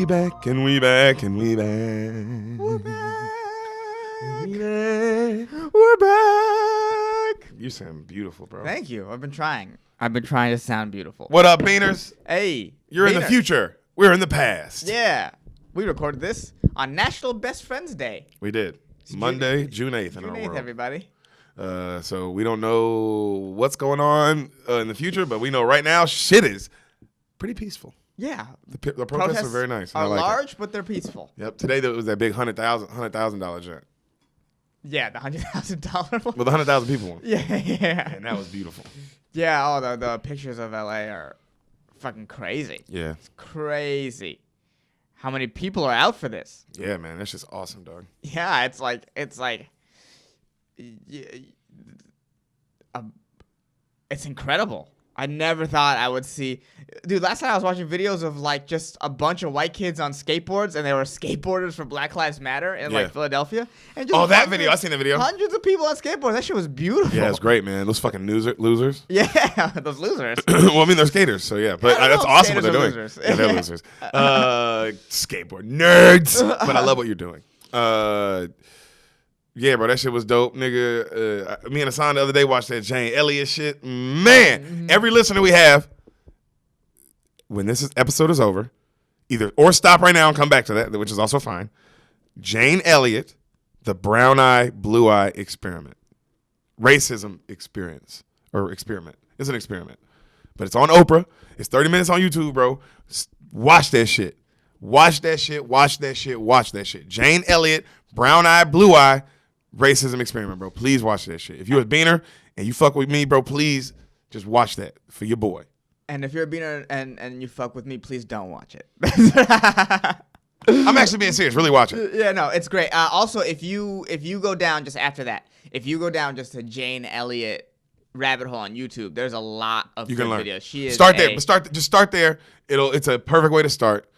We back and we back and we back. We're back. We back. We're back. You sound beautiful, bro. Thank you. I've been trying to sound beautiful. What up, Beaners? Hey. You're in the Beaner. future. We're in the past. Yeah. We recorded this on National Best Friends Day. We did. Monday, June 8th in June our 8th, world. everybody. So we don't know what's going on in the future, but we know right now shit is pretty peaceful. Yeah. The protests are very nice. Are I like large, it. but they're peaceful. Yep. Today there was that big $100,000 jet. Yeah, the $100,000 one. With 100,000 people on. Yeah, yeah. And that was beautiful. Yeah, oh, the pictures of LA are fucking crazy. Yeah. It's crazy. How many people are out for this? Yeah, man. That's just awesome, dog. Yeah, it's like it's incredible. I never thought I would see. Dude, last night I was watching videos of like just a bunch of white kids on skateboards, and they were skateboarders for Black Lives Matter in like Philadelphia. And just that video. I seen the video. Hundreds of people on skateboards. That shit was beautiful. Yeah, it's great, man. Those fucking losers. Yeah, those losers. Well, I mean, they're skaters, so yeah. But I don't that's know, awesome what they're doing. skaters are losers. Yeah, they're losers. Skateboard nerds. But I love what you're doing. Yeah, bro, that shit was dope, nigga. Me and Hassan the other day watched that Jane Elliott shit. Man, every listener we have, when this episode is over, or stop right now and come back to that, which is also fine. Jane Elliott, the brown eye, blue eye experiment. Racism experience. Or experiment. It's an experiment. But it's on Oprah. It's 30 minutes on YouTube, bro. Watch that shit. Watch that shit. Watch that shit. Watch that shit. Jane Elliott, brown eye, blue eye, racism experiment, bro. Please watch that shit. If you're a beaner and you fuck with me, bro, please just watch that for your boy. And if you're a beaner and you fuck with me, please don't watch it. I'm actually being serious. Really watch it. Yeah, no, it's great. Also, if you go down just after that, if you go down just to Jane Elliott rabbit hole on YouTube, there's a lot of You good can learn. videos. She is start there. Just start there. It's a perfect way to start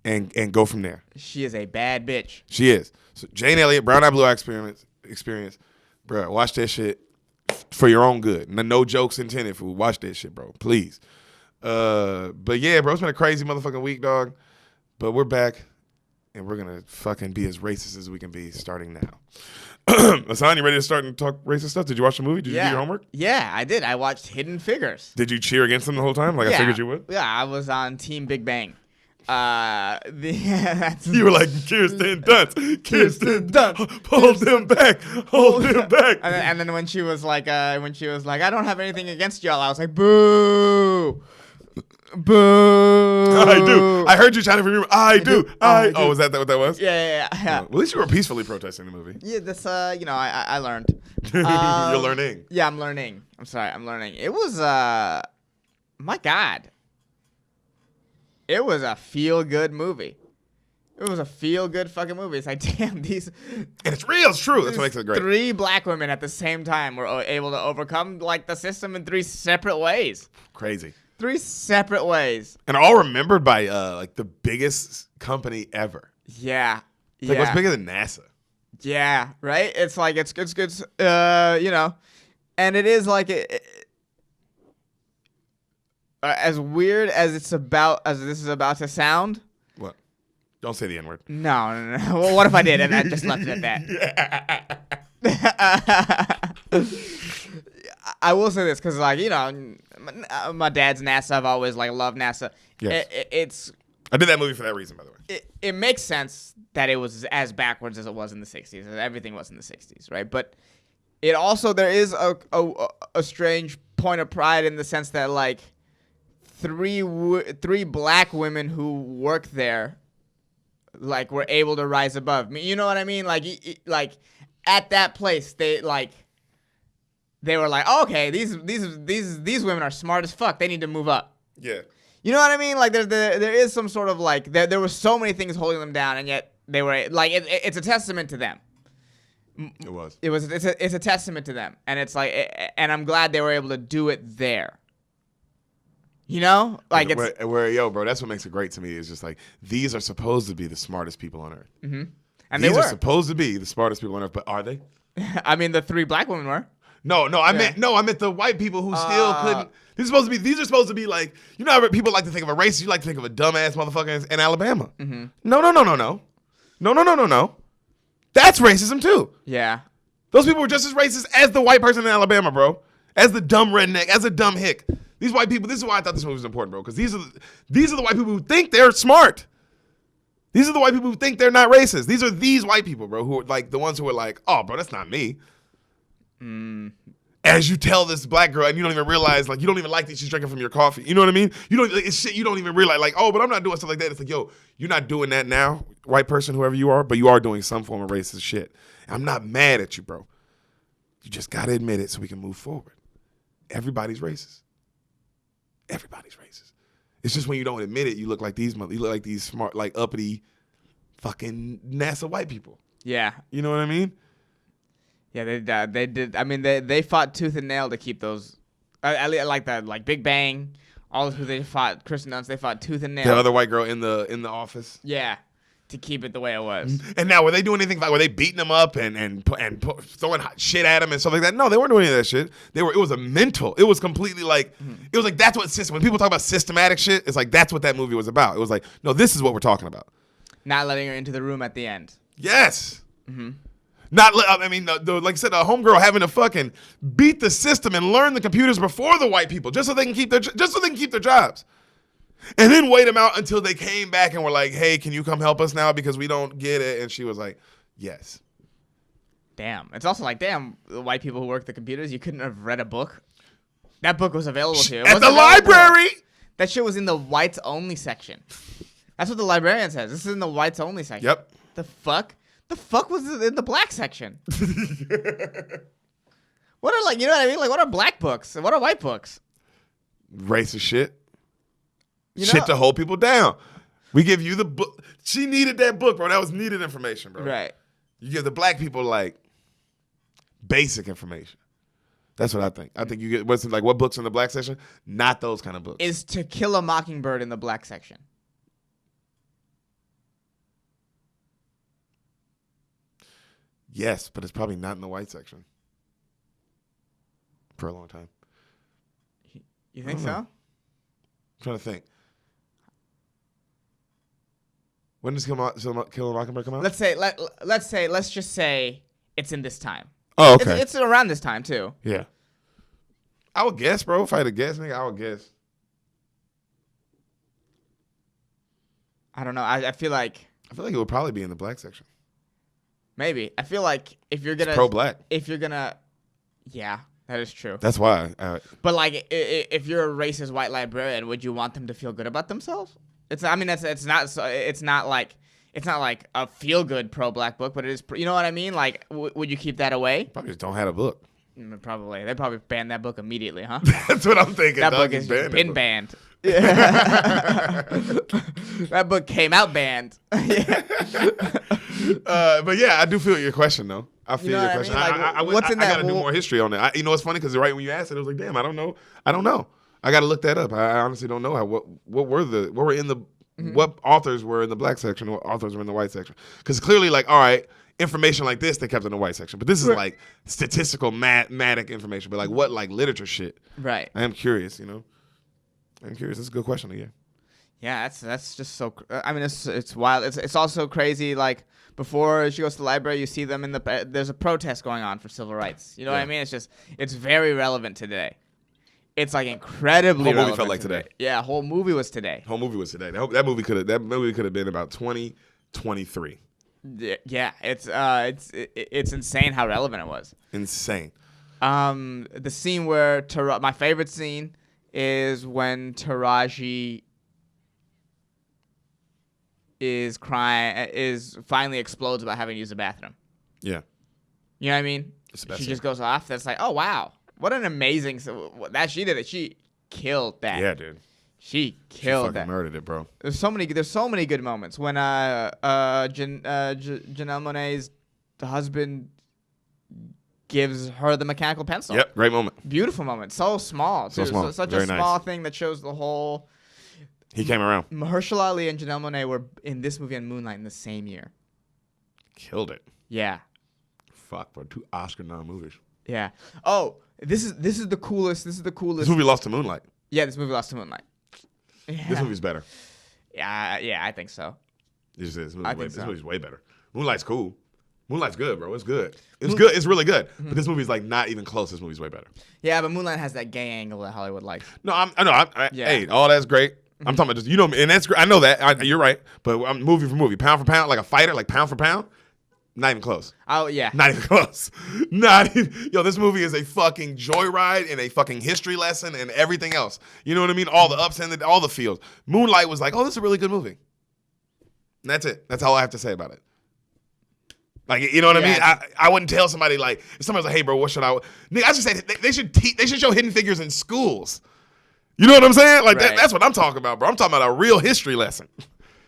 and go from there. She is a bad bitch. She is. So Jane Elliott, brown eye, blue eye experience. Bro, watch that shit for your own good. No jokes intended, fool. Watch that shit, bro. Please. But yeah, bro, it's been a crazy motherfucking week, dog. But we're back, and we're going to fucking be as racist as we can be starting now. Hassan, you ready to start and talk racist stuff? Did you watch the movie? Did you do your homework? Yeah, I did. I watched Hidden Figures. Did you cheer against them the whole time? Like I figured you would? Yeah, I was on Team Big Bang. You were like, Kirsten Dunst. Kirsten Dunst. Hold them back. Hold them back. And then when she was like, I don't have anything against y'all, I was like, boo. Boo. I do. I heard you trying to remember. I do. Oh, was that what that was? Yeah. Well, at least you were peacefully protesting the movie. Yeah, this, I learned. You're learning. Yeah, I'm learning. I'm sorry, I'm learning. It was, my God. It was a feel-good movie. It was a feel-good fucking movie. It's like, damn, these... And it's real. It's true. That's what makes it great. 3 black women at the same time were able to overcome, like, the system in 3 separate ways. Crazy. 3 separate ways. And all remembered by, like, the biggest company ever. Yeah. It's like, what's bigger than NASA? Yeah, right? It's like, it's good, and it is like... as weird as this is about to sound. What? Don't say the N-word. No. Well, what if I did and I just left it at that? I will say this because, like, my dad's NASA. I've always like loved NASA. Yes. I did that movie for that reason, by the way. It makes sense that it was as backwards as it was in the 60s, and everything was in the 60s, right? But it also, there is a strange point of pride in the sense that, like, three black women who work there, like, were able to rise above me. You know what I mean? Like at that place, they were like, oh, okay, these women are smart as fuck. They need to move up. Yeah. You know what I mean? Like there is some sort of like there were so many things holding them down, and yet they were like it's a testament to them. It was. It's a testament to them, and it's like, and I'm glad they were able to do it there. You know, like yo, bro, that's what makes it great to me. Is just like, these are supposed to be the smartest people on earth. Mm-hmm. And these they were supposed to be the smartest people on earth, but are they? I mean, the 3 black women were. No, I meant the white people who still couldn't. These are supposed to be like, you know how people like to think of a racist, you like to think of a dumbass motherfucker in Alabama. Mm-hmm. No. That's racism too. Yeah. Those people were just as racist as the white person in Alabama, bro. As the dumb redneck, as a dumb hick. These white people, this is why I thought this movie was important, bro. Because these are the white people who think they're smart. These are the white people who think they're not racist. These are these white people, bro, who are like the ones who are like, oh, bro, that's not me. As you tell this black girl, and you don't even realize, like, you don't even like that she's drinking from your coffee. You know what I mean? It's shit you don't even realize, like, oh, but I'm not doing stuff like that. It's like, yo, you're not doing that now, white person, whoever you are, but you are doing some form of racist shit. And I'm not mad at you, bro. You just got to admit it so we can move forward. Everybody's racist. Everybody's racist. It's just when you don't admit it, you look like these smart, like uppity, fucking NASA white people. Yeah. You know what I mean? Yeah, they did. I mean, they fought tooth and nail to keep those. I like that, like Big Bang. All who they fought, Kristen Dunst, they fought tooth and nail. The other white girl in the office. Yeah, to keep it the way it was. And now, were they doing anything? Like, were they beating them up and throwing hot shit at them and stuff like that? No, they weren't doing any of that shit. It was completely like, it was like, that's what when people talk about systematic shit, it's like, that's what that movie was about. It was like, no, this is what we're talking about. Not letting her into the room at the end. Yes. Mm-hmm. Like I said, a homegirl having to fucking beat the system and learn the computers before the white people, just so they can keep their jobs, and then wait them out until they came back and were like, "Hey, can you come help us now because we don't get it?" And she was like, "Yes." Damn, it's also like, damn, the white people who work the computers, you couldn't have read a book. That book was available to you at the library. That shit was in the whites only section. That's what the librarian says. This is in the whites only section. Yep. The fuck? The fuck was in the black section? What are, like, you know what I mean? Like, what are black books? What are white books? Racist shit. Shit to hold people down. We give you the book. She needed that book, bro. That was needed information, bro. Right. You give the black people, like, basic information. That's what I think. I think you get what books in the black section? Not those kind of books. Is To Kill a Mockingbird in the black section? Yes, but it's probably not in the white section for a long time. You think so? I'm trying to think. When does Kill a Mockingbird come out? Let's just say it's in this time. Oh, okay. It's around this time too. Yeah. I would guess, bro. If I had to guess, nigga, I would guess. I don't know. I feel like it would probably be in the black section. Maybe. I feel like if you're gonna it's pro-black. Yeah, that is true. That's why. But like, if you're a racist white librarian, would you want them to feel good about themselves? It's not like a feel good pro-black book, but it is. You know what I mean? Like, would you keep that away? Probably just don't have a book. Probably. They probably banned that book immediately, huh? That's what I'm thinking. That book has been banned. That book came out banned. But yeah, I do feel your question though. I feel your question. I mean? Like, what's in that? I gotta do more history on that. You know, it's funny because right when you asked it, I was like, damn, I don't know. I gotta look that up. I honestly don't know what authors were in the black section, what authors were in the white section. Because clearly, like, all right, information like this they kept in the white section, but this is like statistical mathematic information. But like what, like literature shit? Right. I am curious. You know, I'm curious. That's a good question again. Yeah, that's just so. I mean, it's wild. It's also crazy. Like, before she goes to the library, you see them there's a protest going on for civil rights. You know what I mean? It's very relevant today. It's like incredibly relevant. Whole movie felt like today. Yeah, whole movie was today. That movie could have been about 2023. Yeah, it's insane how relevant it was. Insane. The scene where my favorite scene is when Taraji is finally explodes about having to use the bathroom. Yeah. You know what I mean? She just goes off. That's like, oh wow, what an amazing that she did it. She killed that. Yeah, dude. She killed that. Murdered it, bro. There's so many good moments when Janelle Monáe's husband gives her the mechanical pencil. Yep, great moment. Beautiful moment. So small. Too. So small. Such very a small thing that shows the whole. He came around. Mahershala Ali and Janelle Monáe were in this movie and Moonlight in the same year. Killed it. Yeah. Fuck, bro. 2 Oscar-nominated movies. Yeah. Oh, this is the coolest. This is the coolest. This movie lost to Moonlight. Yeah, this movie lost to Moonlight. Yeah. This movie's better. Yeah, I think so. This I think so. movie's way better. Moonlight's cool. Moonlight's good, bro. It's good. It's good. It's really good. But this movie's like not even close. This movie's way better. Yeah, but Moonlight has that gay angle that Hollywood likes. No, hey, all that's great. I'm talking about just and that's great. I know that. You're right. But I'm movie for movie, pound for pound, like a fighter, like pound for pound. Not even close. Oh yeah. Not even close. Not even. Yo, this movie is a fucking joyride and a fucking history lesson and everything else. You know what I mean? All the ups and all the feels. Moonlight was like, oh, this is a really good movie. And that's it. That's all I have to say about it. Like, you know what I mean? I wouldn't tell somebody like, if somebody's like, hey, bro, what should I? Nigga, I just say they should show Hidden Figures in schools. You know what I'm saying? Like that's what I'm talking about, bro. I'm talking about a real history lesson.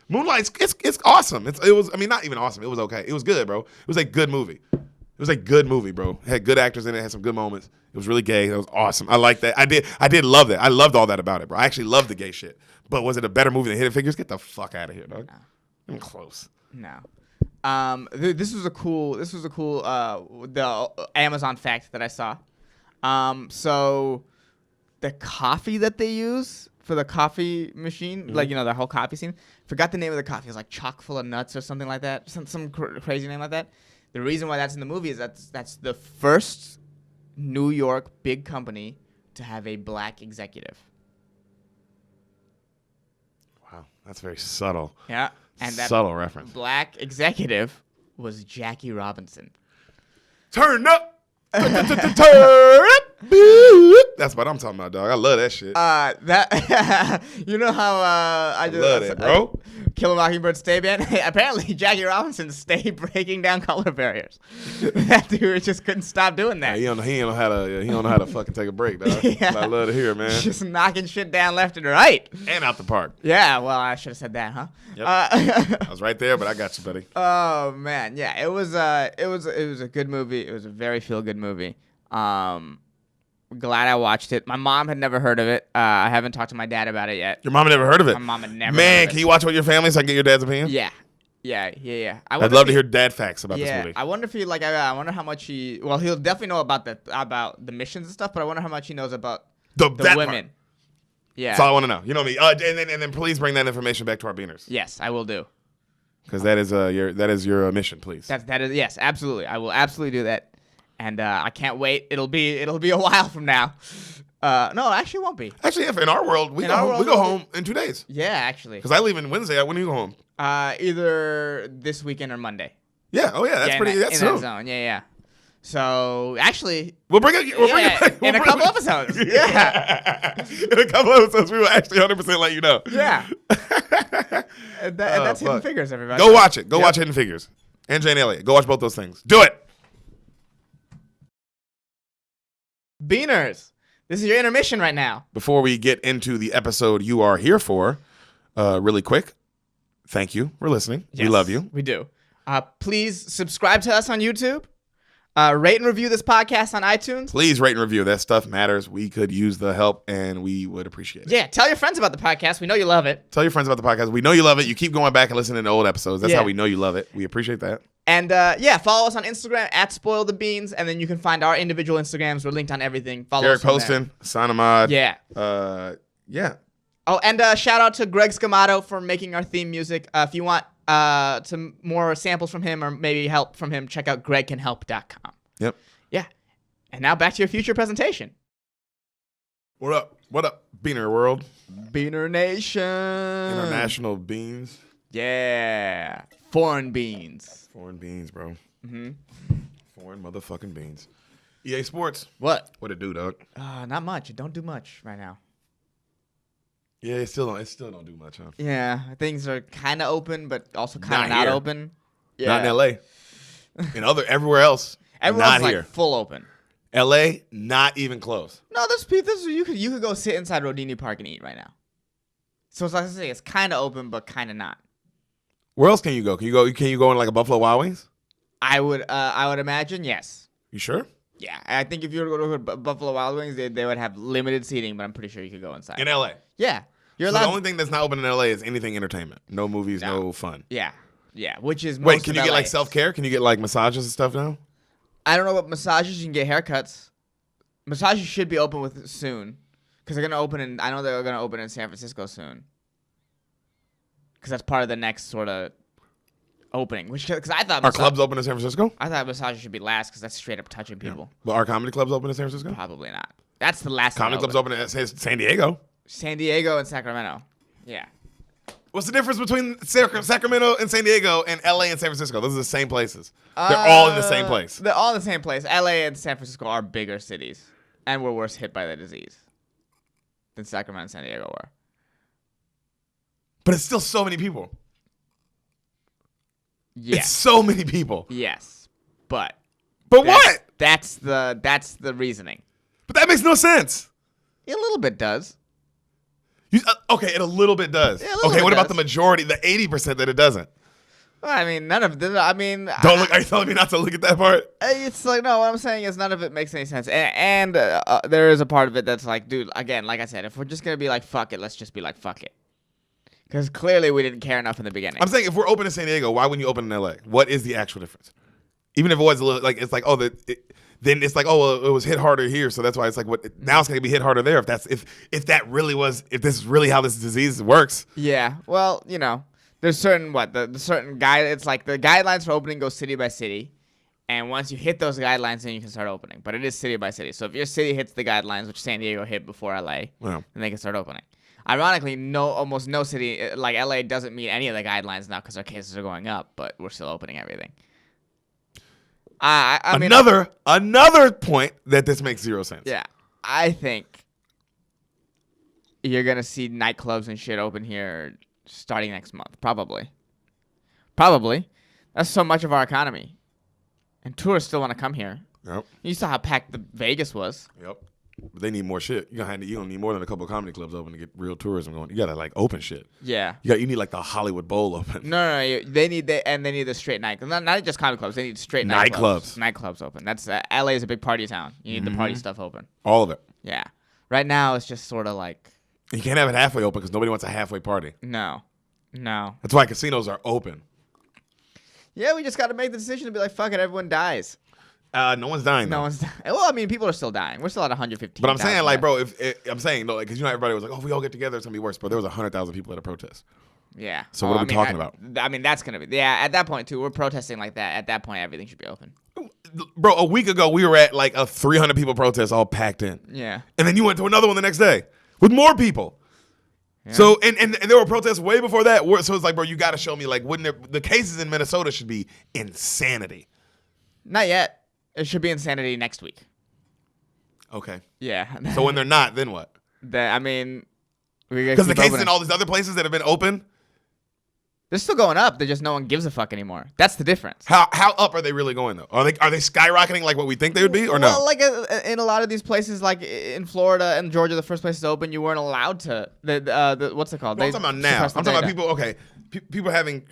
Moonlight's it's awesome. It was not even awesome. It was okay. It was good, bro. It was a good movie. It was a good movie, bro. It had good actors in it. It had some good moments. It was really gay. It was awesome. I like that. I did love that. I loved all that about it, bro. I actually loved the gay shit. But was it a better movie than Hidden Figures? Get the fuck out of here, dog. No. I'm close. No. This was a cool the Amazon fact that I saw. So the coffee that they use for the coffee machine, like, the whole coffee scene, forgot the name of the coffee. It was like chock full of nuts or something like that. Some crazy name like that. The reason why that's in the movie is that's the first New York big company to have a black executive. Wow, that's very subtle. Yeah. And that subtle reference. Black executive was Jackie Robinson. Turn up. Turn up. That's what I'm talking about, dog. I love that shit. That you know how I love that, bro. Kill a Mockingbird stay band. Apparently, Jackie Robinson stayed breaking down color barriers. That dude just couldn't stop doing that. Yeah, he don't know how to fucking take a break, dog. Yeah. I love to hear it, man. Just knocking shit down left and right. And out the park. Yeah, well, I should have said that, huh? Yep. I was right there, but I got you, buddy. Oh man, yeah, it was a good movie. It was a very feel good movie. Glad I watched it. My mom had never heard of it. I haven't talked to my dad about it yet. Your mom had never heard of it? My mom had never Man, heard of it. Can you watch it with your family so I can get your dad's opinion? Yeah. I'd love to hear dad facts about this movie. I wonder if he I wonder how much he'll definitely know about the missions and stuff, but I wonder how much he knows about the women. Part. Yeah. That's all I want to know. You know me. And then please bring that information back to our beaners. Yes, I will do. Because that is your mission, please. That is yes, absolutely. I will absolutely do that. And I can't wait. It'll be a while from now. No, actually, it won't be. Actually, if in our world, we go home in 2 days. Yeah, actually. Because I leave on Wednesday. When do you go home? Either this weekend or Monday. Yeah. Oh yeah. That's pretty. That's soon. That zone. Yeah. So actually, we'll bring it in a couple episodes. Yeah. In a couple episodes, we will actually 100% let you know. Yeah. and that's Hidden Figures, everybody. Go watch it. Go watch Hidden Figures. And Jane Elliott. Go watch both those things. Do it. Beaners, this is your intermission right now. Before we get into the episode you are here for, really quick, thank you for listening. Yes, we love you. We do. Please subscribe to us on YouTube. Rate and review this podcast on iTunes. Please rate and review. That stuff matters. We could use the help, and we would appreciate it. Yeah, tell your friends about the podcast. We know you love it. Tell your friends about the podcast. We know you love it. You keep going back and listening to old episodes. That's how we know you love it. We appreciate that. And follow us on Instagram @SpoilTheBeans, and then you can find our individual Instagrams. We're linked on everything. Follow Derek us on Poston, Sanamad. Yeah. Yeah. Oh, and shout out to Greg Scamato for making our theme music. If you want some more samples from him or maybe help from him, check out gregcanhelp.com. Yep. Yeah. And now back to your future presentation. What up? What up, Beaner World? Beaner Nation. International beans. Yeah. Foreign beans. Foreign beans, bro. Mm-hmm. Foreign motherfucking beans. EA Sports. What? What it do, dog? Not much. It don't do much right now. Yeah, it still don't do much, huh? Yeah. Things are kind of open, but also kind of not open. Yeah. Not in LA. Everywhere else. Everyone's not here. Full open. LA, not even close. No, you could go sit inside Rodini Park and eat right now. So it's like I say, it's kind of open, but kind of not. Where else can you go? Can you go in like a Buffalo Wild Wings? I would imagine yes. You sure? Yeah, I think if you were to go to Buffalo Wild Wings, they would have limited seating, but I'm pretty sure you could go inside. In LA? Yeah. You're allowed. The only thing that's not open in LA is anything entertainment. No movies, no fun. Yeah, which is Wait, can you get like self-care? Can you get like massages and stuff now? I don't know about massages. You can get haircuts. Massages should be open with soon, because they're gonna open in. I know they're gonna open in San Francisco soon, because that's part of the next sort of opening. Which, because I thought Are clubs open in San Francisco? I thought massages should be last, because that's straight up touching people. Well, are comedy clubs open in San Francisco? Probably not. That's the last. Comedy clubs open in San Diego. San Diego and Sacramento. Yeah. What's the difference between Sacramento and San Diego and LA and San Francisco? Those are the same places. They're all in the same place. They're all in the same place. LA and San Francisco are bigger cities, and were worse hit by the disease than Sacramento and San Diego were. But it's still so many people. Yes. It's so many people. Yes. But what? That's the reasoning. But that makes no sense. A little bit does. Okay, it a little bit does. Yeah, a little okay, bit what about does. the majority, the 80% that it doesn't? Well, I mean, none of this. I mean, Don't look. Are you telling me not to look at that part? It's like, no, what I'm saying is none of it makes any sense. And there is a part of it that's like, dude, again, like I said, if we're just going to be like, fuck it, let's just be like, fuck it. Because clearly we didn't care enough in the beginning. I'm saying if we're open in San Diego, why wouldn't you open in LA? What is the actual difference? Even if it was a little, like, it's like, then it's like, oh, well, it was hit harder here, so that's why it's like, what now it's gonna be hit harder there. If that really was, if this is really how this disease works. Yeah, well, you know, there's certain the certain guide. It's like the guidelines for opening go city by city, and once you hit those guidelines, then you can start opening. But it is city by city. So if your city hits the guidelines, which San Diego hit before LA, then they can start opening. Ironically, almost no city like LA doesn't meet any of the guidelines now because our cases are going up, but we're still opening everything. I mean, another point that this makes zero sense. Yeah, I think you're gonna see nightclubs and shit open here starting next month. Probably. That's so much of our economy, and tourists still want to come here. Yep. You saw how packed the Vegas was. Yep. But they need more shit. You don't need more than a couple of comedy clubs open to get real tourism going. You gotta like open shit. Yeah. You need like the Hollywood Bowl open. No. They need the straight night. Not just comedy clubs. They need straight nightclubs. Nightclubs open. That's LA is a big party town. You need the party stuff open. All of it. Yeah. Right now it's just sort of like. You can't have it halfway open because nobody wants a halfway party. No. That's why casinos are open. Yeah, we just got to make the decision to be like, fuck it, everyone dies. No one's dying. No one's dying. Well, I mean, people are still dying. We're still at 115. But I'm saying, like, bro, I'm saying, no, like, because everybody was like, oh, if we all get together, it's gonna be worse. But there was 100,000 people at a protest. Yeah. So what are we talking about? I mean, that's gonna be at that point too. We're protesting like that. At that point, everything should be open. Bro, a week ago we were at like a 300 people protest, all packed in. Yeah. And then you went to another one the next day with more people. Yeah. So and there were protests way before that. So it's like, bro, you got to show me like, wouldn't the cases in Minnesota should be insanity? Not yet. It should be insanity next week. Okay. Yeah. So when they're not, then what? I mean, because the cases in all these other places that have been open, they're still going up. They're just no one gives a fuck anymore. That's the difference. How up are they really going though? Are they skyrocketing like what we think they would be, or no? Well, like in a lot of these places, like in Florida and Georgia, the first place to open, you weren't allowed to. What's it called? Well, I'm talking about now. I'm talking about people. Okay, people having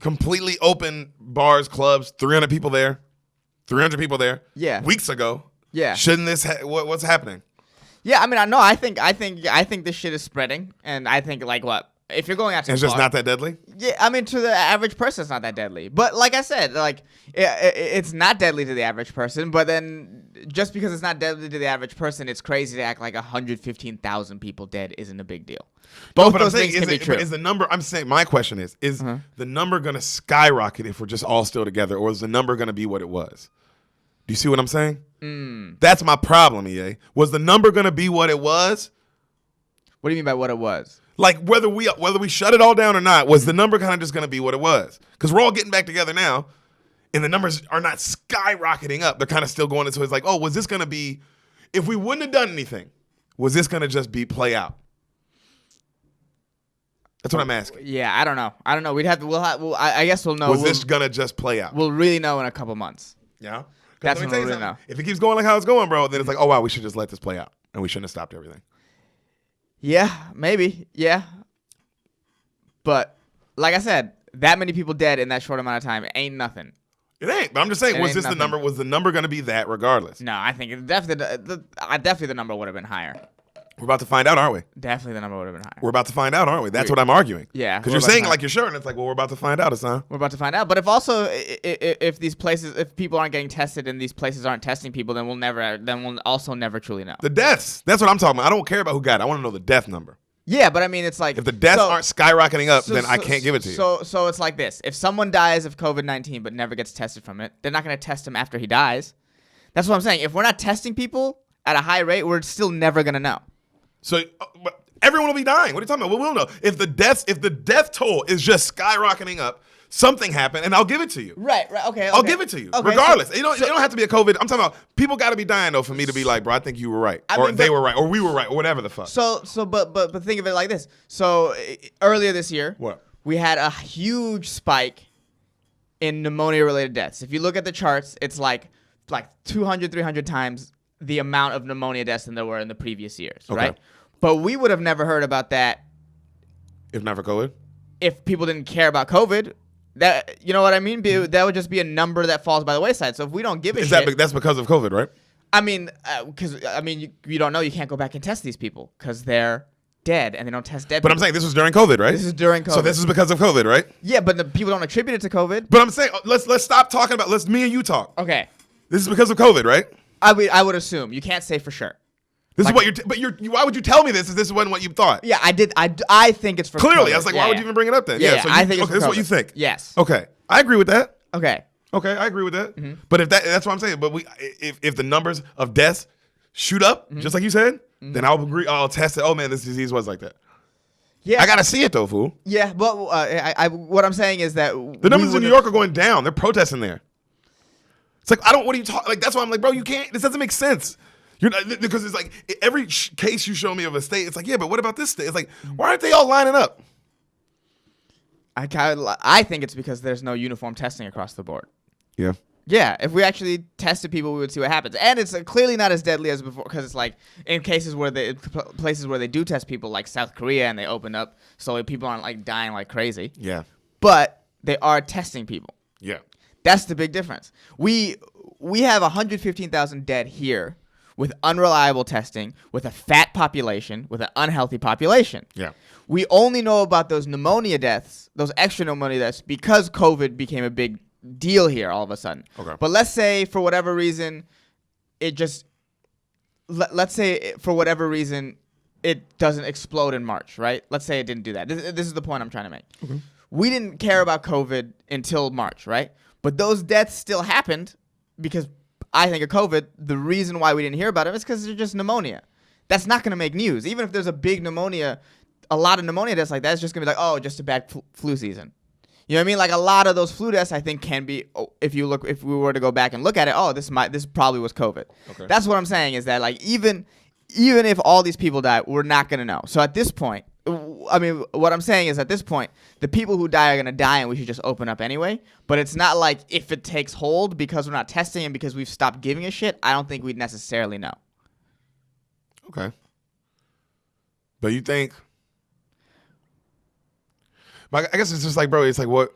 completely open bars, clubs, 300 people there. 300 people there. Yeah. Weeks ago. Yeah. Shouldn't this? What's happening? Yeah, I mean, I know. I think this shit is spreading, and I think like what if you're going out to it's just not that deadly. Yeah, I mean, to the average person, it's not that deadly. But like I said, like it's not deadly to the average person. But then just because it's not deadly to the average person, it's crazy to act like 115,000 people dead isn't a big deal. Both those things can be true. Is the number? I'm saying my question is the number going to skyrocket if we're just all still together, or is the number going to be what it was? Do you see what I'm saying? That's my problem, EA. Was the number going to be what it was? What do you mean by what it was? Like whether we shut it all down or not, was the number kind of just going to be what it was? Because we're all getting back together now, and the numbers are not skyrocketing up. They're kind of still going into it's like, oh, was this going to be, if we wouldn't have done anything, was this going to just be play out? That's what I'm asking. Yeah, I don't know. We'd have to. I guess we'll know. Was this going to just play out? We'll really know in a couple months. Yeah. That's when we'll really know. If it keeps going like how it's going, bro, then it's like, oh wow, we should just let this play out, and we shouldn't have stopped everything. Yeah, maybe. Yeah. But like I said, that many people dead in that short amount of time ain't nothing. It ain't. But I'm just saying, was this the number? Was the number going to be that regardless? No, I think definitely the number would have been higher. We're about to find out, aren't we? Definitely the number would have been higher. We're about to find out, aren't we? That's what I'm arguing. Yeah, Because we're you're about saying to like you're sure, and it's like, well, we're about to find out, Hassan. We're about to find out. But if these places, if people aren't getting tested and these places aren't testing people, then we'll also never truly know. The deaths. That's what I'm talking about. I don't care about who got it. I want to know the death number. Yeah, but I mean, it's like If the deaths aren't skyrocketing up, then I can't give it to you. So it's like this: if someone dies of COVID-19 but never gets tested from it, they're not going to test him after he dies. That's what I'm saying. If we're not testing people at a high rate, we're still never going to know. So everyone will be dying. What are you talking about? We'll know if the death toll is just skyrocketing up. Something happened, and I'll give it to you. Right. Okay. I'll give it to you, regardless. It don't have to be a COVID. I'm talking about people got to be dying though for me to be like, bro, I think you were right, they were right, or we were right, or whatever the fuck. But think of it like this. So earlier this year, What? we had a huge spike in pneumonia-related deaths. If you look at the charts, it's like 200, 300 times the amount of pneumonia deaths than there were in the previous years, right? But we would have never heard about that if not for COVID. If people didn't care about COVID. That, you know what I mean? That would just be a number that falls by the wayside. So if we don't give a shit, that's because of COVID, right? I mean, you don't know. You can't go back and test these people because they're dead and they don't test dead. But people. I'm saying this was during COVID, right? This is during COVID. So this is because of COVID, right? Yeah, but the people don't attribute it to COVID. But I'm saying let's stop talking about. Me and you talk. Okay. This is because of COVID, right? I would assume. You can't say for sure. This is what why would you tell me this if this wasn't what you thought? Yeah, I did. I think it's for clearly. COVID. I was like, why would you even bring it up then? Yeah, so I think it's for this is COVID. what you think. Yes. Okay, I agree with that. Okay, I agree with that. Mm-hmm. But that's what I'm saying. But if the numbers of deaths shoot up, just like you said, then I'll agree. I'll test it. Oh man, this disease was like that. Yeah, I gotta see it though, fool. Yeah, but what I'm saying is that the numbers in New York are going down. They're protesting there. It's like what are you talking? Like that's why I'm like, bro, you can't. This doesn't make sense. Because it's like every case you show me of a state, it's like, yeah, but what about this state? It's like, why aren't they all lining up? I think it's because there's no uniform testing across the board. Yeah. Yeah, if we actually tested people, we would see what happens. And it's clearly not as deadly as before because it's like in places where they do test people, like South Korea, and they open up so people aren't like dying like crazy. Yeah. But they are testing people. Yeah. That's the big difference. We have 115,000 dead here with unreliable testing, with a fat population, with an unhealthy population. Yeah. We only know about those pneumonia deaths, those extra pneumonia deaths, because COVID became a big deal here all of a sudden. Okay. But let's say for whatever reason, it doesn't explode in March, right? Let's say it didn't do that. This is the point I'm trying to make. Okay. We didn't care about COVID until March, right? But those deaths still happened because I think of COVID, the reason why we didn't hear about it is because they're just pneumonia. That's not going to make news. Even if there's a big pneumonia, a lot of pneumonia deaths like that, it's just going to be like, oh, just a bad flu season. You know what I mean? Like a lot of those flu deaths, I think can be, if we were to go back and look at it, oh, this probably was COVID. Okay. That's what I'm saying is that like even if all these people die, we're not going to know. So at this point, I mean, what I'm saying is at this point, the people who die are going to die and we should just open up anyway. But it's not like if it takes hold because we're not testing and because we've stopped giving a shit, I don't think we'd necessarily know. Okay. But you think... I guess it's just like, bro, it's like what...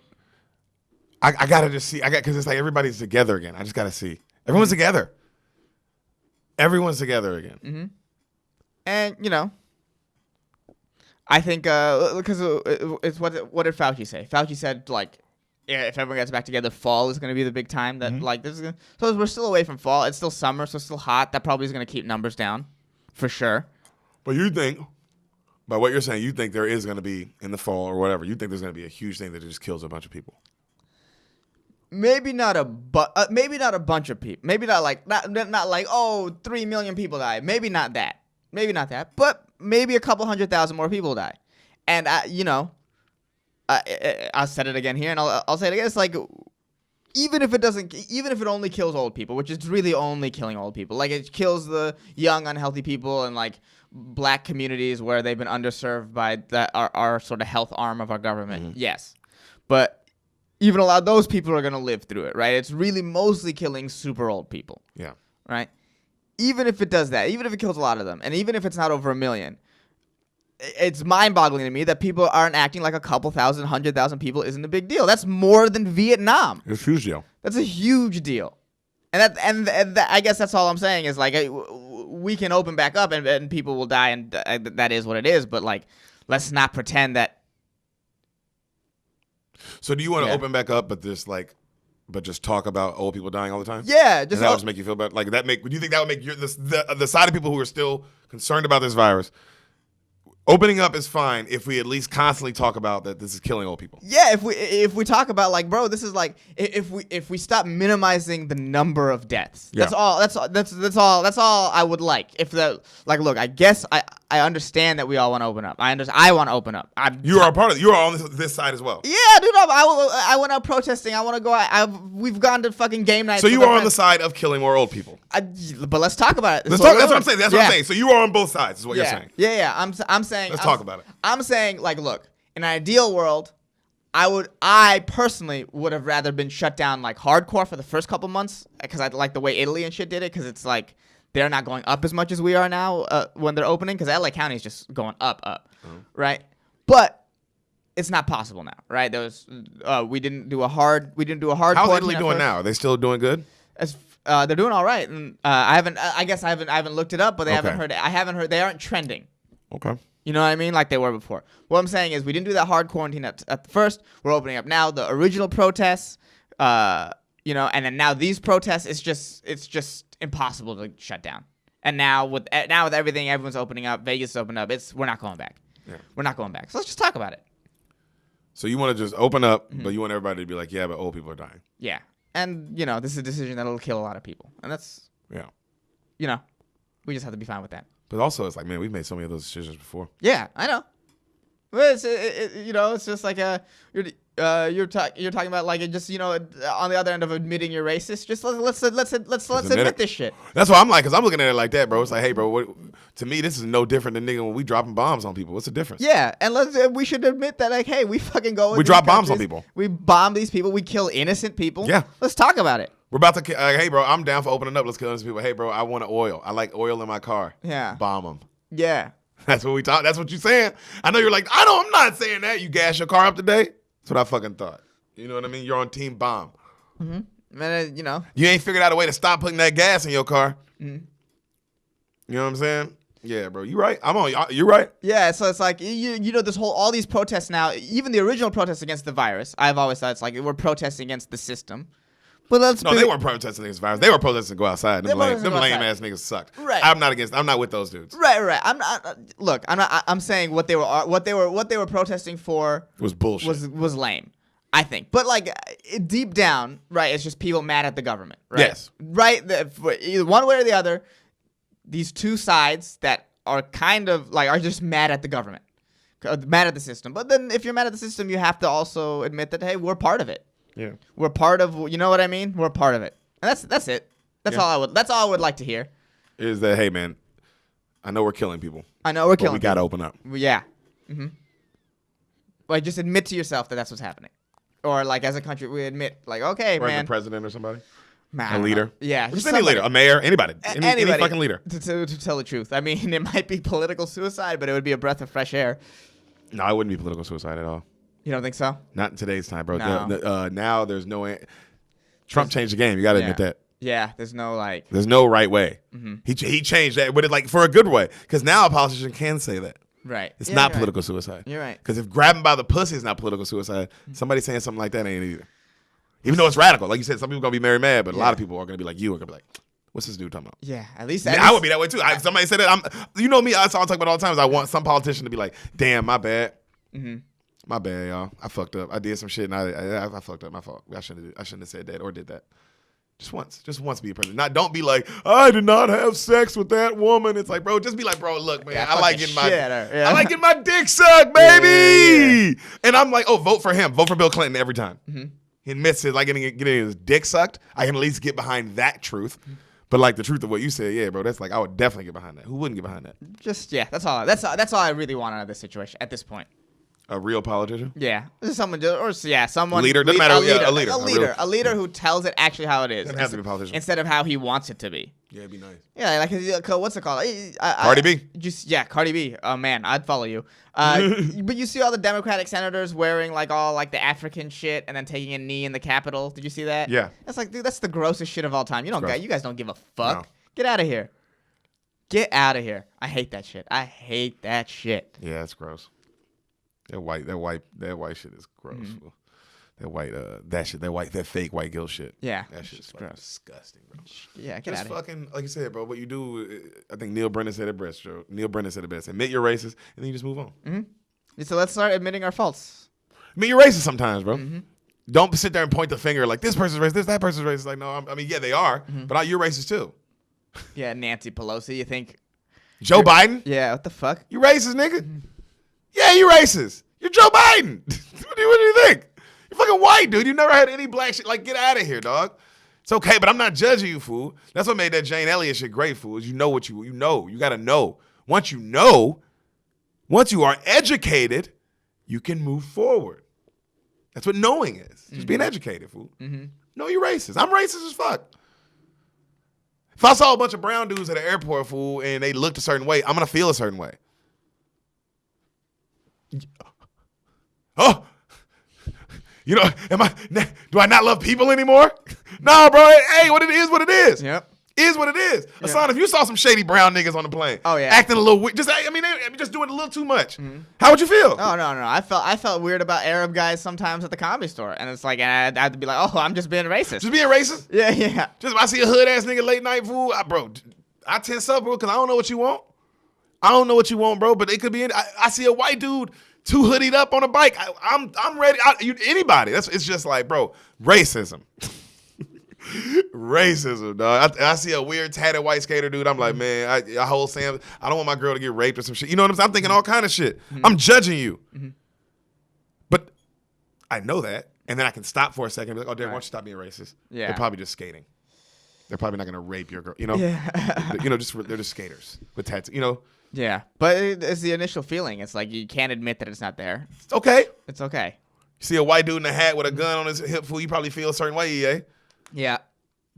I got to just see... Because it's like everybody's together again. I just got to see. Everyone's together. Everyone's together again. Mm-hmm. And, you know... I think because it's what did Fauci say? Fauci said like, yeah, if everyone gets back together, fall is going to be the big time. That like this is gonna, so we're still away from fall. It's still summer, so it's still hot. That probably is going to keep numbers down, for sure. But you think, by what you're saying, you think there is going to be in the fall or whatever. You think there's going to be a huge thing that just kills a bunch of people. Maybe not a bunch of people. Maybe not like not like 3 million people die. Maybe not that. But maybe a couple 100,000 more people die. And I'll said it again here, and I'll say it again. It's like even if it only kills old people, which is really only killing old people, like it kills the young, unhealthy people and like black communities where they've been underserved by our sort of health arm of our government. Mm-hmm. Yes, but even a lot of those people are gonna live through it, right? It's really mostly killing super old people. Yeah. Right. Even if it does that, even if it kills a lot of them, and even if it's not over 1 million, it's mind-boggling to me that people aren't acting like a couple thousand, 100,000 people isn't a big deal. That's more than Vietnam. It's a huge deal. That's a huge deal. And I guess that's all I'm saying is like we can open back up and people will die, and that is what it is. But like, let's not pretend that. So do you want to open back up, but just talk about old people dying all the time? Yeah, Does that just make you feel better? Like that do you think that would make the side of people who are still concerned about this virus? Opening up is fine if we at least constantly talk about that this is killing old people. Yeah, if we talk about like, bro, this is like if we stop minimizing the number of deaths. Yeah. That's all I would like. If the like, look, I guess I understand that we all want to open up. I want to open up. You are on this side as well. Yeah, dude, I went out protesting. I want to go. We've gone to fucking game nights. So you are on the side of killing more old people. But let's talk about it. That's what I'm saying. That's what I'm saying. So you are on both sides, is what you're saying. Yeah. I'm saying. Let's talk about it. I'm saying, like, look, in an ideal world, I personally would have rather been shut down like hardcore for the first couple months, because I like the way Italy and shit did it, because it's like they're not going up as much as we are now when they're opening, because LA County is just going up, right? But it's not possible now, right? There was we didn't do a hard. How's Italy doing now? Are they still doing good? They're doing all right, and I haven't looked it up, but I haven't heard they aren't trending. Okay. You know what I mean? Like they were before. What I'm saying is we didn't do that hard quarantine at the first. We're opening up now. The original protests, and then now these protests, it's just impossible to shut down. And now with everything, everyone's opening up. Vegas opened up. We're not going back. Yeah. We're not going back. So let's just talk about it. So you want to just open up, but you want everybody to be like, yeah, but old people are dying. Yeah. And, this is a decision that'll kill a lot of people. And that's, we just have to be fine with that. But also, it's like, man, we've made so many of those decisions before. Yeah, I know. Well, it's just like you're talking about like it just on the other end of admitting you're racist. Just let's admit this shit. That's what I'm like, because I'm looking at it like that, bro. It's like, hey, bro, to me this is no different than nigga when we dropping bombs on people. What's the difference? Yeah, and we should admit that, like, hey, we fucking go. We drop bombs on people. We bomb these people. We kill innocent people. Yeah, let's talk about it. We're about to, hey, bro, I'm down for opening up. Let's kill innocent people. Hey, bro, I want oil. I like oil in my car. Yeah, bomb them. Yeah. That's what we talk. That's what you're saying. I know you're like, I'm not saying that. You gas your car up today. That's what I fucking thought. You know what I mean? You're on team bomb. Mm-hmm. And you ain't figured out a way to stop putting that gas in your car. Mm-hmm. You know what I'm saying? Yeah, bro. You right. You're right. Yeah. So it's like this all these protests now. Even the original protests against the virus. I've always thought it's like we're protesting against the system. But they weren't protesting against the virus. They were protesting to go outside. Them lame ass niggas sucked. Right. I'm not with those dudes. Right. I'm saying what they were protesting for was bullshit. Was lame, I think. But like deep down, right, it's just people mad at the government. Right? Yes. Right. Either one way or the other, these two sides that are kind of like are just mad at the government, mad at the system. But then if you're mad at the system, you have to also admit that, hey, we're part of it. Yeah, we're part of. You know what I mean? We're part of it, and that's it. That's all I would like to hear. Is that, hey, man? I know we're killing people. We gotta open up. Yeah. Mm-hmm. Like just admit to yourself that that's what's happening, or like as a country we admit, like, okay, or man. The president or somebody. Man, a leader. Yeah, just any leader, a mayor, anybody, any fucking leader. To tell the truth, I mean, it might be political suicide, but it would be a breath of fresh air. No, it wouldn't be political suicide at all. You don't think so? Not in today's time, bro. No. Now there's no. Trump changed the game. You got to admit that. Yeah, there's no like. There's no right way. Mm-hmm. He changed that, but it's like for a good way, because now a politician can say that. Right. It's not political suicide. You're right. Because if grabbing by the pussy is not political suicide, somebody saying something like that ain't either. Even though it's radical, like you said, some people are gonna be very mad, but a lot of people are gonna be like you, are gonna be like, "What's this dude talking about?" Yeah, at least I would be that way too. Somebody said it. You know me. That's all I talk about all the time. Is I want some politician to be like, "Damn, my bad." Mm-hmm. My bad, y'all. I fucked up. I did some shit, and I fucked up. My fault. I shouldn't have said that or did that. Just once be a president. Don't be like, I did not have sex with that woman. It's like, bro, just be like, bro, look, man, I like getting my dick sucked, baby. Yeah. And I'm like, oh, vote for him. Vote for Bill Clinton every time. Mm-hmm. He admits it, like getting his dick sucked. I can at least get behind that truth. Mm-hmm. But like the truth of what you said, yeah, bro, that's like I would definitely get behind that. Who wouldn't get behind that? That's all I really want out of this situation at this point. A real politician? Yeah, someone leader. Doesn't matter. A leader who tells it actually how it is. Doesn't have to be a politician instead of how he wants it to be. Yeah, it'd be nice. Yeah, like what's it called? Cardi B. Cardi B. Oh man, I'd follow you. But you see all the Democratic senators wearing like all like the African shit and then taking a knee in the Capitol. Did you see that? Yeah. That's like, dude, that's the grossest shit of all time. You guys don't give a fuck. No. Get out of here. Get out of here. I hate that shit. Yeah, it's gross. That white shit is gross. Mm-hmm. That fake white guilt shit. Yeah. That shit's gross. Disgusting, bro. Yeah, get out of here. Fucking, like you said, bro, what you do, I think Neil Brennan said it best, Joe. Neil Brennan said it best. Admit you're racist, and then you just move on. Mm-hmm. So let's start admitting our faults. Admit you're racist sometimes, bro. Mm-hmm. Don't sit there and point the finger like, this person's racist, that person's racist. Like, no, yeah, they are, but you're racist too. Yeah, Nancy Pelosi, you think? Joe Biden? Yeah, what the fuck? You racist, nigga? Mm-hmm. Yeah, you racist. You're Joe Biden. What do you think? You're fucking white, dude. You never had any black shit. Like, get out of here, dog. It's okay, but I'm not judging you, fool. That's what made that Jane Elliott shit great, fool. Is you know what you know. You got to know. Once you are educated, you can move forward. That's what knowing is. Just being educated, fool. Mm-hmm. No, you're racist. I'm racist as fuck. If I saw a bunch of brown dudes at an airport, fool, and they looked a certain way, I'm going to feel a certain way. Oh, do I not love people anymore? No, bro. Hey, what it is, what it is. Yep. Is what it is. Yep. Hassan, if you saw some shady brown niggas on the plane, acting a little weird, just doing a little too much. Mm-hmm. How would you feel? Oh, no. I felt weird about Arab guys sometimes at the Comedy Store, and it's like, and I had to be like, oh, I'm just being racist. Just being racist? Yeah. Just if I see a hood ass nigga late night fool, I tense up, bro, because I don't know what you want. I don't know what you want, bro, but it could be. I see a white dude too hoodied up on a bike. I'm ready. Anybody. It's just like, bro, racism. Racism, dog. I see a weird tatted white skater dude. I'm like, man, I hold Sam. I don't want my girl to get raped or some shit. You know what I'm saying? I'm thinking all kind of shit. Mm-hmm. I'm judging you. Mm-hmm. But I know that. And then I can stop for a second and be like, oh, Derek, why don't you stop being racist? Yeah. They're probably just skating. They're probably not going to rape your girl. You know? Yeah. They're just skaters with tattoos. You know? Yeah. But it's the initial feeling. It's like you can't admit that it's not there. It's okay. It's okay. You see a white dude in a hat with a gun on his hip, fool, you probably feel a certain way, EA. Yeah.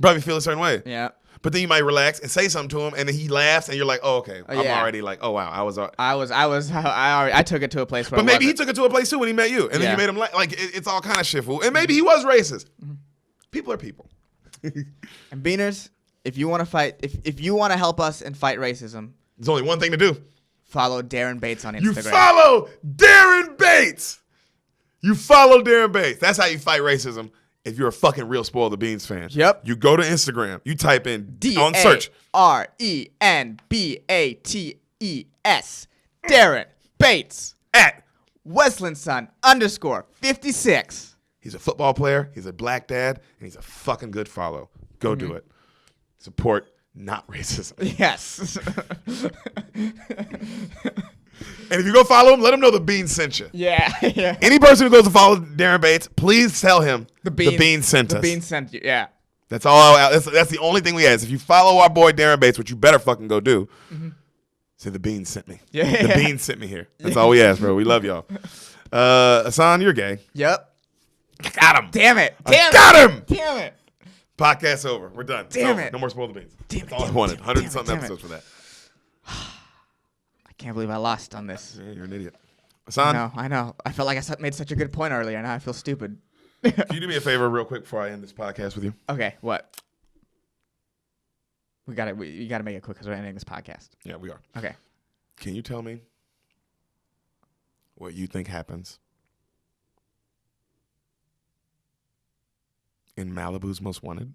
Probably feel a certain way. Yeah. But then you might relax and say something to him, and then he laughs, and you're like, "Oh, okay." I'm already like, "Oh, wow." I took it to a place where. But maybe he took it to a place too when he met you, and then you made him like it's all kind of shit, fool. And maybe he was racist. Mm-hmm. People are people. And Beaners, if you want to fight, if you want to help us and fight racism, there's only one thing to do. Follow Darren Bates on Instagram. You follow Darren Bates. That's how you fight racism. If you're a fucking real Spoil the Beans fan. Yep. You go to Instagram. You type in on search. DARENBATES. Darren Bates. At Weslinson _56. He's a football player. He's a black dad. And he's a fucking good follow. Go do it. Support not racism. Yes. And if you go follow him, let him know the Bean sent you. Yeah. Any person who goes to follow Darren Bates, please tell him the Bean sent us. The Bean sent you, yeah. That's all. That's the only thing we ask. If you follow our boy Darren Bates, which you better fucking go do, say the Bean sent me. Yeah. The Bean sent me here. That's all we ask, bro. We love y'all. Hassan, you're gay. Yep. Got him. Damn it. Got him. Damn it. Podcast over. We're done. Damn it. No more Spoil the Beans. That's all I wanted. 100-something episodes for that. I can't believe I lost on this. Yeah, you're an idiot. Hassan? I know. I felt like I made such a good point earlier. Now I feel stupid. Can you do me a favor real quick before I end this podcast with you? Okay, what? We gotta make it quick because we're ending this podcast. Yeah, we are. Okay. Can you tell me what you think happens in Malibu's Most Wanted?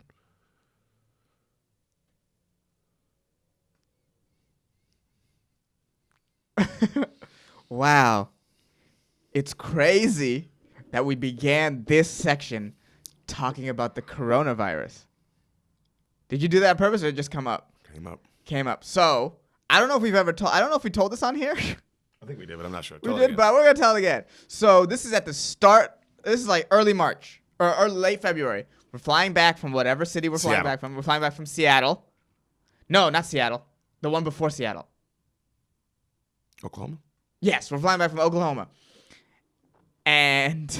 Wow. It's crazy that we began this section talking about the coronavirus. Did you do that on purpose or did it just come up? Came up. So, I don't know if we told this on here. I think we did, but I'm not sure. We did, but we're going to tell it again. So, this is at the start. This is like early March or late February. We're flying back from whatever city we're flying back from. We're flying back from Seattle. No, not Seattle. The one before Seattle. Oklahoma? Yes, we're flying back from Oklahoma. And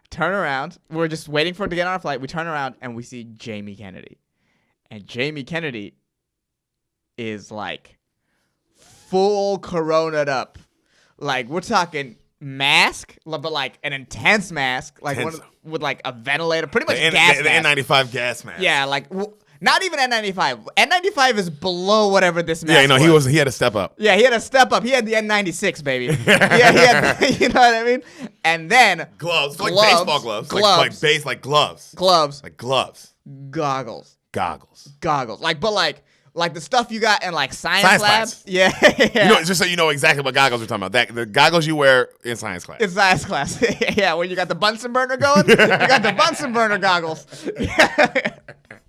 turn around. We're just waiting for it to get on our flight. We turn around and we see Jamie Kennedy. And Jamie Kennedy is like full corona'd up. Like we're talking mask, but like an intense mask, like with like a ventilator, pretty much gas mask. The N95 gas mask. Yeah, like Not even N95. N95 is below whatever this mask Yeah, no, he had to step up. Yeah, he had to step up. He had the N96, baby. Yeah, he had, you know what I mean? And then gloves. Like baseball gloves. Like gloves. Gloves. Like gloves. Goggles. Goggles. Like the stuff you got in like science labs. Yeah. You know, just so you know exactly what goggles we're talking about. The goggles you wear in science class. In science class. Yeah, when you got the Bunsen burner going, you got the Bunsen burner goggles.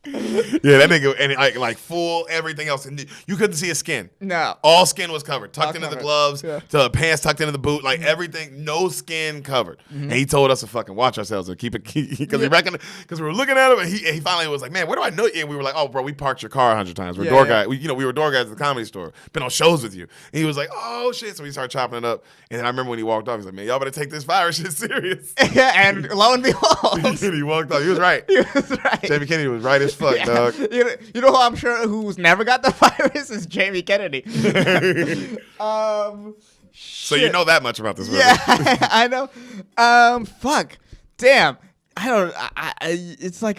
Yeah, that nigga, and like full everything else. And you couldn't see his skin. No. All skin was covered. Tucked into covered. the gloves, the pants tucked into the boot, like everything, no skin covered. And he told us to fucking watch ourselves and keep it, because he reckoned, because we were looking at him, and he finally was like, man, where do I know you? And we were like, oh, bro, we parked your car 100 times. We're door guys. We were door guys at the Comedy Store. Been on shows with you. And he was like, oh, shit. So we started chopping it up. And then I remember when he walked off, he's like, man, y'all better take this virus shit serious. Yeah, and lo and behold. And he walked off. He was right. Jamie Kennedy was right as fuck, dog. You know who I'm sure who's never got the virus is Jamie Kennedy. So you know that much about this movie. Yeah, I know. Fuck. Damn. I don't. It's like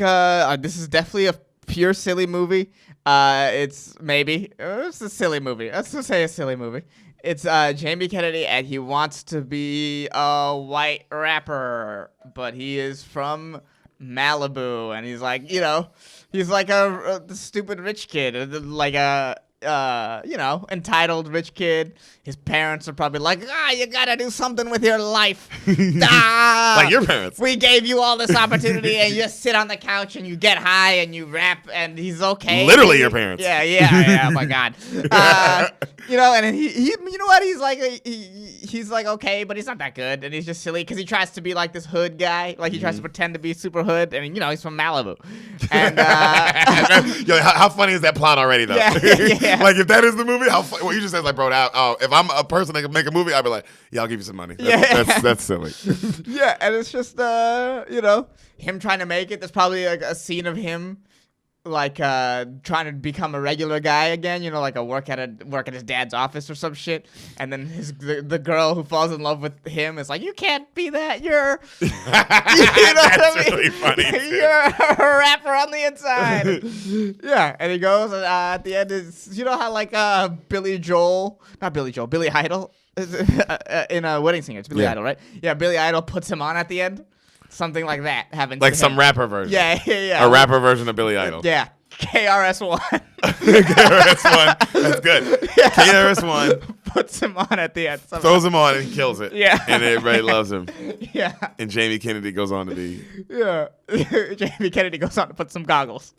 this is definitely a pure silly movie. It's a silly movie. Let's just say a silly movie. It's Jamie Kennedy, and he wants to be a white rapper, but he is from Malibu, and he's like, he's like a stupid rich kid, like a entitled rich kid. His parents are probably like, you gotta do something with your life. Like your parents. We gave you all this opportunity, and you just sit on the couch and you get high and you rap, and he's okay. Literally your parents. Yeah. Oh my god. And he you know what? He's like, he's like okay, but he's not that good, and he's just silly because he tries to be like this hood guy, like he tries to pretend to be super hood, and he's from Malibu. And Yo, how funny is that plot already though? Yeah. Like if that is the movie, what you just said, like, bro, if I'm a person that can make a movie, I'd be like, yeah, I'll give you some money. That's silly. Yeah, and it's just him trying to make it. There's probably like a scene of him like trying to become a regular guy again, like work at his dad's office or some shit, and then the girl who falls in love with him is like, you can't be that, you're you know That's what I mean? really funny. You're a rapper on the inside. Yeah, and he goes at the end is how like Billy Idol in a Wedding Singer, it's Billy Idol, right? Yeah, Billy Idol puts him on at the end. Something like that happens. Like some rapper version. Yeah. A rapper version of Billy Idol. Yeah. KRS-One. KRS-One. That's good. Yeah. KRS-One. Puts him on at the end. Somehow. Throws him on and he kills it. Yeah. And everybody loves him. Yeah. And Jamie Kennedy goes on to be. Yeah. Jamie Kennedy goes on to put some goggles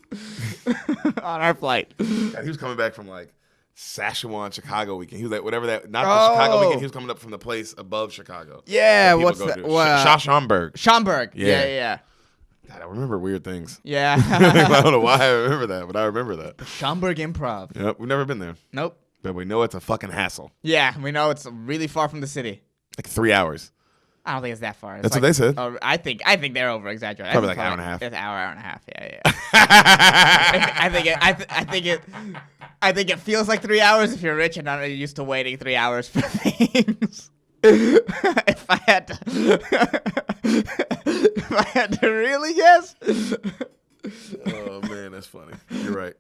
on our flight. God, he was coming back from like Saskatchewan, Chicago weekend. He was like, whatever that, not the Chicago weekend. He was coming up from the place above Chicago. Yeah, what's that? Schaumburg. Schaumburg. Yeah. God, I remember weird things. Yeah. I don't know why I remember that, but I remember that. Schaumburg Improv. Yep, we've never been there. Nope. But we know it's a fucking hassle. Yeah, we know it's really far from the city. Like 3 hours. I don't think it's that far. That's what they said. I think they're over exaggerating. Probably like an hour and a half. It's an hour and a half. Yeah. I think it feels like 3 hours if you're rich and not used to waiting 3 hours for things. If I had to really guess. Oh man, that's funny. You're right.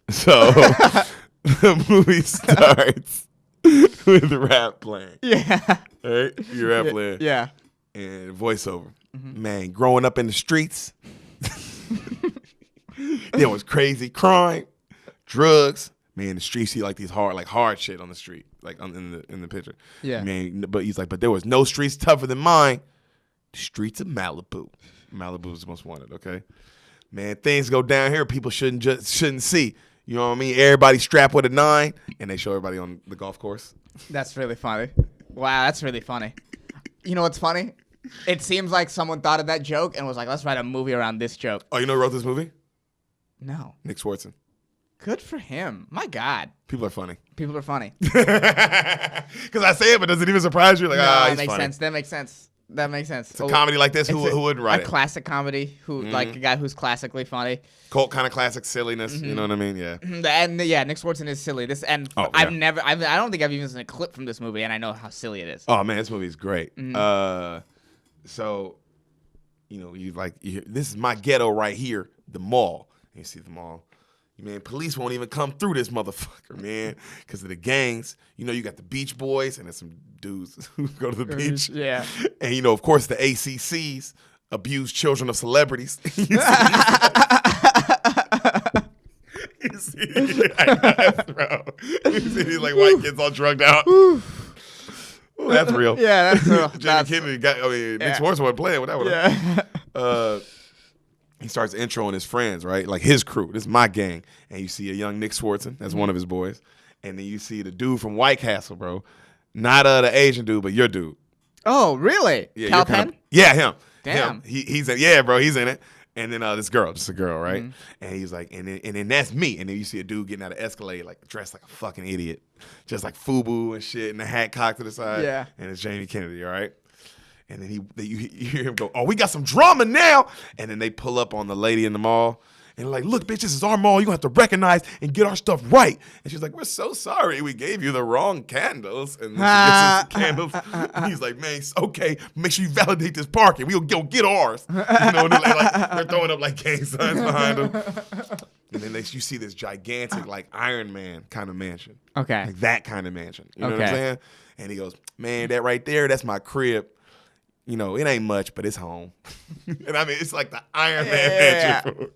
So the movie starts with rap playing. Yeah. Right? You're rap playing. Yeah. And voiceover. Mm-hmm. Man, growing up in the streets, there was crazy crime, drugs. Man, the streets, see like these hard shit on the street, like in the picture. Yeah. Man, but he's like, but there was no streets tougher than mine. The streets of Malibu. Malibu's most wanted. Okay. Man, things go down here. People shouldn't see. You know what I mean? Everybody strapped with a 9, and they show everybody on the golf course. That's really funny. Wow, that's really funny. You know what's funny? It seems like someone thought of that joke and was like, let's write a movie around this joke. Oh, you know who wrote this movie? No. Nick Swartzen. Good for him. My God. People are funny. People are funny. Because I say it, but does it even surprise you? Like, he's makes funny. sense. That makes sense. It's a comedy like this. Who wouldn't write it? A classic comedy. Like a guy who's classically funny. Cult kind of classic silliness. Mm-hmm. You know what I mean? Yeah. And Nick Swartzen is silly. I don't think I've even seen a clip from this movie, and I know how silly it is. Oh man, this movie is great. Mm-hmm. So, this is my ghetto right here. the mall. And you see the mall. Man, police won't even come through this motherfucker, man, because of the gangs. You know, you got the Beach Boys, and there's some dudes who go to the beach. Yeah. And, you know, of course, the ACCs abuse children of celebrities. You see these like white kids all drugged out. Ooh, that's real. Yeah, that's real. Jamie Kennedy got. I mean, Nick Swartz wasn't playing with that one. Yeah. He starts introing his friends, right? Like his crew. This is my gang. And you see a young Nick Swartzen. That's one of his boys. And then you see the dude from White Castle, bro. Not the Asian dude, but your dude. Oh, really? Yeah, Cal Penn? Yeah, him. Damn. He's in. Yeah, bro. He's in it. And then this girl, just a girl, right? Mm-hmm. And he's like, and then that's me. And then you see a dude getting out of Escalade, like dressed like a fucking idiot, just like FUBU and shit, and the hat cocked to the side. Yeah. And it's Jamie Kennedy, all right. And then you hear him go, "Oh, we got some drama now." And then they pull up on the lady in the mall. And like, "Look, bitch, this is our mall. You're going to have to recognize and get our stuff right." And she's like, "We're so sorry. We gave you the wrong candles." And then she gets his candles. He's like, "Man, okay, make sure you validate this parking. We'll go get ours." You know, they're throwing up like gang signs behind them. And then you see this gigantic, like Iron Man kind of mansion. Okay. Like that kind of mansion. You know what I'm saying? And he goes, "Man, that right there, that's my crib. You know, it ain't much, but it's home." And I mean, it's like the Iron Man mansion.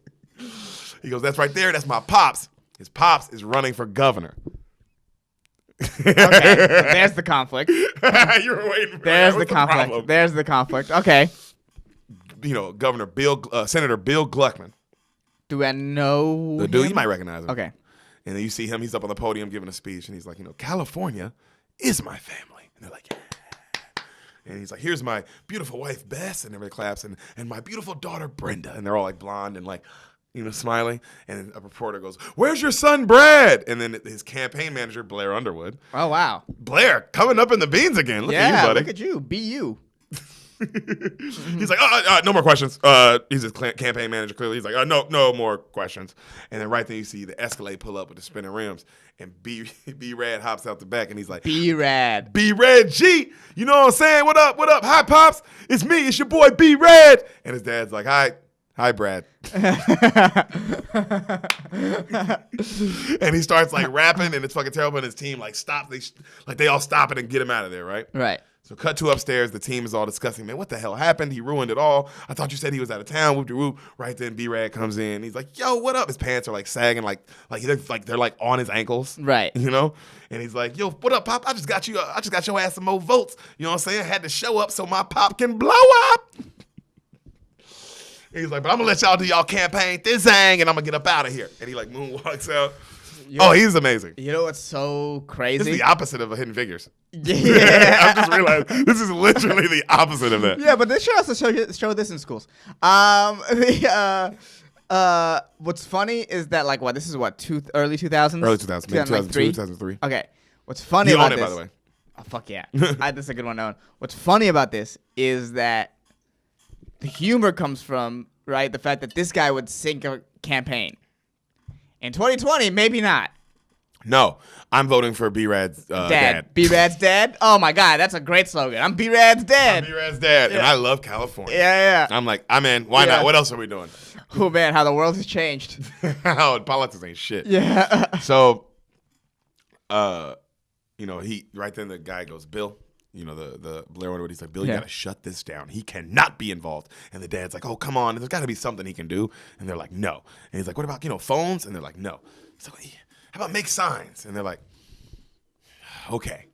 He goes, "That's right there. That's my pops. His pops is running for governor." Okay, there's the conflict. You were waiting for There's that. the conflict. There's the conflict. Okay. You know, Senator Bill Gluckman. Do I know The dude, him? you might recognize him. Okay. And then you see him. He's up on the podium giving a speech, and he's like, "You know, California is my family." And they're like, "Yeah." And he's like, "Here's my beautiful wife, Bess," and everybody claps, and my beautiful daughter, Brenda. And they're all like blonde and like, you know, smiling. And a reporter goes, "Where's your son, Brad?" And then his campaign manager, Blair Underwood. Oh, wow. Blair, coming up in the beans again. Look at you, buddy. Look at you. Be you. He's like, "No more questions." He's his campaign manager, clearly. He's like, no more questions." And then right then you see the Escalade pull up with the spinning rims, and B-Rad hops out the back, and he's like, B-Rad. B-Rad G, you know what I'm saying? What up? Hi, Pops. It's me. It's your boy, B-Rad. And his dad's like, Hi, Brad. And he starts like rapping, and it's fucking terrible, and his team like stops. They all stop it and get him out of there, right? Right. So cut to upstairs, the team is all discussing, "Man, what the hell happened? He ruined it all. I thought you said he was out of town." Whoop-de-whoop. Right then, B-Rad comes in. He's like, "Yo, what up?" His pants are like sagging, like they're like on his ankles. Right. You know? And he's like, "Yo, what up, Pop? I just got your ass some more votes. You know what I'm saying? Had to show up so my pop can blow up." And he's like, "But I'm gonna let y'all do y'all campaign this thing, and I'm gonna get up out of here." And he like moonwalks out. He's amazing. You know what's so crazy? This is the opposite of a Hidden Figures. Yeah. I just realized this is literally the opposite of that. Yeah, but they should also show this in schools. What's funny is that this is early 2000s? Early 2000s, maybe 2002, 2003. Okay. What's funny You about own it, this? by the way. Oh, fuck yeah. This is a good one to own. What's funny about this is that the humor comes from, right, the fact that this guy would sink a campaign. In 2020, maybe not. No, I'm voting for B-Rad's dad. B-Rad's dad? Oh, my God. That's a great slogan. I'm B-Rad's dad. I'm B-Rad's dad, Yeah. and I love California. Yeah. I'm like, I'm in. Why Yeah. not? What else are we doing? Oh, man, how the world has changed. Politics ain't shit. Yeah. So, you know, right then the guy goes, "Bill," you know, the Blair Underwood, he's like, "Bill, you gotta shut this down. He cannot be involved." And the dad's like, "Oh, come on. There's gotta be something he can do." And they're like, "No." And he's like, "What about, phones?" And they're like, "No." He's like, "How about make signs?" And they're like, "Okay,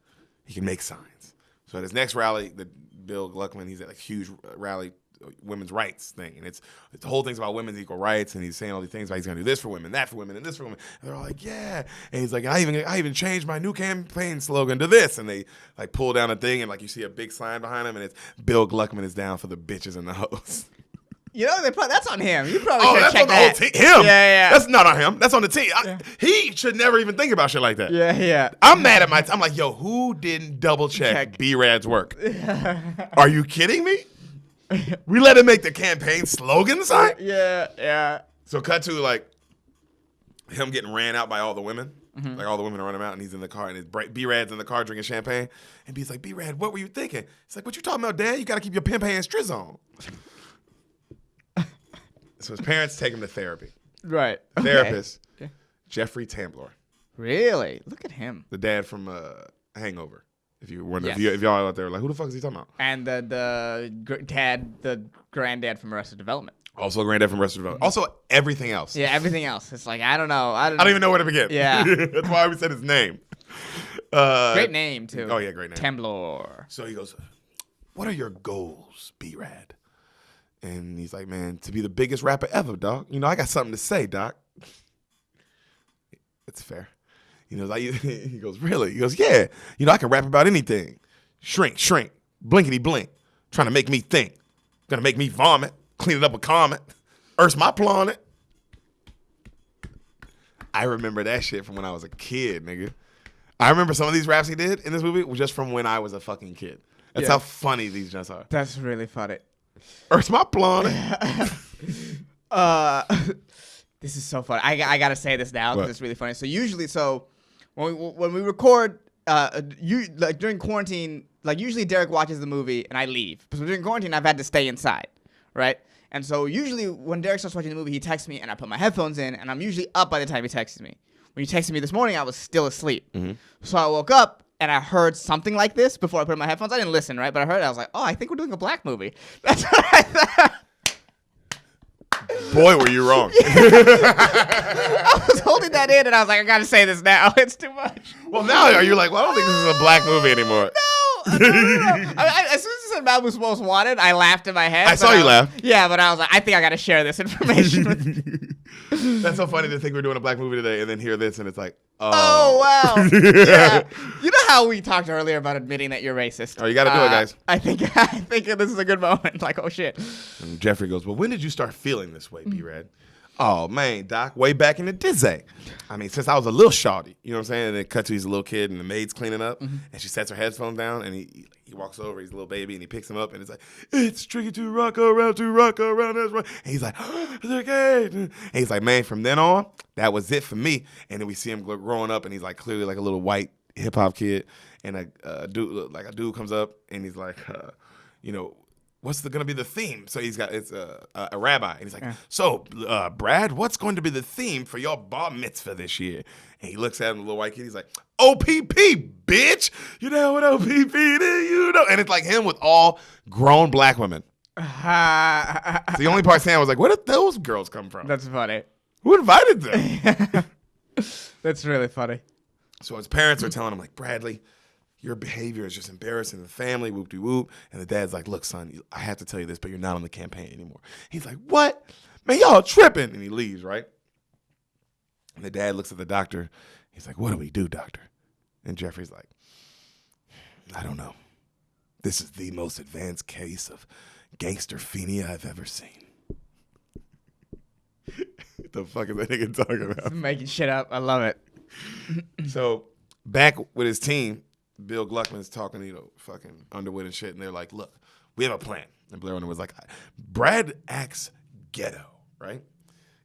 he can make signs." So at his next rally, Bill Gluckman, he's at a huge rally, women's rights thing, and it's the whole thing's about women's equal rights, and he's saying all these things about he's gonna do this for women, that for women, and this for women. And they're all like, "Yeah." And he's like, I even changed my new campaign slogan to this," and they like pull down a thing, and like you see a big sign behind him, and it's "Bill Gluckman is down for the bitches and the hoes." You know, that's on him. You probably Oh, should that's check on the that. whole team. Him. Yeah. That's not on him. That's on the team. He should never even think about shit like that. Yeah. I'm mad at I'm like, yo, who didn't double check B-Rad's work? Are you kidding me? We let him make the campaign slogan sign? Yeah. So cut to like him getting ran out by all the women. Mm-hmm. Like all the women are running him out, and he's in the car, and B-Rad's in the car drinking champagne. And B's like, "B-Rad, what were you thinking?" He's like, "What you talking about, Dad? You got to keep your pimp hand strizz on." So his parents take him to therapy. Right. Okay. Therapist, Okay. Jeffrey Tambor, Really? Look at him. the dad from Hangover. If you wonder, Yes. if y'all out there like, who the fuck is he talking about? And the granddad from Arrested Development. Also, granddad from Arrested Development. Also, everything else. Yeah, everything else. It's like I don't know. I don't even know where to begin. Yeah. That's why we said his name. Great name too. Oh yeah, great name. Temblor. So he goes, "What are your goals, B-Rad?" And he's like, "Man, to be the biggest rapper ever, dog. You know, I got something to say, doc." It's fair. You know, like, he goes, "Really?" He goes, "Yeah. You know, I can rap about anything. Shrink, blinkety blink. Trying to make me think. Gonna make me vomit. Clean it up a comment. Earth my planet." I remember that shit from when I was a kid, nigga. I remember some of these raps he did in this movie just from when I was a fucking kid. That's how funny these just are. That's really funny. Earth my planet. This is so funny. I gotta say this now because What? it's really funny. So usually, when we record, like during quarantine, like usually Derek watches the movie and I leave. But during quarantine, I've had to stay inside, right? And so usually when Derek starts watching the movie, he texts me and I put my headphones in and I'm usually up by the time he texts me. When he texted me this morning, I was still asleep. Mm-hmm. So I woke up and I heard something like this before I put in my headphones. I didn't listen, right? But I heard it. I was like, oh, I think we're doing a black movie. That's what I thought. Boy, were you wrong. I was holding that in and I was like, I gotta say this now. It's too much. Well, now are you like, well, I don't think this is a black movie anymore. No. As soon as you said Malibus Most Wanted, I laughed in my head. I saw you laugh. Yeah, but I was like, I think I gotta share this information with you. That's so funny to think we're doing a black movie today and then hear this and it's like, Oh, wow. Yeah. You know how we talked earlier about admitting that you're racist? Oh, you gotta do it, guys. I think this is a good moment. Like, oh, shit. And Jeffrey goes, well, when did you start feeling this way, B-Rad? Oh, man, Doc, way back in the dizzy. I mean, since I was a little shawty, you know what I'm saying? And then cut to he's a little kid and the maid's cleaning up and she sets her headphones down and he walks over, he's a little baby and he picks him up and it's like, it's tricky to rock around, that's right. And he's like, it's okay. And he's like, man, from then on, that was it for me. And then we see him growing up and he's like clearly like a little white hip hop kid. And a dude comes up and he's like, you know, what's gonna be the theme? So it's a rabbi, and he's like, so Brad, what's going to be the theme for your bar mitzvah this year? And he looks at him, the little white kid, he's like, OPP, bitch. You know what OPP is, you know? And it's like him with all grown black women. The only part Sam was like, where did those girls come from? That's funny. Who invited them? That's really funny. So his parents are telling him, like, Bradley, your behavior is just embarrassing the family, whoop-de-whoop. And the dad's like, look, son, I have to tell you this, but you're not on the campaign anymore. He's like, what? Man, y'all tripping. And he leaves, right? And the dad looks at the doctor. He's like, what do we do, doctor? And Jeffrey's like, I don't know. This is the most advanced case of gangsterphenia I've ever seen. What the fuck is that nigga talking about? Making shit up. I love it. So back with his team, Bill Gluckman's talking, you know, fucking Underwood and shit, and they're like, look, we have a plan. And Blair Underwood's like, Brad acts ghetto, right?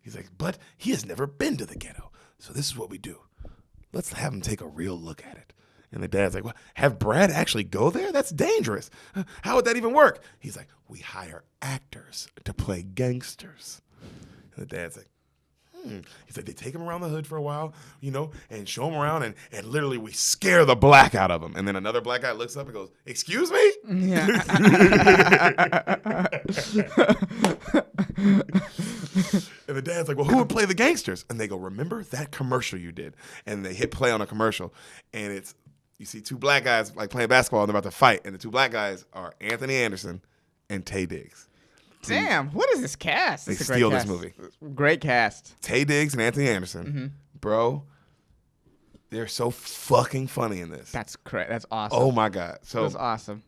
He's like, but he has never been to the ghetto. So this is what we do. Let's have him take a real look at it. And the dad's like, what? Have Brad actually go there? That's dangerous. How would that even work? He's like, we hire actors to play gangsters. And the dad's like, He said they take him around the hood for a while, you know, and show him around, and literally we scare the black out of him. And then another black guy looks up and goes, excuse me? Yeah. And the dad's like, well, who would play the gangsters? And they go, remember that commercial you did? And they hit play on a commercial, and you see two black guys like playing basketball, and they're about to fight. And the two black guys are Anthony Anderson and Taye Diggs. Damn, what is this cast? They This is a great steal this cast. movie. Great cast. Taye Diggs and Anthony Anderson. Bro, they're so fucking funny in this. That's correct. That's awesome. Oh, my God. So, That's awesome.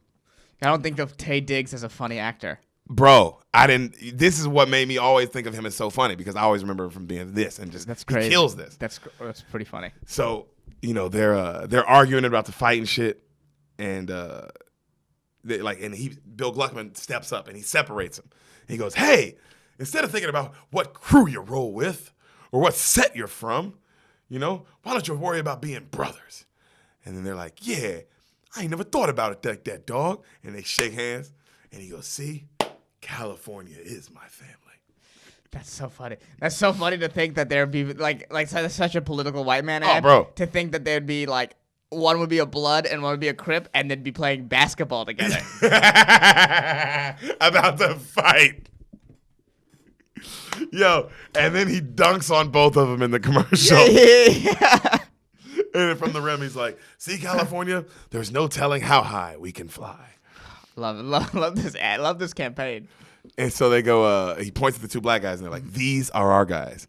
I don't think of Taye Diggs as a funny actor. bro, this is what made me always think of him as so funny, because I always remember him from being this, and just That's he crazy. kills this. That's pretty funny. So, you know, they're arguing about the fight and shit, and Bill Gluckman steps up and he separates him. He goes, hey, instead of thinking about what crew you roll with or what set you're from, you know, why don't you worry about being brothers? And then they're like, yeah, I ain't never thought about it like that, dog. And they shake hands, and he goes, see, California is my family. That's so funny. That's so funny to think that there'd be like such a political white man Oh, ad. bro. To think that there'd be like one would be a Blood and one would be a Crip, and they'd be playing basketball together. About to fight. Yo, and then he dunks on both of them in the commercial. Yeah. And then from the rim, he's like, "See, California, there's no telling how high we can fly." Love this ad. Love this campaign. And so they go, he points at the two black guys, and they're like, "These are our guys."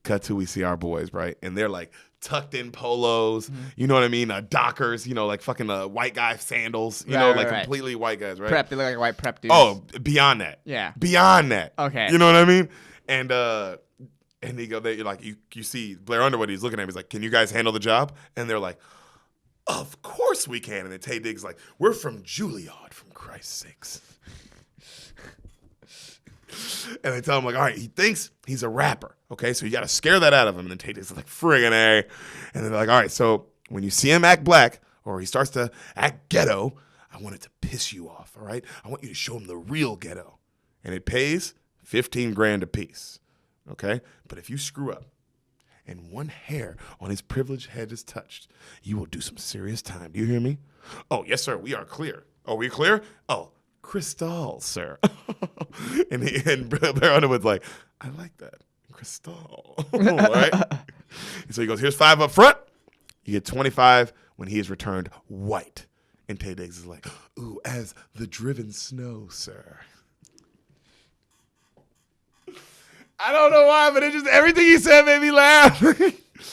Cut to, we see our boys, right? And they're like tucked in polos, you know what I mean? Dockers, you know, like fucking white guy sandals, you know, like completely white guys, right? Prep, they look like white prep dudes. Oh, beyond that. Yeah. Beyond that. Okay. You know what I mean? And he go, they like you see Blair Underwood, he's looking at him, he's like, "Can you guys handle the job?" And they're like, "Of course we can." And then Tay Diggs like, "We're from Juilliard, for Christ's sakes." And they tell him like, "All right, he thinks he's a rapper. Okay, so you got to scare that out of him." And then Tay Diggs is like, "Friggin' A." And they're like, "All right, so when you see him act black or he starts to act ghetto, I want it to piss you off. All right, I want you to show him the real ghetto, and it pays $15,000 a piece. Okay, but if you screw up and one hair on his privileged head is touched, you will do some serious time. Do you hear me?" "Oh, yes, sir. We are clear." "Oh, we clear?" "Oh, Cristal, sir." and Blair Underwood's like, "I like that. Cristal." Right? And so he goes, "Here's $5 up front. You get $25 when he is returned white." And Tay Diggs is like, "Ooh, as the driven snow, sir." I don't know why, but it just everything he said made me laugh.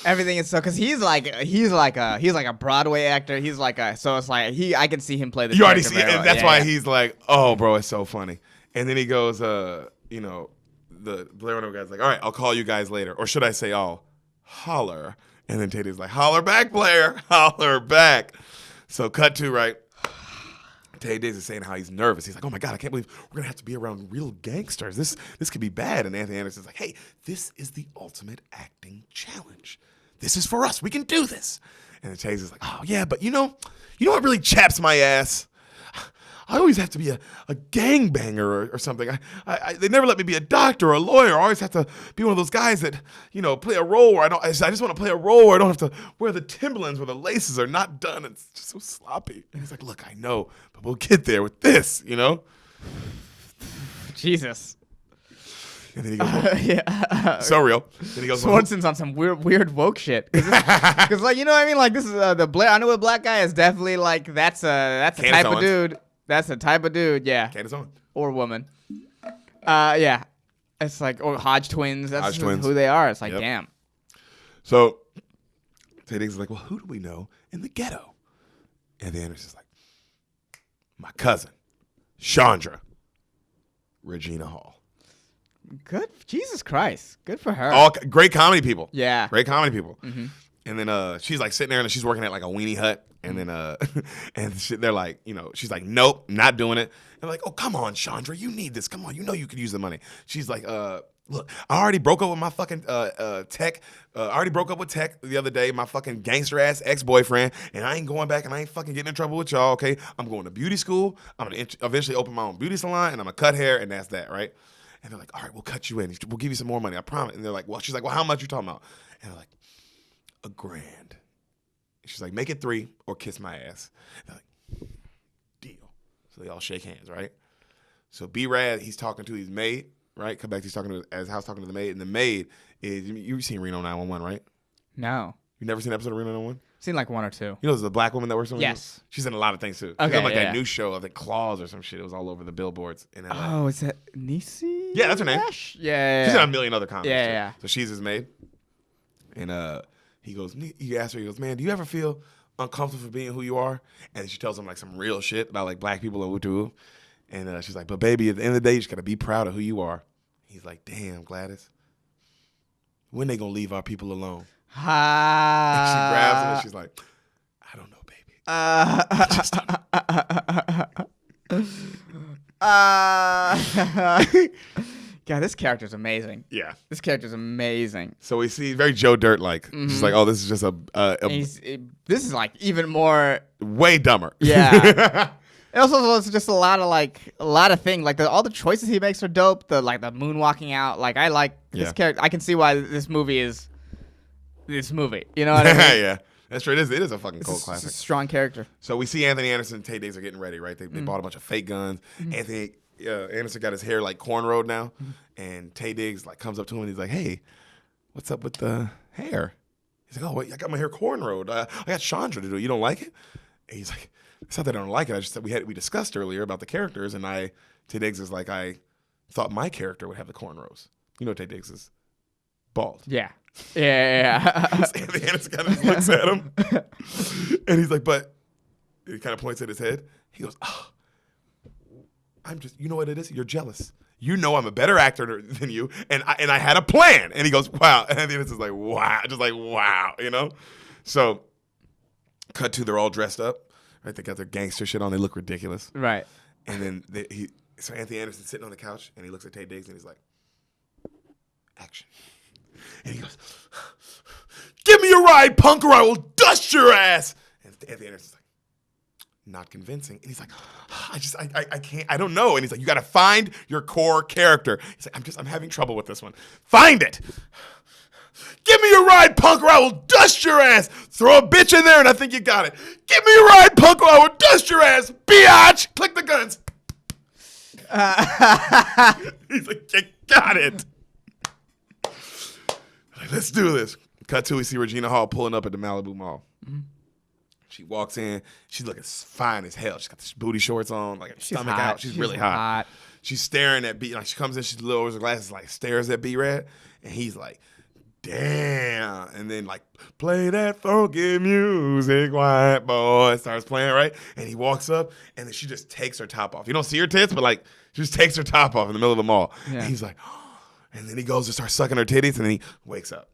Everything is so because he's like a Broadway actor. He's like so it's like I can see him play the. You already see it, well. and that's why he's like, "Oh, bro, it's so funny." And then he goes, you know, the Blair Underwood guy's like, "All right, I'll call you guys later," or should I say, "I'll holler." And then Tatum's like, "Holler back, Blair, holler back." So cut to right. Tay Diggs is saying how he's nervous. He's like, "Oh my God, I can't believe we're gonna have to be around real gangsters. This could be bad." And Anthony Anderson's like, "Hey, this is the ultimate acting challenge. This is for us. We can do this." And then Tay Diggs is like, "Oh yeah, but you know what really chaps my ass? I always have to be a gangbanger or something. They never let me be a doctor or a lawyer. I always have to be one of those guys that, you know, play a role where I just want to play a role where I don't have to wear the Timberlands where the laces are not done. It's just so sloppy." And he's like, "Look, I know, but we'll get there with this, you know?" Jesus. And then he goes, so real. Then he goes, Swanson's on some weird woke shit. Because like, you know what I mean? Like, this is the Blair Underwood black guy is definitely like, that's a type of dude. That's the type of dude, yeah. Candace Owens. Or woman. Yeah. It's like, or Hodge twins. That's Hodge twins. who they are. It's like, Yep. damn. So Tay Diggs is like, "Well, who do we know in the ghetto?" And the Anderson's like, "My cousin, Chandra, Regina Hall." Good. Jesus Christ. Good for her. All great comedy people. Yeah. Great comedy people. Mm-hmm. And then she's like sitting there and she's working at like a weenie hut. And then they're like, you know, she's like, "Nope, not doing it." They're like, "Oh, come on, Chandra, you need this. Come on, you know you could use the money." She's like, "Look, I already broke up with my fucking Tech. I already broke up with Tech the other day, my fucking gangster ass ex-boyfriend, and I ain't going back and I ain't fucking getting in trouble with y'all, okay? I'm going to beauty school. I'm going to eventually open my own beauty salon, and I'm going to cut hair, and that's that, right?" And they're like, "All right, we'll cut you in. We'll give you some more money, I promise." And they're like, "Well," she's like, "Well, how much you talking about?" And they're like, $1,000. She's like, "Make it 3 or kiss my ass." They're like, "Deal." So they all shake hands, right? So B-Rad, he's talking to his maid, right? Come back, he's talking to his house, talking to the maid, and the maid is, you've seen Reno 911, right? No. You never seen an episode of Reno 911? Seen like 1 or 2. You know, there's a black woman that works on Reno? Yes. She's in a lot of things too. Okay, She's on like yeah. that new show, I think Claws or some shit. It was all over the billboards in LA. Oh, is that Niecy? Yeah, that's her name. Yeah. She's in a million other comedies. Yeah, too. yeah. So she's his maid. And he asked her, he goes, "Man, do you ever feel uncomfortable for being who you are?" And she tells him like some real shit about like black people and Wutu. And she's like, "But baby, at the end of the day, you just gotta be proud of who you are." He's like, "Damn, Gladys. When they gonna leave our people alone?" She grabs him and she's like, "I don't know, baby." God, this character's amazing. Yeah. This character's amazing. So we see very Joe Dirt like. She's like, "Oh, this is just This is like even more. way dumber." Yeah. It also was just a lot of things. Like all the choices he makes are dope. The moonwalking out. Like I like this character. I can see why this movie is this movie. You know what I mean? Yeah. That's true. It is a fucking cult classic. It's a strong character. So we see Anthony Anderson and Tay Diggs are getting ready, right? They bought a bunch of fake guns. Anthony Anderson got his hair like cornrowed now, and Tay Diggs like comes up to him and he's like, "Hey, what's up with the hair?" He's like, "Oh, wait, I got my hair cornrowed. I got Chandra to do it. You don't like it?" And he's like, "It's not that I don't like it. I just said we discussed earlier about the characters, and Tay Diggs is like, I thought my character would have the cornrows. You know, Tay Diggs is bald." Yeah. Yeah. Anthony Anderson kind of looks at him, and he's like, "But," he kind of points at his head. He goes, "Oh, I'm just, you know what it is? You're jealous. You know I'm a better actor than you, and I had a plan." And he goes, "Wow." And Anthony Anderson's like, "Wow," just like, "Wow," you know. So, cut to, they're all dressed up, right? They got their gangster shit on. They look ridiculous, Right. and then so Anthony Anderson's sitting on the couch, and he looks at Tay Diggs, and he's like, "Action." And he goes, "Give me a ride, punk, or I will dust your ass." And Anthony Anderson's like, "Not convincing." And he's like, I can't, I don't know. And he's like, "You got to find your core character." He's like, I'm having trouble with this one. "Find it. Give me a ride, punk, or I will dust your ass. Throw a bitch in there, and I think you got it. Give me a ride, punk, or I will dust your ass. Biatch." Click the guns. He's like, "You got it." Like, let's do this. Cut to, we see Regina Hall pulling up at the Malibu Mall. She walks in. She's looking fine as hell. She's got this booty shorts on, like her stomach hot. out. She's really hot. She's staring at B. Like she comes in, she lowers her glasses, like stares at B-Rad, and he's like, "Damn!" And then like, "Play that funky music, white boy." Starts playing, right? And he walks up, and then she just takes her top off. You don't see her tits, but like she just takes her top off in the middle of the mall. Yeah. And he's like, and then he goes to start sucking her titties, and then he wakes up,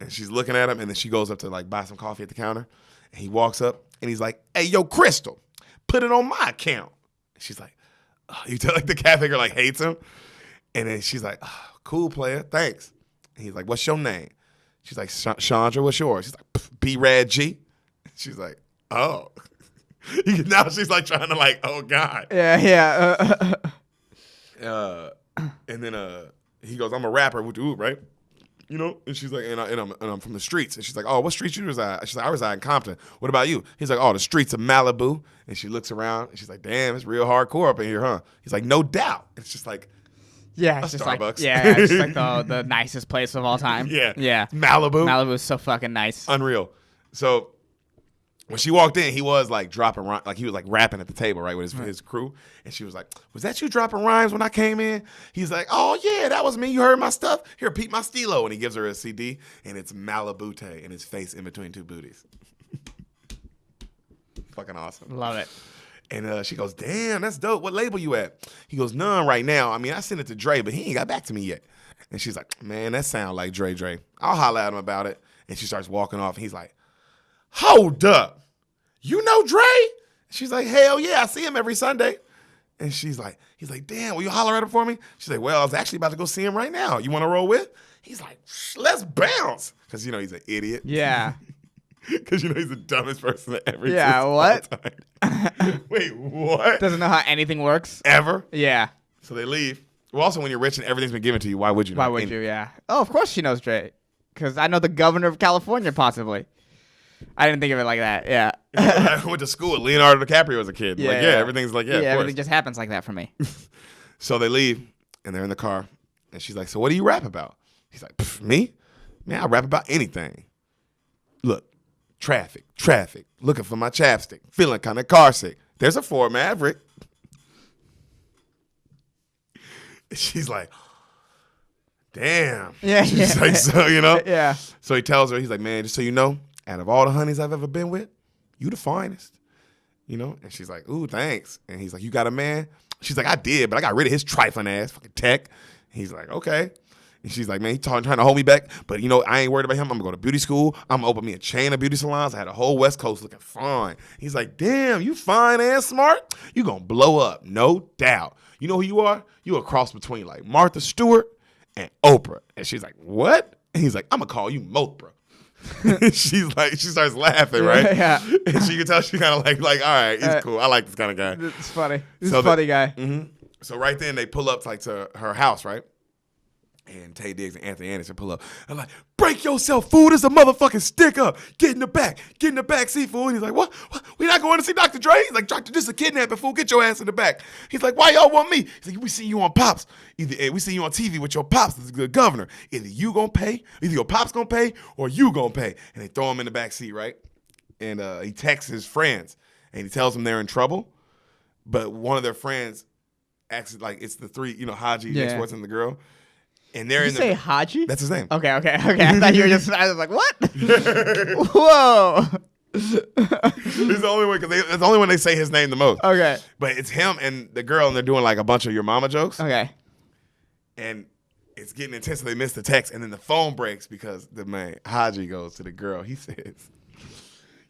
and she's looking at him, and then she goes up to like buy some coffee at the counter, and he walks up, and he's like, "Hey, yo, Crystal, put it on my account." And she's like, oh, you tell like the cat figure like hates him, and then she's like, "Oh, cool player, thanks." And he's like, "What's your name?" She's like, "Chandra, what's yours?" She's like, "B-Rad G." She's like, "Oh." Now she's like trying to like, oh God. Yeah. And then he goes, "I'm a rapper," right? You know, and she's like, and I'm from the streets. And she's like, "Oh, what streets you reside?" She's like, "I reside in Compton." "What about you?" He's like, "Oh, the streets of Malibu." And she looks around, and she's like, "Damn, it's real hardcore up in here, huh?" He's like, "No doubt." It's just like, yeah, it's just Starbucks. Like, yeah, it's just like the nicest place of all time. Yeah. Malibu. Malibu is so fucking nice. Unreal. So when she walked in, he was like dropping rhymes, like he was like rapping at the table, right, with his crew. And she was like, "Was that you dropping rhymes when I came in?" He's like, "Oh yeah, that was me. You heard my stuff? Here, peep my stilo." And he gives her a CD, and it's Malibute and his face in between two booties. Fucking awesome. Love it. And she goes, "Damn, that's dope. What label you at?" He goes, "None right now. I mean, I sent it to Dre, but he ain't got back to me yet." And she's like, "Man, that sound like Dre. I'll holler at him about it." And she starts walking off, and he's like, "Hold up. You know Dre?" She's like, "Hell yeah, I see him every Sunday." And he's like, "Damn, will you holler at him for me?" She's like, "Well, I was actually about to go see him right now. You want to roll with?" He's like, "Let's bounce." Because, you know, he's an idiot. Yeah. Because, you know, he's the dumbest person that ever exists. Yeah, what? Wait, what? Doesn't know how anything works. Ever? Yeah. So they leave. Well, also, when you're rich and everything's been given to you, why would you know? Why would you, yeah. Oh, of course she knows Dre. Because I know the governor of California, possibly. I didn't think of it like that, yeah. I went to school with Leonardo DiCaprio as a kid. Yeah, everything's like, yeah, everything just happens like that for me. So they leave, and they're in the car, and she's like, "So what do you rap about?" He's like, "Me? Man, I rap about anything. Look, traffic, looking for my chapstick, feeling kind of car sick. There's a Ford Maverick." She's like, "Damn." Yeah. She's like, "So, you know?" Yeah. So he tells her, he's like, "Man, just so you know, out of all the honeys I've ever been with, you the finest." You know? And she's like, "Ooh, thanks." And he's like, "You got a man?" She's like, "I did, but I got rid of his trifling ass, fucking tech." He's like, "Okay." And she's like, "Man, he's trying to hold me back, but you know, I ain't worried about him. I'm gonna go to beauty school. I'm gonna open me a chain of beauty salons. I had a whole West Coast looking fine." He's like, "Damn, you fine and smart. You gonna blow up, no doubt. You know who you are? You a cross between like Martha Stewart and Oprah." And she's like, "What?" And he's like, "I'm gonna call you Mothra." She starts laughing, right? Yeah. And she can tell she kind of like, all right, he's cool. I like this kind of guy. It's funny. He's a funny guy. Mm-hmm. So right then they pull up to her house, right? And Tay Diggs and Anthony Anderson pull up. I'm like, break yourself, fool. This is a motherfucking stick up. Get in the back. Get in the back seat, fool. And he's like, what? We not going to see Dr. Dre? He's like, Dr. This is a kidnapping, fool. Get your ass in the back. He's like, why y'all want me? He's like, we see you on Pops. We see you on TV with your Pops, the governor. Either you gonna pay, either your Pops gonna pay, or you gonna pay. And they throw him in the back seat, right? And he texts his friends. And he tells them they're in trouble. But one of their friends acts like it's the three, Haji, Nick Swartz, and the girl. And they're Did you say Haji? That's his name. Okay. I thought you were just. I was like, what? Whoa. He's the only one because it's the only one they say his name the most. Okay. But it's him and the girl, and they're doing like a bunch of your mama jokes. Okay. And it's getting intense. So they miss the text, and then the phone breaks because the man Haji goes to the girl. He says,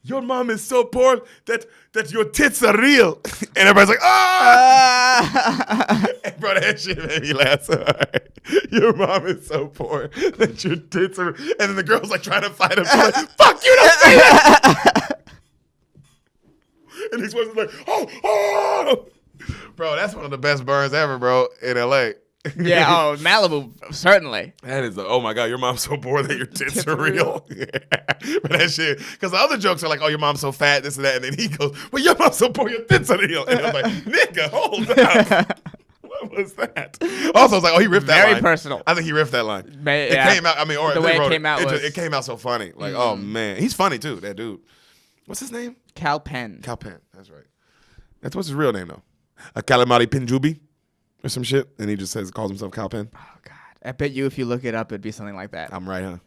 "Your mom is so poor that your tits are real," and everybody's like, "Ah!" And bro, that shit made me laugh so hard. Your mom is so poor that your tits are, and then the girl's like trying to fight him. She's like, "Fuck you, don't say that!" And he's like, "Oh, bro, that's one of the best burns ever, bro, in LA." Yeah, Malibu, certainly. That is, oh my God, your mom's so poor that your tits are real. Yeah. But that shit, because the other jokes are like, oh, your mom's so fat, this and that. And then he goes, well, your mom's so poor, your tits are real. And I was like, nigga, hold up. What was that? Also, I was like, oh, he riffed that line. Very personal. I think he riffed that line. It came out, or the way it came out it came out so funny. Like, oh man, he's funny too, that dude. What's his name? Cal Penn. Cal Penn, that's right. That's what's his real name though. A Calamari Pinjubi. Or some shit, and he just calls himself Cal Penn. Oh God, I bet you if you look it up, it'd be something like that. I'm right, huh?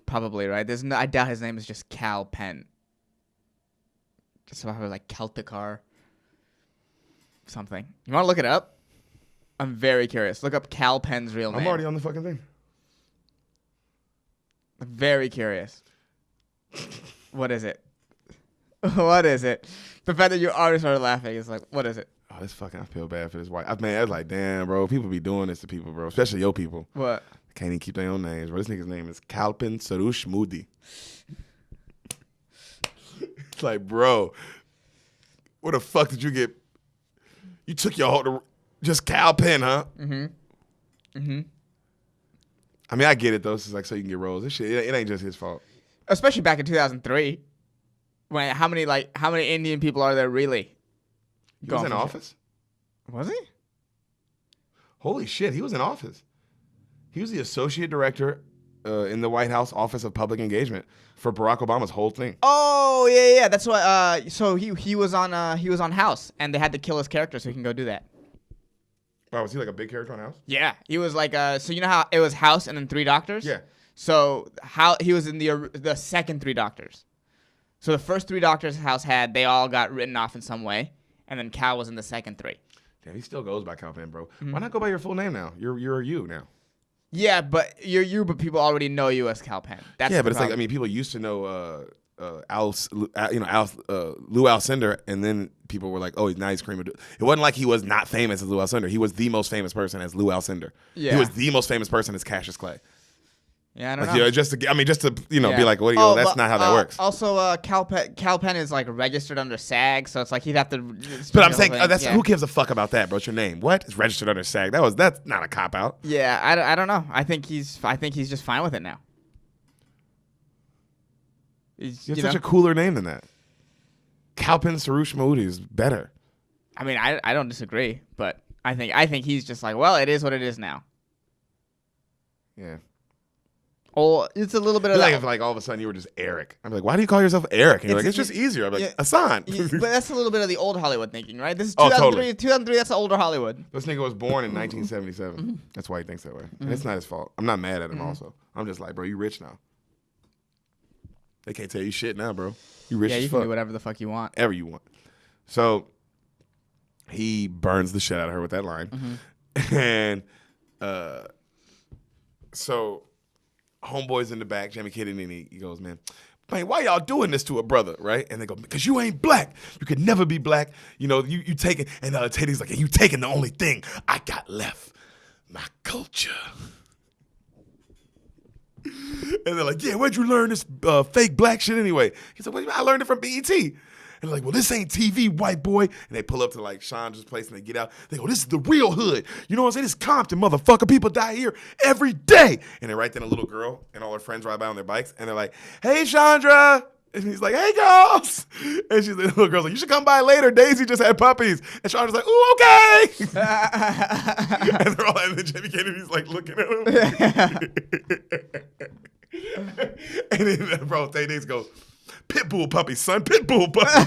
Probably right. I doubt his name is just Cal Penn. Just probably like Celticar. Something. You want to look it up? I'm very curious. Look up Cal Penn's real name. I'm already on the fucking thing. I'm very curious. What is it? What is it? The fact that you already started laughing is like, what is it? Oh, this fucking, I feel bad for this white. I was like, damn, bro. People be doing this to people, bro. Especially your people. What? Can't even keep their own names, bro. This nigga's name is Kalpin Sarush Moody. It's like, bro, where the fuck did you get? You took your whole, just Kalpin, huh? Mm-hmm. Mm-hmm. I mean, I get it, though. It's like so you can get roles. This shit, it ain't just his fault. Especially back in 2003. When how many Indian people are there really? He was in office? Was he? Holy shit, he was in office. He was the associate director in the White House Office of Public Engagement for Barack Obama's whole thing. Oh yeah. That's why. So he was on House, and they had to kill his character so he can go do that. Wow, was he like a big character on House? Yeah, he was like so you know how it was House and then 3 Doctors? Yeah. So how he was in the second 3 Doctors. So the first 3 Doctors House had, they all got written off in some way. And then Cal was in the second 3. Damn, he still goes by Cal Penn, bro. Mm-hmm. Why not go by your full name now? You're you now. Yeah, but you're you, but people already know you as Cal Penn. That's yeah, but it's problem. like, I mean, people used to know Lou Alcindor, and then people were like, oh, now he's Kareem Abdul. It wasn't like he was not famous as Lou Alcindor. He was the most famous person as Lou Alcindor. Yeah. He was the most famous person as Cassius Clay. Yeah, I don't know. You know, just to be like, what do you? That's not how that works. Also, Cal Penn is like registered under SAG, so it's like he'd have to. But I'm saying who gives a fuck about that, bro? It's your name. What? It's registered under SAG. That's not a cop out. Yeah, I don't know. I think he's just fine with it now. You have such a cooler name than that. Kalpin Sarush Moody is better. I mean, I don't disagree, but I think he's just like, well, it is what it is now. Yeah. Oh, it's a little bit of like that. if like all of a sudden you were just Eric. I'm like, why do you call yourself Eric? And you're like, it's just easier. I'm like, Hassan. But that's a little bit of the old Hollywood thinking, right? This is 2003. Totally. 2003, that's the older Hollywood. This nigga was born in 1977. Mm-hmm. That's why he thinks that way. And it's not his fault. I'm not mad at him also. I'm just like, bro, you rich now. They can't tell you shit now, bro. You rich as fuck. Yeah, you can do whatever the fuck you want. Ever you want. So he burns the shit out of her with that line. Mm-hmm. And so homeboy's in the back, Jamie Kennedy, and he goes, man, why y'all doing this to a brother, right? And they go, because you ain't black. You could never be black. You know, you take it. And Teddy's like, you taking the only thing I got left, my culture. And they're like, yeah, where'd you learn this fake black shit anyway? He's like, I learned it from BET. And they're like, well, this ain't TV, white boy. And they pull up to like Chandra's place and they get out. They go, this is the real hood. You know what I'm saying? This is Compton, motherfucker. People die here every day. And then right then a little girl and all her friends ride by on their bikes. And they're like, hey, Chandra. And he's like, hey, girls. And the little girl's like, you should come by later. Daisy just had puppies. And Chandra's like, ooh, okay. And they're all, and then Jamie Kennedy's like looking at him. And then, bro, Tay Diggs goes, pit bull puppies, son. Pit bull puppies.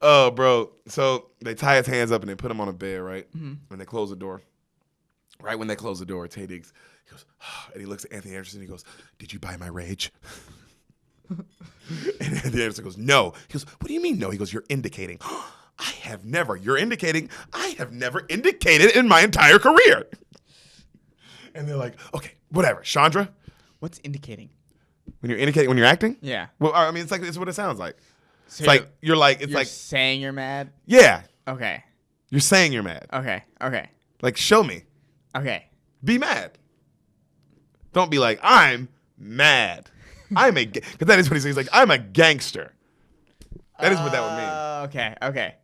Oh, bro. So they tie his hands up and they put him on a bed, right? Mm-hmm. And they close the door. Right when they close the door, Tay Diggs, he goes, oh, and he looks at Anthony Anderson and he goes, did you buy my rage? And Anthony Anderson goes, no. He goes, what do you mean no? He goes, you're indicating. You're indicating, I have never indicated in my entire career. And they're like, okay, whatever. Chandra? What's indicating? When you're acting? Yeah. Well, I mean, it's what it sounds like. So it's like, you're saying you're mad? Yeah. Okay. You're saying you're mad. Okay. Like, show me. Okay. Be mad. Don't be like, I'm mad. Because that is what he says. He's like, I'm a gangster. That is what that would mean. Okay.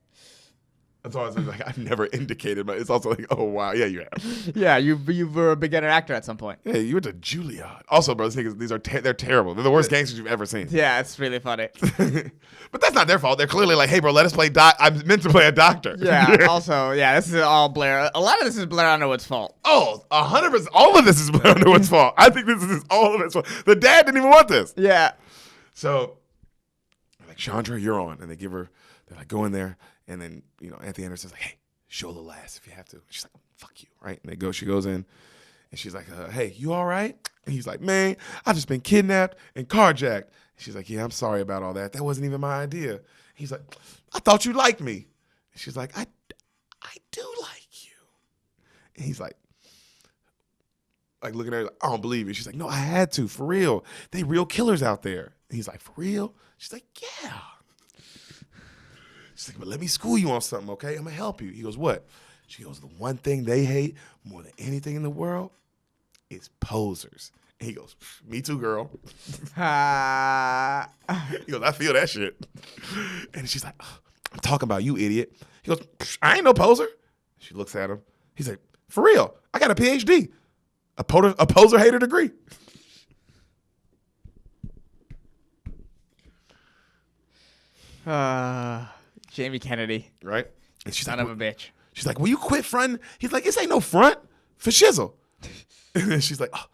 That's all I was like, I've never indicated, but it's also like, oh, wow. Yeah, you have. Yeah, you were a beginner actor at some point. Yeah, you went to Juilliard. Also, bro, they're terrible. They're the worst gangsters you've ever seen. Yeah, it's really funny. But that's not their fault. They're clearly like, hey, bro, let us play I'm meant to play a doctor. Yeah, also, this is all Blair. A lot of this is Blair Underwood's fault. Oh, 100%. All of this is Blair Underwood's fault. I think this is all of his fault. The dad didn't even want this. Yeah. So, like, Chandra, you're on. And they're like, go in there. And then, Anthony Anderson's like, hey, show a little ass if you have to. She's like, fuck you, right? And she goes in, and she's like, hey, you all right? And he's like, man, I've just been kidnapped and carjacked. And she's like, yeah, I'm sorry about all that. That wasn't even my idea. He's like, I thought you liked me. And she's like, I do like you. And he's like looking at her like, I don't believe it. She's like, no, I had to, for real. They real killers out there. And he's like, for real? She's like, yeah. She's like, but let me school you on something, okay? I'm going to help you. He goes, what? She goes, the one thing they hate more than anything in the world is posers. And he goes, me too, girl. He goes, I feel that shit. And she's like, I'm talking about you, idiot. He goes, I ain't no poser. She looks at him. He's like, for real, I got a PhD, a poser hater degree. Jamie Kennedy. Right? And she's Son like, of a bitch. She's like, will you quit fronting? He's like, this ain't no front for shizzle. And then she's like, oh,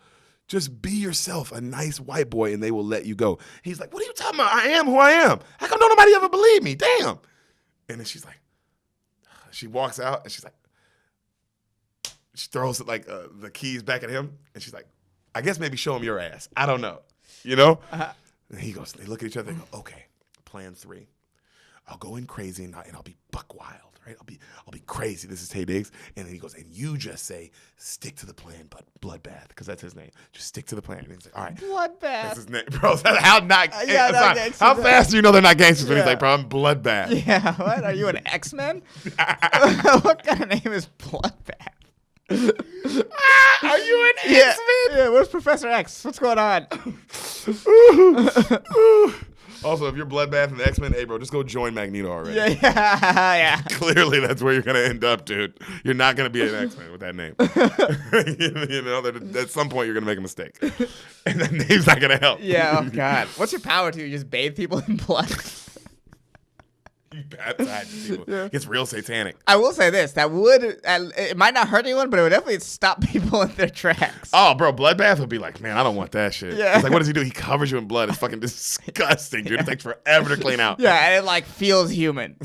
just be yourself, a nice white boy, and they will let you go. He's like, what are you talking about? I am who I am. How come don't nobody ever believe me? Damn. And then she's like, she walks out, and she's like, she throws the keys back at him, and she's like, I guess maybe show him your ass. I don't know. And he goes, they look at each other, they go, okay, plan 3. I'll go in crazy and I'll be buck wild, right? I'll be crazy. This is Tay Diggs. And then he goes, and you just say, stick to the plan, but Bloodbath, because that's his name. Just stick to the plan. And he's like, all right. Bloodbath. That's his name. Bro, how Gangsters. fast do you know they're not gangsters when he's like, bro, I'm Bloodbath. Yeah, what? Are you an X-Men? What kind of name is Bloodbath? Are you an X-Men? Yeah, where's Professor X? What's going on? Also, if you're Bloodbath and the X-Men, hey, bro, just go join Magneto already. Yeah. Clearly, that's where you're going to end up, dude. You're not going to be an X-Men with that name. At some point, you're going to make a mistake. And that name's not going to help. Yeah, oh, God. What's your power to? You just bathe people in blood? You baptize people. Yeah. It gets real satanic. I will say this. It might not hurt anyone, but it would definitely stop people in their tracks. Oh, bro, Bloodbath would be like, man, I don't want that shit. Yeah. It's like, what does he do? He covers you in blood. It's fucking disgusting, dude. Yeah. It takes forever to clean out. Yeah, and it, feels human.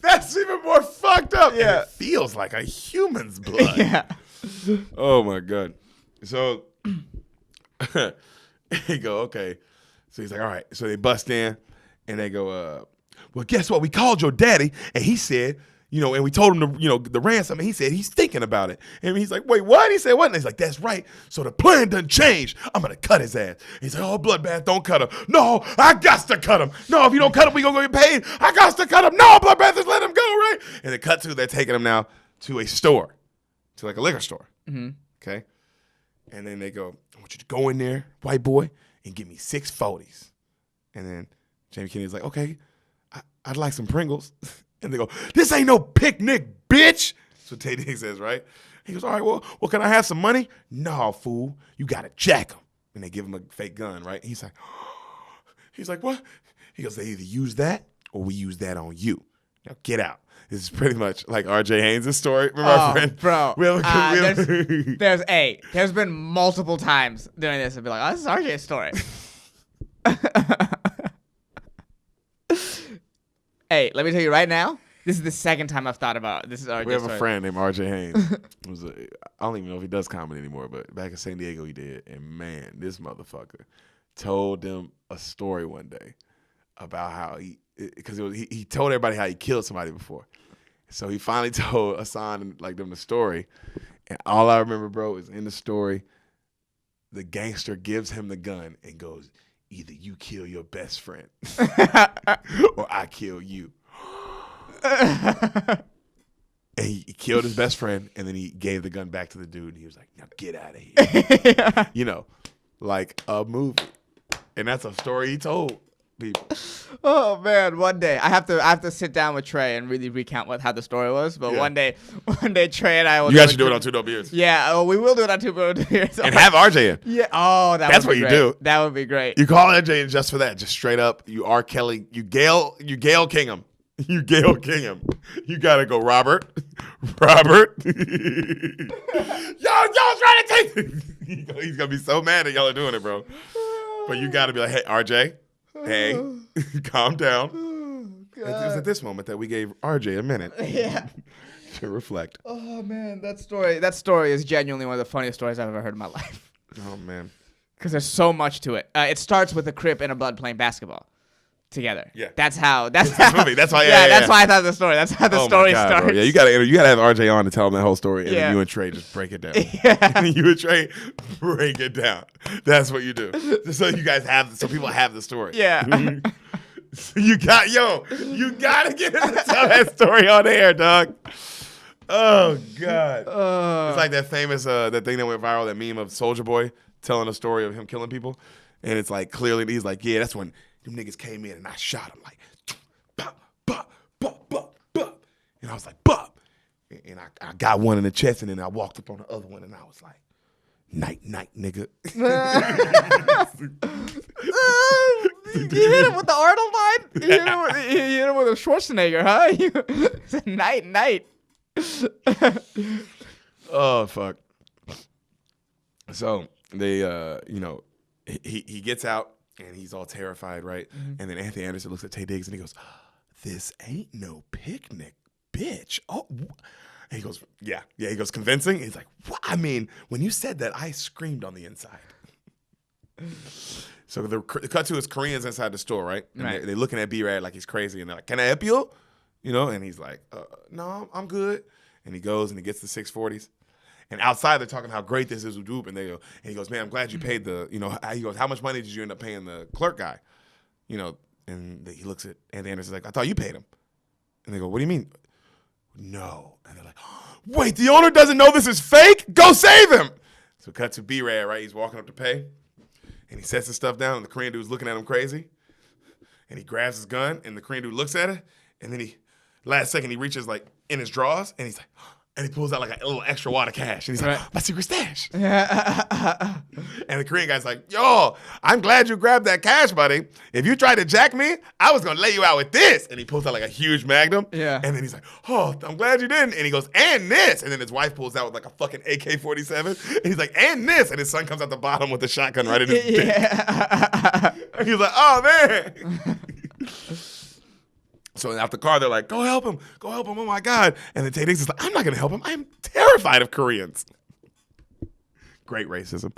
That's even more fucked up. Yeah. And it feels like a human's blood. Yeah. Oh my God. So he go, okay. So he's like, all right. So they bust in and they go, well, guess what? We called your daddy and he said and we told him the ransom, and he said he's thinking about it. And he's like, wait, what? He said, what? And he's like, that's right. So the plan done changed. I'm going to cut his ass. He's like, oh, Bloodbath, don't cut him. No, I got to cut him. No, if you don't cut him, we going to get paid. I got to cut him. No, Bloodbath, just let him go, right? And then cut to, they're taking him now to a store, to like a liquor store. Mm-hmm. Okay? And then they go, I want you to go in there, white boy, and give me 6 40s. And then Jamie Kennedy's like, okay, I'd like some Pringles. And they go, this ain't no picnic, bitch. That's what Tay Diggs says, right? He goes, all right, well, can I have some money? No, fool. You got to jack him. And they give him a fake gun, right? He's like, what? He goes, they either use that or we use that on you. Now get out. This is pretty much like R.J. Haynes' story. Remember our friend? Bro. There's been multiple times doing this and be like, oh, this is R.J.'s story. Hey, let me tell you right now, this is the second time I've thought about it. This is R.J.'s story. We have a friend named R.J. Haynes. I don't even know if he does comedy anymore, but back in San Diego he did. And man, this motherfucker told them a story one day about how he told everybody how he killed somebody before. So he finally told Hassan and them the story. And all I remember, bro, is in the story, the gangster gives him the gun and goes, either you kill your best friend or I kill you. And he killed his best friend, and then he gave the gun back to the dude, and he was like, now get out of here. Yeah. Like a movie. And that's a story he told people. Oh man, one day I have to sit down with Trey and really recount how the story was. But one day Trey and I will. You guys should do it on 2 Dope Beers. Yeah, we will do it on 2 Dope Beers. And have RJ in. Yeah. Oh, that's what you do. That would be great. You call RJ in just for that, just straight up. You R. Kelly. You Gail Kingham. You Gail Kingham. You gotta go, Robert. Y'all trying to take. He's gonna be so mad that y'all are doing it, bro. But you gotta be like, hey, RJ. Hey, calm down. It was at this moment that we gave RJ a minute to reflect. Oh man, that story is genuinely one of the funniest stories I've ever heard in my life. Oh man, because there's so much to it. It starts with a Crip and a Blood playing basketball together. Yeah, that's how. That's movie. That's why. That's why I thought the story. That's how the story starts. Bro. Yeah, you gotta have RJ on to tell him that whole story, and then you and Trey just break it down. Yeah, you and Trey break it down. That's what you do. Just so you guys so people have the story. Yeah. You gotta get him to tell that story on air, dog. Oh God. It's like that famous that thing that went viral, that meme of Soulja Boy telling a story of him killing people, and it's like clearly he's like, yeah, that's when them niggas came in and I shot him like, bop, bop, bop, bop, bop. And I was like, bop. And I got one in the chest, and then I walked up on the other one, and I was like, night, nigga. You hit him with the Arnold line? You hit him with a Schwarzenegger, huh? It's a night. Oh, fuck. So they, he gets out. And he's all terrified, right? Mm-hmm. And then Anthony Anderson looks at Tay Diggs and he goes, this ain't no picnic, bitch. Oh, and he goes, yeah. He goes, convincing? He's like, what? I mean, when you said that, I screamed on the inside. So the cut to his Koreans inside the store, right? And they're looking at B-Rad like he's crazy. And they're like, can I help you? And he's like, no, I'm good. And he goes and he gets the 640s. And outside, they're talking how great this is with Doop, and he goes, man, I'm glad you paid he goes, how much money did you end up paying the clerk guy? And he looks at Anthony Anderson, like, I thought you paid him. And they go, what do you mean? No. And they're like, wait, the owner doesn't know this is fake? Go save him. So cut to B-Rad, right? He's walking up to pay, and he sets his stuff down, and the Korean dude's looking at him crazy. And he grabs his gun, and the Korean dude looks at it, and then last second, he reaches, like, in his drawers, and he's like, and he pulls out like a little extra wad of cash. And he's like, my secret stash. And the Korean guy's like, yo, I'm glad you grabbed that cash, buddy. If you tried to jack me, I was going to lay you out with this. And he pulls out like a huge Magnum. Yeah. And then he's like, oh, I'm glad you didn't. And he goes, and this. And then his wife pulls out with like a fucking AK-47. And he's like, and this. And his son comes out the bottom with a shotgun right in his dick. And he's like, oh, man. So out the car, they're like, go help him, oh my God. And then Tay Diggs is like, I'm not going to help him. I'm terrified of Koreans. Great racism.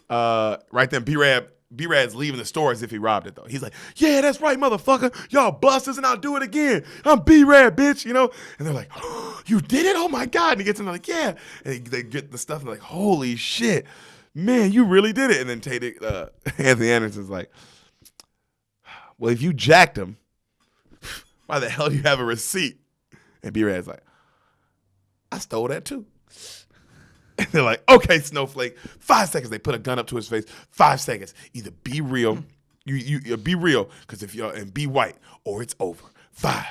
Right then, B-Rab B-Rad's leaving the store as if he robbed it, though. He's like, yeah, that's right, motherfucker. Y'all busters, and I'll do it again. I'm B-Rad, bitch, you know? And they're like, oh, you did it? Oh, my God. And he gets in, like, yeah. And they get the stuff, and they're like, holy shit. Man, you really did it. And then Anthony Anderson's like, well, if you jacked him, why the hell do you have a receipt? And B-Rad's like, I stole that, too. And they're like, okay, Snowflake. 5 seconds. They put a gun up to his face. 5 seconds. Either be real, you be real, because if you're and be white, or it's over. 5,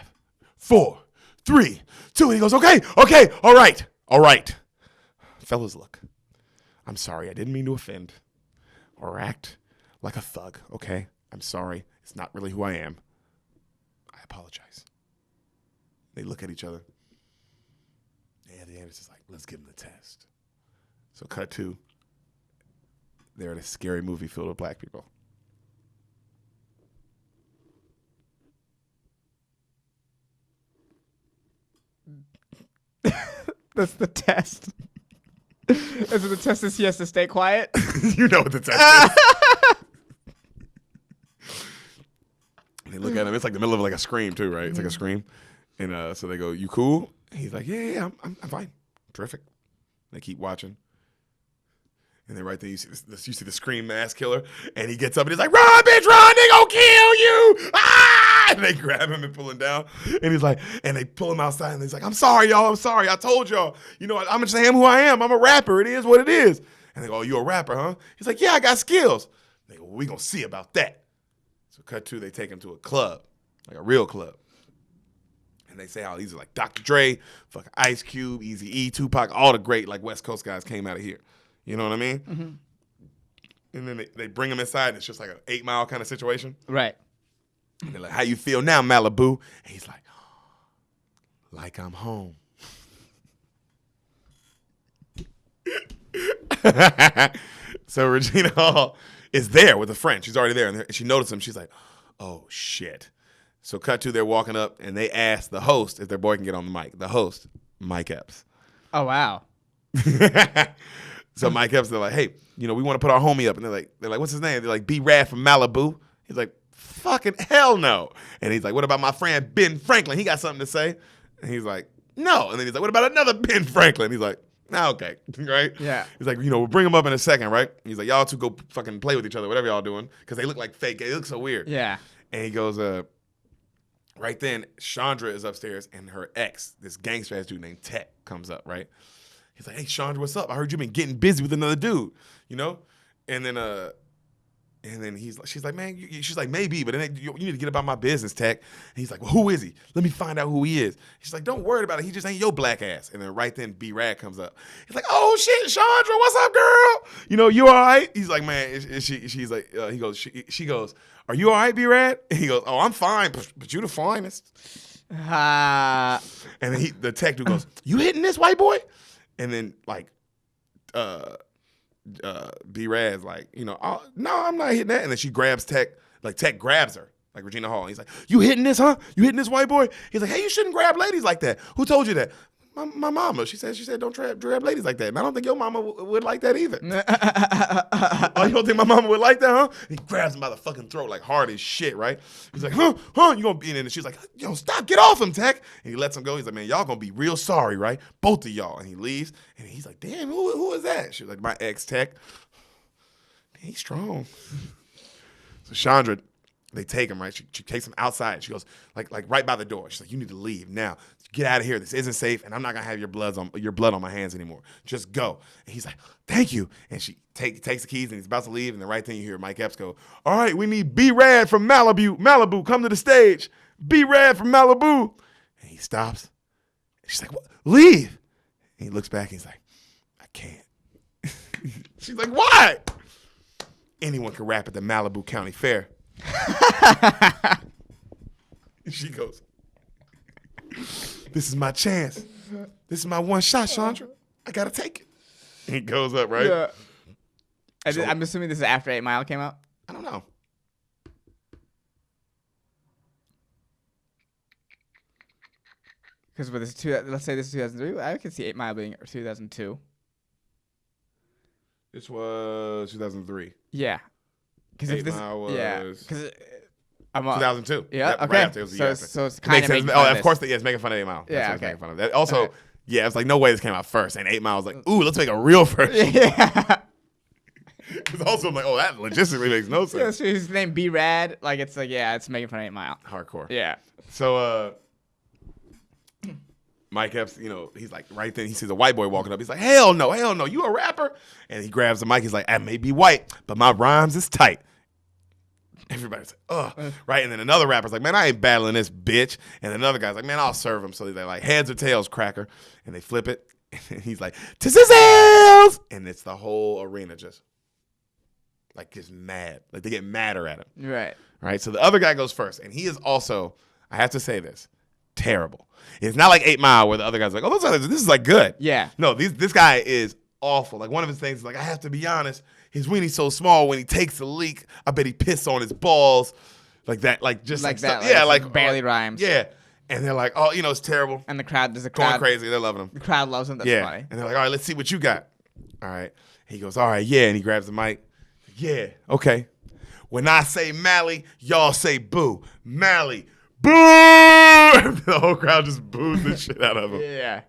4, 3, 2. And he goes, okay, all right. Fellas, look. I'm sorry. I didn't mean to offend or act like a thug. Okay, I'm sorry. It's not really who I am. I apologize. They look at each other. And the Anderson's like, let's give him the test. So cut to, they're at a scary movie filled with black people. That's the test. Is it the test is he has to stay quiet? You know what the test is. And they look at him. It's like the middle of like a scream too, right? It's like a scream. And so they go, you cool? And he's like, yeah, I'm fine. Terrific. They keep watching. And then right there, you see the scream mask killer, and he gets up and he's like, run, bitch, run, they gonna kill you! Ah! And they grab him and pull him down. And he's like, and they pull him outside, and he's like, I'm sorry, y'all, I'm sorry, I told y'all. You know, I'm just saying who I am. I'm a rapper. It is what it is. And they go, oh, you a rapper, huh? He's like, yeah, I got skills. They go, well, we gonna see about that. So cut to, they take him to a club, like a real club. And they say how these are like Dr. Dre, fucking Ice Cube, Eazy-E, Tupac, all the great like West Coast guys came out of here. You know what I mean? Mm-hmm. And then they bring him inside, and it's just like an 8 Mile kind of situation. Right. And they're like, how you feel now, Malibu? And he's like, like I'm home. So Regina Hall is there with a friend. She's already there. And she noticed him. She's like, oh, shit. So cut to, they're walking up, and they ask the host if their boy can get on the mic. The host, Mike Epps. Oh, wow. So Mike Epps, they're like, hey, you know, we want to put our homie up. And they're like, what's his name? They're like, B-Rad from Malibu. He's like, fucking hell no. And he's like, what about my friend Ben Franklin? He got something to say. And he's like, no. And then he's like, what about another Ben Franklin? He's like, nah, okay, right? Yeah. He's like, you know, we'll bring him up in a second, right? He's like, y'all two go fucking play with each other, whatever y'all doing, because they look like fake. They look so weird. Yeah. And he goes, right then, Chandra is upstairs, and her ex, this gangster ass dude named Tech, comes up, right? He's like, hey, Chandra, what's up? I heard you've been getting busy with another dude, you know? And then she's like, man, she's like, maybe, but then you need to get about my business, Tech. And he's like, well, who is he? Let me find out who he is. She's like, don't worry about it. He just ain't your black ass. And then right then, B-Rad comes up. He's like, oh, shit, Chandra, what's up, girl? You know, you all right? He's like, man, is she? She's like, she goes, are you all right, B-Rad? And he goes, oh, I'm fine, but you the finest. And then the tech dude goes, you hitting this white boy? And then, like, B-Rad's like, you know, oh, no, I'm not hitting that. And then she grabs Tech, like Tech grabs her, like Regina Hall. And he's like, you hitting this, huh? You hitting this white boy? He's like, hey, you shouldn't grab ladies like that. Who told you that? My mama. She said don't grab ladies like that. And I don't think your mama would like that either. Oh, you don't think my mama would like that, huh? And he grabs him by the fucking throat like hard as shit, right? He's like, huh? You gonna be in it? And she's like, yo, stop, get off him, Tech. And he lets him go. He's like, man, y'all gonna be real sorry, right? Both of y'all. And he leaves. And he's like, damn, who is that? She's like, my ex, Tech. He's strong. So Chandra, they take him, right? She takes him outside. She goes, like right by the door. She's like, you need to leave now. Get out of here. This isn't safe, and I'm not gonna have your blood on my hands anymore. Just go. And he's like, thank you. And she takes the keys, and he's about to leave. And the right thing you hear Mike Epps go, all right, we need B-Rad from Malibu. Malibu, come to the stage. B-Rad from Malibu. And he stops. And she's like, what? Leave. And he looks back, and he's like, I can't. She's like, why? Anyone can rap at the Malibu County Fair. She goes, this is my chance. This is my one shot, Chandra. I gotta take it. And he goes up, right? Yeah. So, I'm assuming this is after 8 Mile came out? I don't know. Because with this let's say this is 2003, I could see 8 Mile being 2002. This was 2003. Yeah. Because 8 Mile was because 2002. Yeah. Yep, Okay. right after, it was the year after. So it's It kind makes of sense. making Oh, fun of of course, it's making fun of 8 Mile. That's Yeah, what it's okay. making fun of. That also, Okay. yeah, it's like no way this came out first. And 8 Mile was like, ooh, let's make a real version. Yeah. It's also I'm like, oh, that logistically makes no Yeah, sense. so his name B Rad. Like it's like it's making fun of 8 Mile. Hardcore. Yeah. So Mike Epps, he's like right then he sees a white boy walking up. He's like, hell no, you a rapper? And he grabs the mic. He's like, I may be white, but my rhymes is tight. Everybody's like, ugh, right? And then another rapper's like, man, I ain't battling this bitch. And another guy's like, man, I'll serve him. So they're like, heads or tails, cracker. And they flip it. And he's like, tails. And it's the whole arena just like gets mad. Like they get madder at him. Right. Right? So the other guy goes first. And he is also, I have to say this, terrible. It's not like 8 Mile where the other guy's like, oh, this is like good. Yeah. No, this guy is awful. Like one of his things is like, I have to be honest, his weenie's so small when he takes a leak, I bet he piss on his balls. Like that, like just Like that. stuff. Yeah, like barely rhymes. Yeah. And they're like, oh, it's terrible. And there's a Going crowd. crazy. They're loving him. The crowd loves him. That's Yeah. funny. And they're like, all right, let's see what you got. All right. He goes, all right, yeah. And he grabs the mic. Yeah, okay. When I say Mally, y'all say boo. Mally, boo! The whole crowd just boos the shit out of him. Yeah.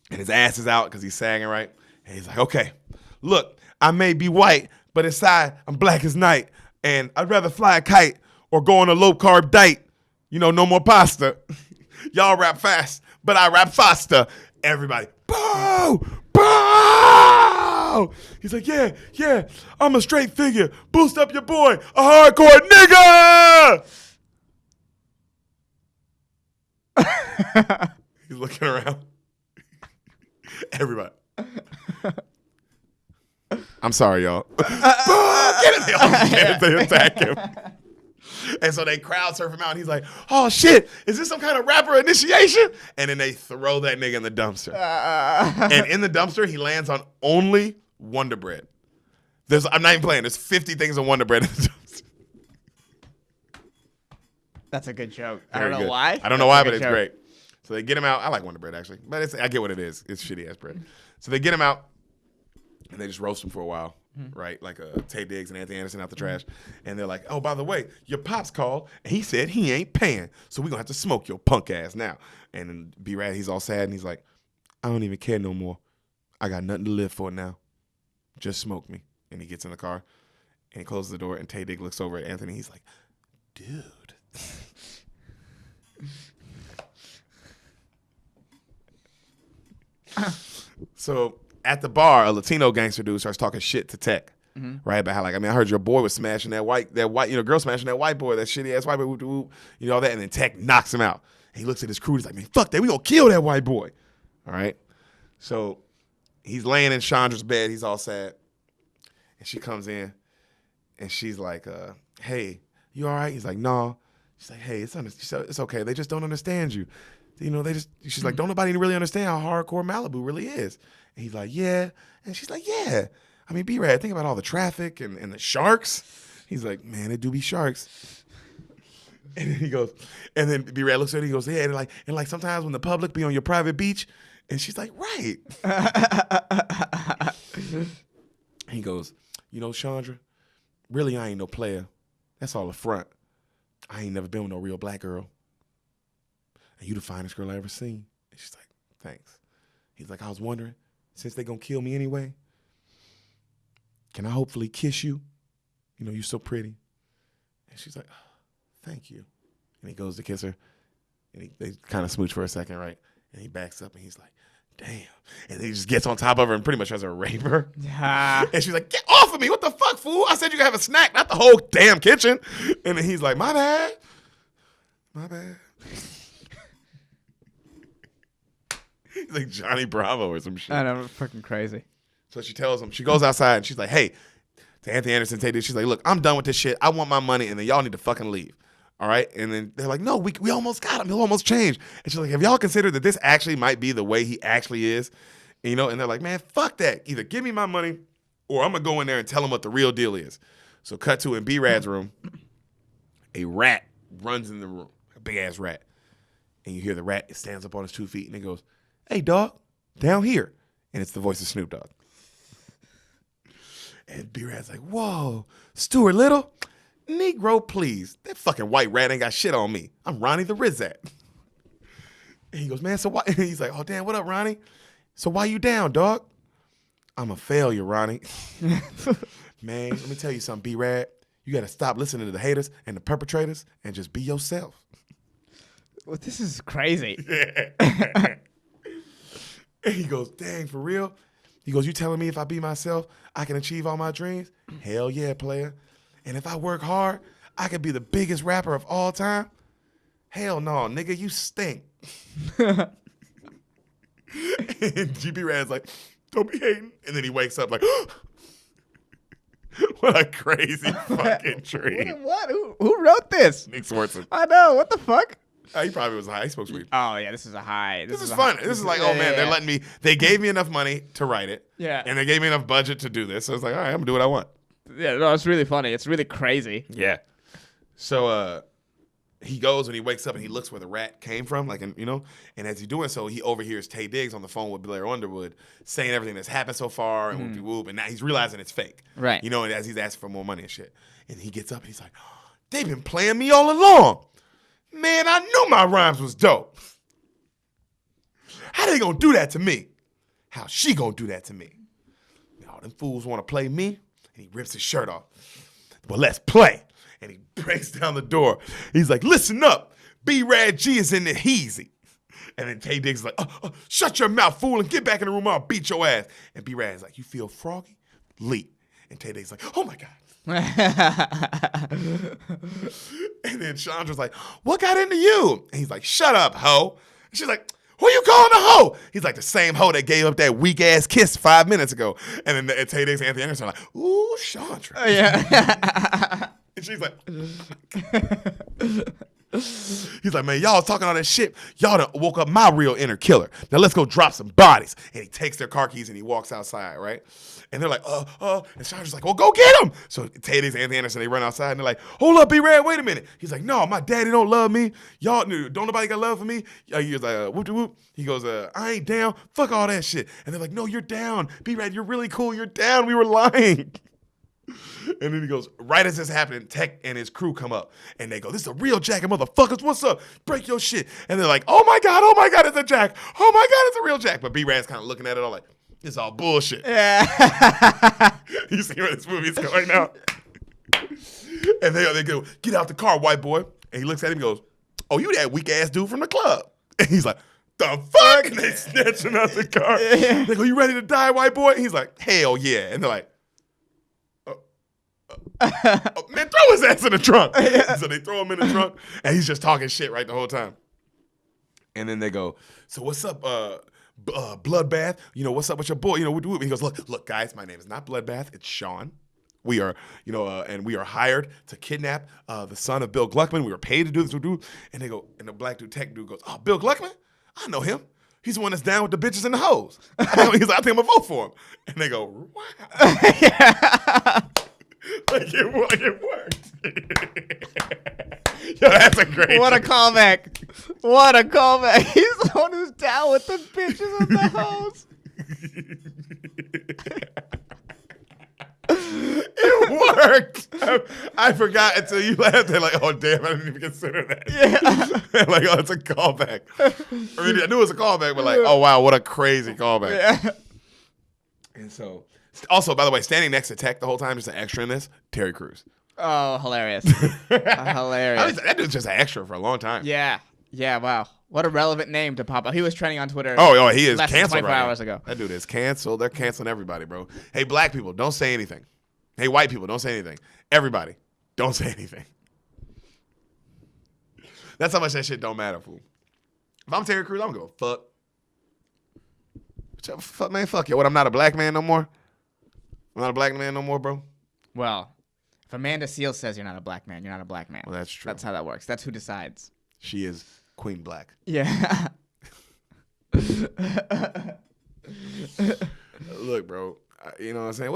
And his ass is out because he's sagging, right? And he's like, okay, look, I may be white, but inside I'm black as night. And I'd rather fly a kite or go on a low-carb diet. No more pasta. Y'all rap fast, but I rap faster. Everybody, boo! Boo! He's like, yeah, I'm a straight figure. Boost up your boy, a hardcore nigga! He's looking around. Everybody. I'm sorry, y'all. Get him! They all they attack him. And so they crowd surf him out, and he's like, oh, shit, is this some kind of rapper initiation? And then they throw that nigga in the dumpster. And in the dumpster, he lands on only Wonder Bread. I'm not even playing. There's 50 things of Wonder Bread in the dumpster. That's a good joke. I Very don't know good. why. I don't know why, but That's a it's good great. So they get him out. I like Wonder Bread, actually. But I get what it is. It's shitty-ass bread. So they get him out, and they just roast him for a while, right? Like Tay Diggs and Anthony Anderson out the trash. And they're like, oh, by the way, your pops called, and he said he ain't paying, so we're going to have to smoke your punk ass now. And then B-Rad, he's all sad, and he's like, I don't even care no more. I got nothing to live for now. Just smoke me. And he gets in the car, and he closes the door, and Tay Diggs looks over at Anthony. He's like, dude. So at the bar, a Latino gangster dude starts talking shit to Tech, right? About how I heard your boy was smashing that white, girl smashing that white boy, that shitty ass white boy, all that, and then Tech knocks him out. He looks at his crew, he's like, man, fuck that, we gonna kill that white boy, all right? So he's laying in Chandra's bed, he's all sad, and she comes in, and she's like, hey, you all right? He's like, no. She's like, hey, it's okay. They just don't understand you. She's like, don't nobody really understand how hardcore Malibu really is. And he's like, yeah. And she's like, yeah. I mean, B-Rad, think about all the traffic and the sharks. He's like, man, it do be sharks. And then he goes, and then B-Rad looks at her, he goes, yeah, and like sometimes when the public be on your private beach, and she's like, right. He goes, Chandra, really I ain't no player. That's all a front. I ain't never been with no real black girl. And you the finest girl I ever seen. And she's like, thanks. He's like, I was wondering, since they gonna kill me anyway, can I hopefully kiss you? You're so pretty. And she's like, oh, thank you. And he goes to kiss her. And they kind of smooch for a second, right? And he backs up and he's like, damn. And he just gets on top of her and pretty much tries to rape her. And she's like, get off of me. What the fuck, fool? I said you could have a snack, not the whole damn kitchen. And then he's like, my bad. My bad. He's like Johnny Bravo or some shit. I know, fucking crazy. So she tells him, she goes outside and she's like, hey, to Anthony Anderson, she's like, look, I'm done with this shit. I want my money and then y'all need to fucking leave. All right. And then they're like, no, we almost got him. He'll almost change. And she's like, have y'all considered that this actually might be the way he actually is? And they're like, man, fuck that. Either give me my money or I'm going to go in there and tell him what the real deal is. So cut to in B-Rad's room, a rat runs in the room, a big ass rat. And you hear the rat, it stands up on his 2 feet and it goes, hey, dog, down here. And it's the voice of Snoop Dogg. And B-Rad's like, whoa, Stuart Little? Negro, please. That fucking white rat ain't got shit on me. I'm Ronnie the Rizat. And he goes, man, so why? He's like, oh, damn, what up, Ronnie? So why you down, dog? I'm a failure, Ronnie. Man, let me tell you something, B-Rad. You got to stop listening to the haters and the perpetrators and just be yourself. Well, this is crazy. And he goes, dang, for real? He goes, you telling me if I be myself, I can achieve all my dreams? Hell yeah, player. And if I work hard, I can be the biggest rapper of all time? Hell no, nigga, you stink. And GB Rad's like, don't be hating. And then he wakes up like, what a crazy fucking dream. What? Who wrote this? Nick Swartzen. I know. What the fuck? He probably was high. He smokes weed. Oh, yeah, this is a high. This is fun. This is like, oh, man, they're letting me. They gave me enough money to write it. Yeah. And they gave me enough budget to do this. So I was like, all right, I'm going to do what I want. Yeah, no, it's really funny. It's really crazy. Yeah. So he goes and he wakes up and he looks where the rat came from, like, and and as he's doing so, he overhears Tay Diggs on the phone with Blair Underwood saying everything that's happened so far and whoop-de-whoop, and now he's realizing it's fake. Right. And as he's asking for more money and shit. And he gets up and he's like, they've been playing me all along. Man, I knew my rhymes was dope. How they gonna do that to me? How she gonna do that to me? All them fools wanna play me? And he rips his shirt off. Well, let's play. And he breaks down the door. He's like, listen up. B-Rad G is in the heezy. And then Tay Diggs is like, shut your mouth, fool, and get back in the room or I'll beat your ass. And B-Rad's like, you feel froggy? Leap. And Tay Diggs is like, oh my God. And then Chandra's like, what got into you? And he's like, shut up, hoe. And she's like, who you calling a hoe? He's like, the same hoe that gave up that weak ass kiss 5 minutes ago. And then Tay Diggs and Anthony Anderson are like, ooh, Chandra. Yeah. And she's like, he's like, man, y'all talking all that shit. Y'all done woke up my real inner killer. Now let's go drop some bodies. And he takes their car keys and he walks outside, right? And they're like, and Chandra's like, well, go get him. So Tay Diggs and Anthony Anderson, they run outside and they're like, hold up, B-Rad, wait a minute. He's like, no, my daddy don't love me. Y'all, don't nobody got love for me. He was like, whoop-de-whoop. He goes, I ain't down. Fuck all that shit. And they're like, no, you're down. B-Rad, you're really cool. You're down. We were lying. And then he goes, right as this happening, Tech and his crew come up. And they go, this is a real Jack, motherfuckers. What's up? Break your shit. And they're like, oh my God, it's a Jack. Oh my God, it's a real Jack. But B-Rad's kind of looking at it all like, it's all bullshit. Yeah. You see where this movie's going now? And they go, get out the car, white boy. And he looks at him and goes, oh, you that weak ass dude from the club. And he's like, the fuck? And they snatch him out the car. They go, you ready to die, white boy? And he's like, hell yeah. And they're like, man, throw his ass in the trunk. So they throw him in the trunk, and he's just talking shit right the whole time. And then they go, so what's up, Bloodbath? What's up with your boy? He goes, look, guys, my name is not Bloodbath. It's Sean. We are, and we are hired to kidnap the son of Bill Gluckman. We were paid to do this. And they go, and the black dude, tech dude goes, oh, Bill Gluckman? I know him. He's the one that's down with the bitches and the hoes. He's like, I think I'm going to vote for him. And they go, wow. Yeah. Like it worked. Yo, that's a great What a joke. callback. What a callback. He's the one who's down with the bitches and the hoes. It worked. I forgot until you laughed. They're like, oh, damn, I didn't even consider that. Yeah. Like, oh, it's a callback. I mean, I knew it was a callback, but like, oh, wow, what a crazy callback. Yeah. And so, also, by the way, standing next to Tech the whole time, just an extra in this, Terry Crews. Oh, hilarious. I Hilarious. mean, that dude's just an extra for a long time. Yeah. Yeah, wow. What a relevant name to pop up. He was trending on Twitter. Oh, he is less than canceled 24 right hours now. ago. That dude is canceled. They're canceling everybody, bro. Hey, black people, don't say anything. Hey, white people, don't say anything. Everybody, don't say anything. That's how much that shit don't matter, fool. If I'm Terry Crews, I'm gonna go fuck. Man, fuck you. What, I'm not a black man no more? I'm not a black man no more, bro? Well, if Amanda Seales says you're not a black man, you're not a black man. Well, that's true. That's how that works. That's who decides. She is Queen Black. Yeah. Look, bro. You know what I'm saying?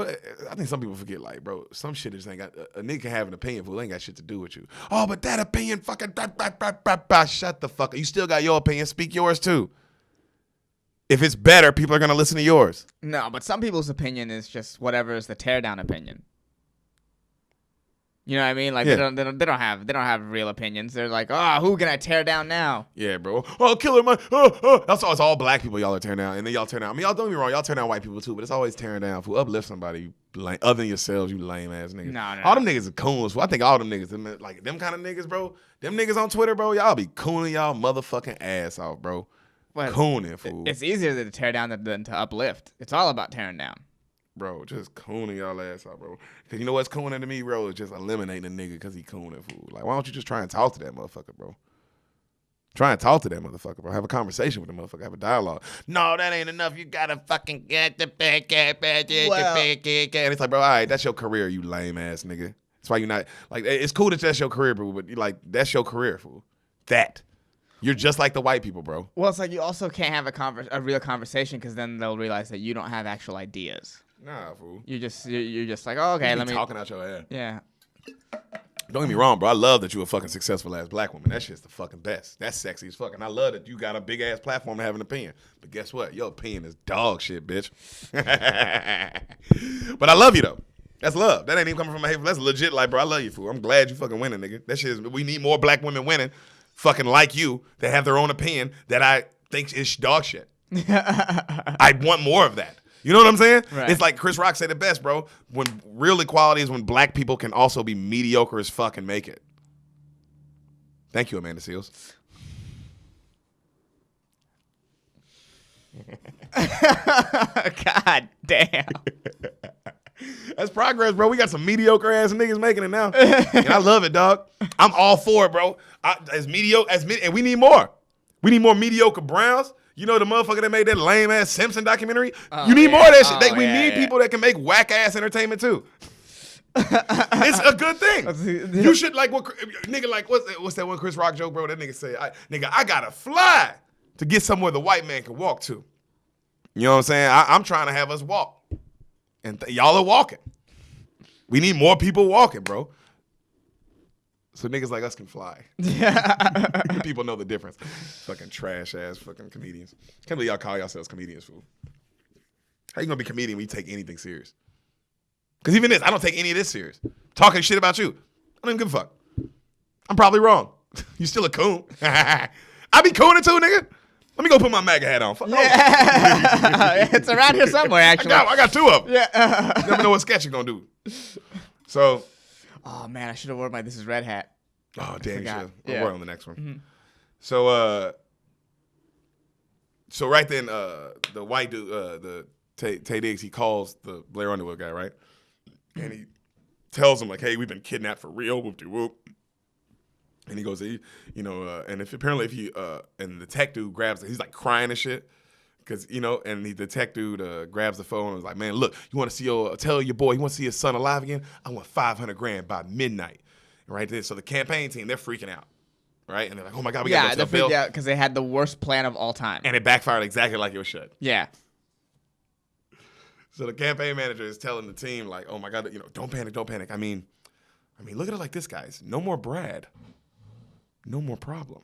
I think some people forget, like, bro, some shit just ain't got, a nigga can have an opinion, fool, ain't got shit to do with you. Oh, but that opinion fucking, shut the fuck up. You still got your opinion, speak yours too. If it's better, people are gonna listen to yours. No, but some people's opinion is just whatever is the teardown opinion. You know what I mean? Like they don't have real opinions. They're like, oh, who can I tear down now? Yeah, bro. Oh, killer man. That's all. It's all black people y'all are tearing down, and then y'all tear down. I mean, y'all don't get me wrong. Y'all tear down white people too, but it's always tearing down. Fool, uplift somebody. Other than yourselves, you lame ass niggas. No. All them niggas are coons. Fool. I think all them niggas, them kind of niggas, bro. Them niggas on Twitter, bro. Y'all be cooning y'all motherfucking ass off, bro. Cooning, fool. It's easier to tear down than to uplift. It's all about tearing down. Bro, just cooning y'all ass off, bro. Because you know what's cooning to me, bro, is just eliminating a nigga because he cooning, fool. Like, why don't you just try and talk to that motherfucker, bro? Try and talk to that motherfucker, bro. Have a conversation with the motherfucker. Have a dialogue. No, that ain't enough. You gotta fucking get the back. And it's like, bro, all right, that's your career, you lame ass nigga. That's why you're not, like, it's cool that that's your career, bro, but like, that's your career, fool. That. You're just like the white people, bro. Well, it's like you also can't have a real conversation because then they'll realize that you don't have actual ideas. Nah, fool. You're just like, oh, okay, let me talking out your ass. Yeah. Don't get me wrong, bro. I love that you a fucking successful ass black woman. That shit's the fucking best. That's sexy as fuck. And I love that you got a big ass platform to have an opinion. But guess what? Your opinion is dog shit, bitch. But I love you though. That's love. That ain't even coming from a hateful. That's legit. Like, bro, I love you, fool. I'm glad you fucking winning, nigga. That shit is. We need more black women winning, fucking like you, that have their own opinion that I think is dog shit. I want more of that. You know what I'm saying? Right. It's like Chris Rock said it best, bro. When real equality is when black people can also be mediocre as fuck and make it. Thank you, Amanda Seals. God damn. That's progress, bro. We got some mediocre ass niggas making it now. And I love it, dog. I'm all for it, bro. And we need more. We need more mediocre Browns. You know the motherfucker that made that lame ass Simpson documentary? You need more of that shit. We need people that can make whack ass entertainment too. It's a good thing. You should like what nigga like what's that one Chris Rock joke, bro? That nigga say, I gotta fly to get somewhere the white man can walk to. You know what I'm saying? I'm trying to have us walk. And y'all are walking. We need more people walking, bro. So niggas like us can fly. People know the difference. Fucking trash ass fucking comedians. Can't believe y'all call yourselves comedians, fool. How you gonna be a comedian when you take anything serious? Because even this, I don't take any of this serious. Talking shit about you. I don't even give a fuck. I'm probably wrong. You still a coon. I be cooning too, nigga. Let me go put my MAGA hat on. Fuck It's around here somewhere, actually. I got two of them. Yeah. You never know what sketch you're gonna do. So. Oh man, I should have worn my This Is Red hat. Oh damn, you should. Yeah. We'll work on the next one. Mm-hmm. So right then, the white dude, the Tay Diggs, he calls the Blair Underwood guy, right? And he tells him like, "Hey, we've been kidnapped for real, whoop de whoop." And he goes, and if you and the tech dude grabs it, he's like crying and shit. Cause the tech dude grabs the phone and was like, "Man, look, you want to see tell your boy, you want to see his son alive again? I want $500,000 by midnight." Right there. So the campaign team, they're freaking out, right? And they're like, "Oh my God, we got to they're freaked out because they had the worst plan of all time, and it backfired exactly like it should." Yeah. So the campaign manager is telling the team like, "Oh my God, don't panic. I mean, look at it like this, guys. No more Brad, no more problem."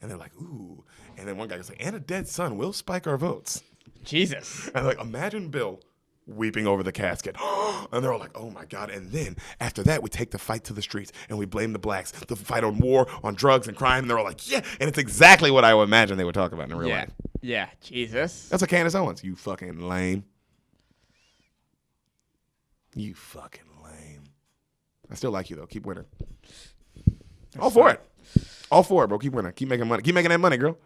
And they're like, "Ooh." And then one guy goes like, "And a dead son will spike our votes." Jesus. And like, imagine Bill weeping over the casket. And they're all like, "Oh my God." And then after that, we take the fight to the streets and we blame the blacks. The fight on war, on drugs and crime. And they're all like, "Yeah." And it's exactly what I would imagine they would talk about in real life. Yeah. Jesus. That's a Candace Owens. You fucking lame. You fucking lame. I still like you though. Keep winning. All for it. All for it, bro. Keep winning. Keep making money. Keep making that money, girl.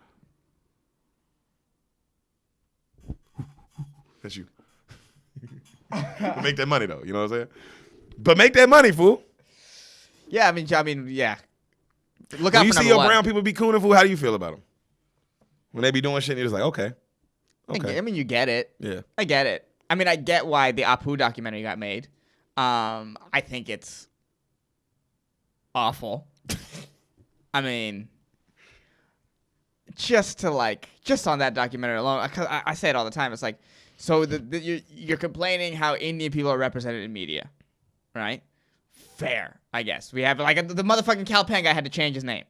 That's you. Make that money, though. You know what I'm saying? But make that money, fool. Yeah, I mean, yeah. Look when out you for see your number one. brown people be cooning, fool, how do you feel about them? When they be doing shit, and you're just like, okay. I mean, you get it. Yeah. I get it. I mean, I get why the Apu documentary got made. I think it's awful. I mean, just on that documentary alone, because I say it all the time. It's like, so you're complaining how Indian people are represented in media, right? Fair, I guess. We have like the motherfucking Cal Penn guy had to change his name.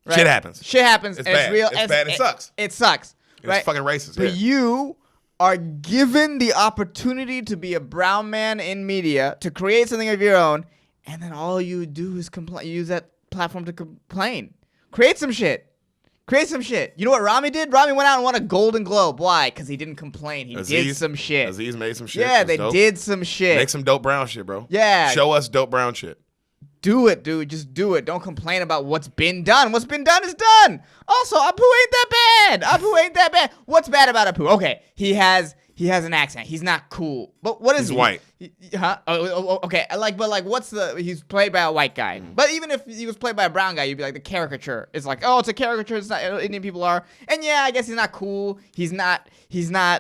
Right? Shit happens. Shit happens. It's and bad. It's real. It's bad. It sucks. It sucks. right? It's fucking racist. But you are given the opportunity to be a brown man in media, to create something of your own, and then all you do is complain. Use that platform to complain. Create some shit. You know what Rami did? Rami went out and won a Golden Globe. Why? Because he didn't complain. He did some shit. Aziz made some shit. Yeah, they did some shit. Make some dope brown shit, bro. Yeah. Show us dope brown shit. Do it, dude. Just do it. Don't complain about what's been done. What's been done is done. Also, Apu ain't that bad. What's bad about Apu? Okay, he has an accent. He's not cool. But what is he? He's white. Huh? Okay. What's the? He's played by a white guy. But even if he was played by a brown guy, you'd be like, the caricature. It's like, oh, it's a caricature. It's not. Indian people are. And yeah, I guess he's not cool. He's not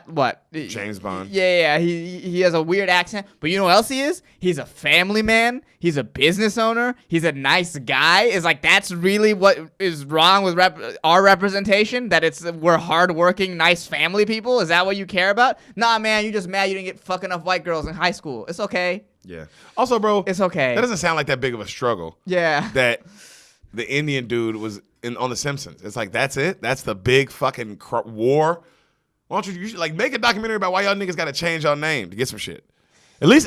what? James Bond. Yeah. He has a weird accent. But you know what else he is? He's a family man. He's a business owner. He's a nice guy. It's like, that's really what is wrong with our representation. That we're hardworking, nice family people. Is that what you care about? Nah, man. You're just mad you didn't get fucking enough white girls in high school. It's okay. Yeah. Also, bro, it's okay. That doesn't sound like that big of a struggle. Yeah. That the Indian dude was on The Simpsons. It's like, that's it? That's the big fucking war? Why don't you should, make a documentary about why y'all niggas got to change y'all name to get some shit. At least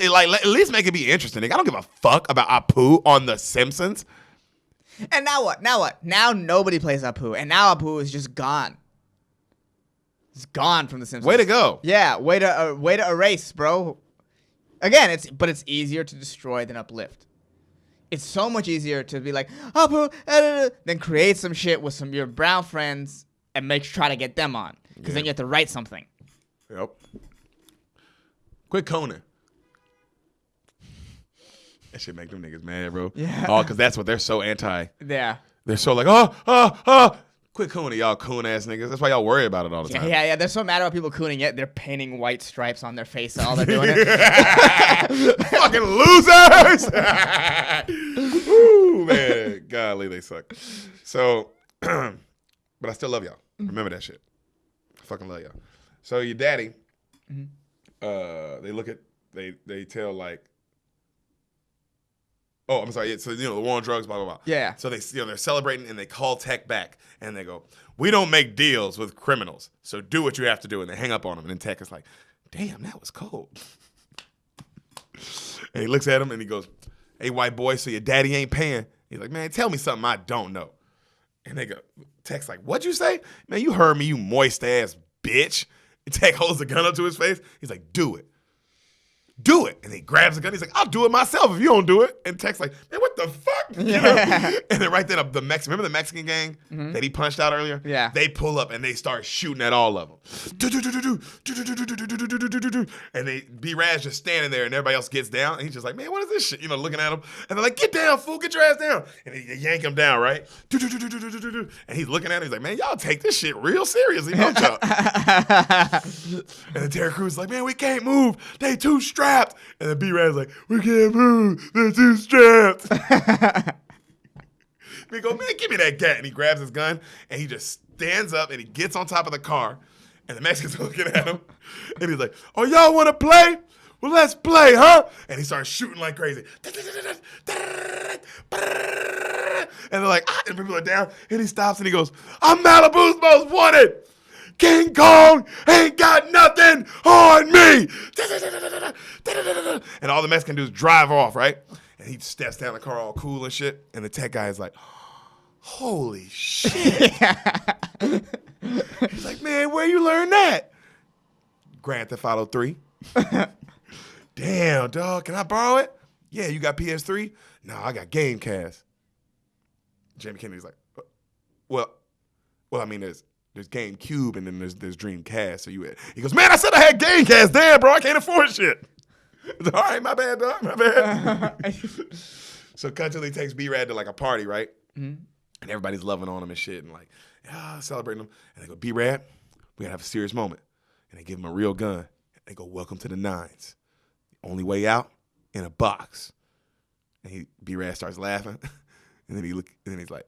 make it be interesting. Nigga, I don't give a fuck about Apu on The Simpsons. And now what? Now nobody plays Apu. And now Apu is just gone. It's gone from The Simpsons. Way to go. Yeah, way to erase, bro. Again, it's easier to destroy than uplift. It's so much easier to be like, Apu, than create some shit with some of your brown friends and try to get them on. Because then you have to write something. Yep. Quit Conan. That shit make them niggas mad, bro. Yeah. Oh, because that's what they're so anti. Yeah. They're so like, quit cooning, y'all coon ass niggas. That's why y'all worry about it all the time. Yeah. They're so mad about people cooning, yet they're painting white stripes on their face. All they're doing it. Fucking losers. Ooh, man. Golly, they suck. So, but I still love y'all. Remember that shit. I fucking love y'all. So your daddy, they tell like, oh, I'm sorry. So, the war on drugs, blah, blah, blah. Yeah. So they're celebrating and they call Tech back and they go, we don't make deals with criminals. So do what you have to do. And they hang up on him. And then Tech is like, damn, that was cold. And he looks at him and he goes, hey, white boy, so your daddy ain't paying. He's like, man, tell me something I don't know. And they go, Tech's like, what'd you say? Man, you heard me, you moist ass bitch. And Tech holds the gun up to his face. He's like, do it. Do it. And he grabs the gun. He's like, I'll do it myself if you don't do it. And Tech's like, man, what the fuck? And then right then, remember the Mexican gang that he punched out earlier? Yeah. They pull up and they start shooting at all of them. And B-Raz just standing there and everybody else gets down. And he's just like, man, what is this shit? Looking at him. And they're like, get down, fool. Get your ass down. And they yank him down, right? And he's looking at him. He's like, man, y'all take this shit real seriously, don't y'all? And then Terry Crews is like, man, we can't move. They too strapped. And then B-Rad's like, we can't move. They're too strapped. He go, man, give me that gat. And he grabs his gun and he just stands up and he gets on top of the car. And the Mexicans are looking at him. And he's like, oh, y'all want to play? Well, let's play, huh? And he starts shooting like crazy. And they're like, and people are down. And he stops and he goes, I'm Malibu's Most Wanted. King Kong ain't got nothing on me. And all the Mexican dudes drive off, right? And he steps down the car all cool and shit. And the Tech guy is like, holy shit. He's like, man, where you learn that? Grand Theft Auto 3. Damn, dog, can I borrow it? Yeah, you got PS3? No, I got Gamecast. Jamie Kennedy's like, well, I mean, there's GameCube and then there's Dreamcast. So he goes, man, I said I had Gamecast. Damn, bro, I can't afford shit. All right, my bad, dog, my bad. So Cutterly takes B-Rad to like a party, right? Mm-hmm. And everybody's loving on him and shit and like, celebrating him. And they go, B-Rad, we gotta have a serious moment. And they give him a real gun. And they go, welcome to the nines. Only way out, in a box. And B-Rad starts laughing. And then he's like,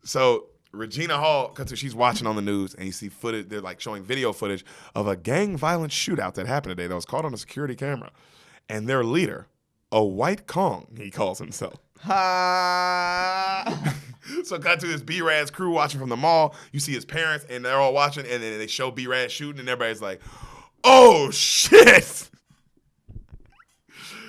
So Regina Hall, she's watching on the news, and you see footage. They're like showing video footage of a gang violence shootout that happened today that was caught on a security camera, and their leader, a white Kong, he calls himself, So got to this B-Rad's crew watching from the mall. You see his parents, and they're all watching, and then they show B-Rad shooting, and everybody's like, oh, shit.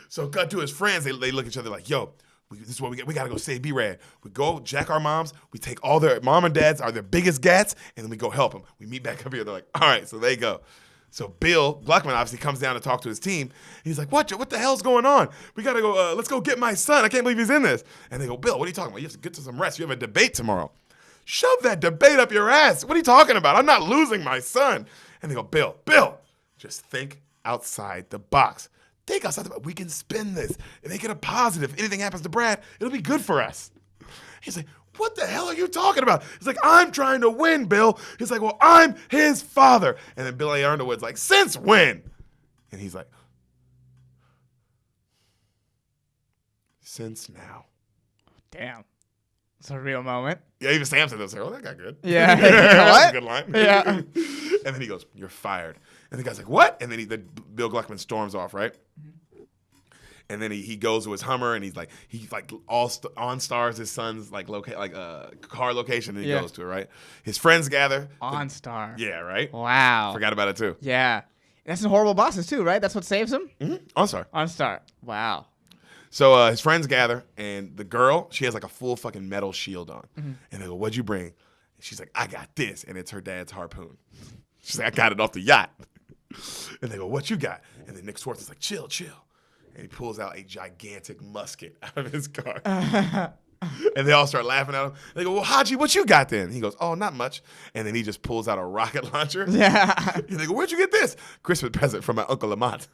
So cut to his friends. They look at each other like, yo, this is what we get. We got to go save B-Rad. We go jack our moms. We take all their mom and dads are their biggest gats, and then we go help them. We meet back up here. They're like, all right, so they go. So Bill Gluckman obviously comes down to talk to his team. He's like, what the hell's going on? We got to go, let's go get my son. I can't believe he's in this. And they go, Bill, what are you talking about? You have to get to some rest. You have a debate tomorrow. Shove that debate up your ass. What are you talking about? I'm not losing my son. And they go, Bill, just think outside the box. Think outside the box. We can spin this and make it a positive. If anything happens to Brad, it'll be good for us. He's like, what the hell are you talking about? He's like, I'm trying to win, Bill. He's like, well, I'm his father. And then Billy Underwood's like, since when? And he's like, since now. Damn. It's a real moment. Yeah, even Sam said this. Oh, that got good. Yeah. That's a good line. Yeah. And then he goes, you're fired. And the guy's like, what? And then Bill Gluckman storms off, right? And then he goes to his Hummer, and he's like on stars his son's car location, and he goes to it, right? His friends gather. OnStar. Yeah, right? Wow. Forgot about it too. Yeah. That's in Horrible Bosses too, right? That's what saves him? Mm-hmm. OnStar. OnStar. Wow. So his friends gather, and the girl, she has like a full fucking metal shield on. Mm-hmm. And they go, what'd you bring? And she's like, I got this. And it's her dad's harpoon. She's like, I got it off the yacht. And they go, what you got? And then Nick Swartz is like, chill. And he pulls out a gigantic musket out of his car. And they all start laughing at him. They go, well, Haji, what you got then? He goes, oh, not much. And then he just pulls out a rocket launcher. Yeah. And they go, where'd you get this? Christmas present from my Uncle Lamont.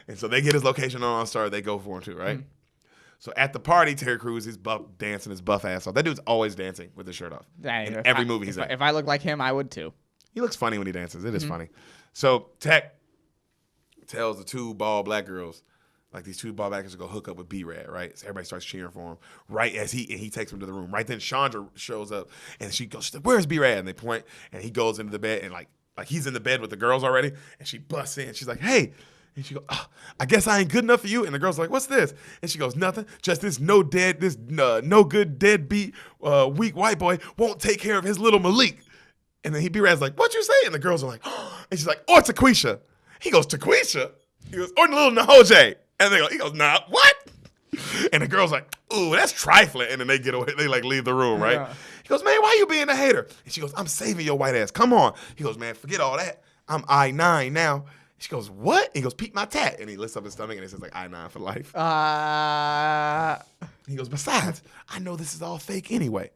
And so they get his location on OnStar. They go for him too, right? So at the party, Terry Crews is dancing his buff ass off. That dude's always dancing with his shirt off. In every movie he's in. If I looked like him, I would too. He looks funny when he dances. It is funny. So Tech tells the two bald black girls, like these two bald black girls, to go hook up with B-Rad, right? So everybody starts cheering for him. Right as he takes him to the room. Right then Chandra shows up, and she's like, where's B-Rad? And they point, and he goes into the bed, and like he's in the bed with the girls already, and she busts in. She's like, hey. And she goes, oh, I guess I ain't good enough for you. And the girl's like, what's this? And she goes, nothing. Just this no good deadbeat weak white boy won't take care of his little Malik. And then B-Rad's like, what you say? And the girls are like, oh. And she's like, or Taquisha. He goes, Taquisha? He goes, or the little Nahoje. And he goes, nah, what? And the girl's like, ooh, that's trifling. And then they get away. They like leave the room, right? Yeah. He goes, man, why you being a hater? And she goes, I'm saving your white ass. Come on. He goes, man, forget all that. I'm I-9 now. She goes, what? And he goes, peek my tat. And he lifts up his stomach, and it says, like, I-9 for life. He goes, besides, I know this is all fake anyway.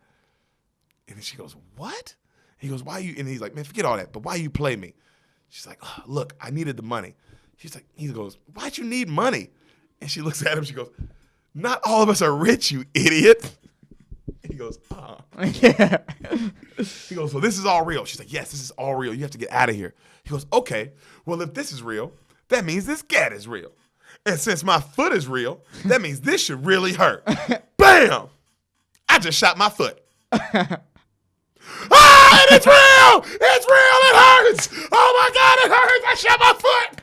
And then she goes, what? He goes, why you? And he's like, man, forget all that, but why you play me? She's like, oh, look, I needed the money. He goes, why'd you need money? And she looks at him, she goes, not all of us are rich, you idiot. He goes, oh. Yeah. He goes, well, this is all real. She's like, yes, this is all real. You have to get out of here. He goes, okay, well, if this is real, that means this gat is real. And since my foot is real, that means this should really hurt. Bam! I just shot my foot. Ah, it's real! It's real! It hurts! Oh my God, it hurts! I shot my foot!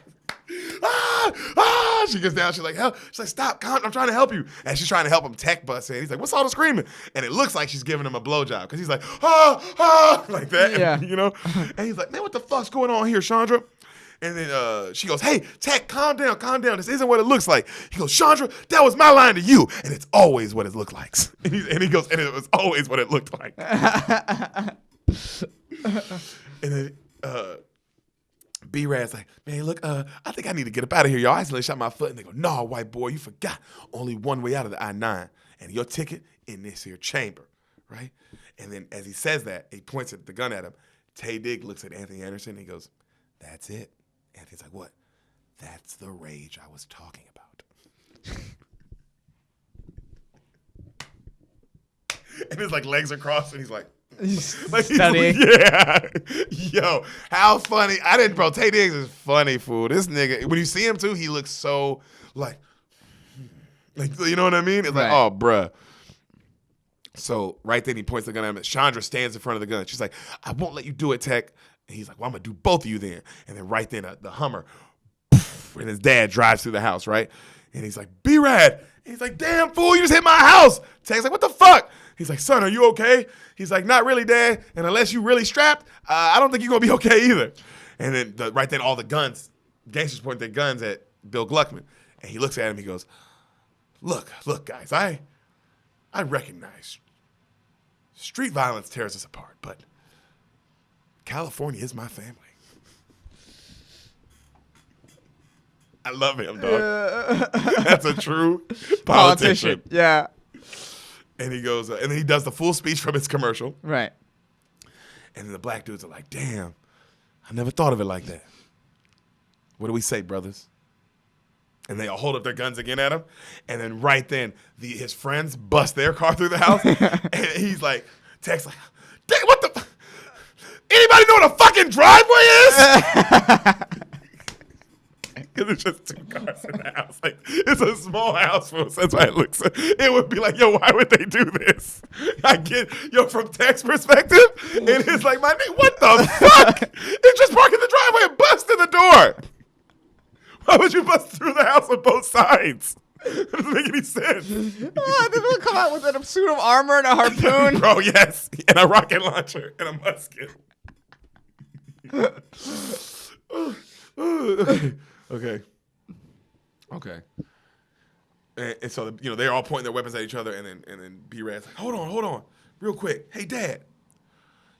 She gets down. She's like, help. She's like, stop. I'm trying to help you. And she's trying to help him. Tech busts in. He's like, what's all the screaming? And it looks like she's giving him a blowjob because he's like, like that. Yeah. You know? And he's like, man, what the fuck's going on here, Chandra? And then she goes, hey, Tech, calm down. This isn't what it looks like. He goes, Chandra, that was my line to you. And it's always what it looked like. And he goes, and it was always what it looked like. And then B-Rad's like, man, look, I think I need to get up out of here, y'all. I accidentally shot my foot. And they go, no, white boy, you forgot. Only one way out of the I-9. And your ticket in this here chamber, right? And then as he says that, he points the gun at him. Tay Digg looks at Anthony Anderson. And he goes, that's it. Anthony's like, what? That's the rage I was talking about. And his like legs are crossed, and he's like studying. Yeah. Yo, how funny. Bro, Tay Diggs is funny, fool. This nigga, when you see him too, he looks so like you know what I mean? It's like, oh, bruh. So right then he points the gun at him. Chandra stands in front of the gun. She's like, I won't let you do it, Tech. And he's like, well, I'm going to do both of you then. And then right then the Hummer, and his dad drives through the house, right? And he's like, B-Rad. And he's like, damn, fool, you just hit my house. Tech's like, what the fuck? He's like, son, are you okay? He's like, not really, Dad. And unless you really strapped, I don't think you're going to be okay either. And then right then all the gangsters point their guns at Bill Gluckman. And he looks at him, he goes, look, guys, I recognize street violence tears us apart, but California is my family. I love him, dog. That's a true politician. Yeah. And he goes, and then he does the full speech from his commercial. Right. And then the black dudes are like, damn, I never thought of it like that. What do we say, brothers? And they all hold up their guns again at him. And then right then, his friends bust their car through the house. And he's like, Tech's like, dang, what the? Anybody know what a fucking driveway is? Because it's just 2 cars in the house. Like, it's a small house, folks. That's why it looks. It would be like, yo, why would they do this? I get, from Tech's perspective, and it's like, my name, what the fuck? It's just parking the driveway and bust in the door. Why would you bust through the house on both sides? It doesn't make any sense. They will come out with a suit of armor and a harpoon. Bro, yes. And a rocket launcher and a musket. Okay. And so they're all pointing their weapons at each other, and then B-Rad's like, hold on, real quick. Hey, Dad,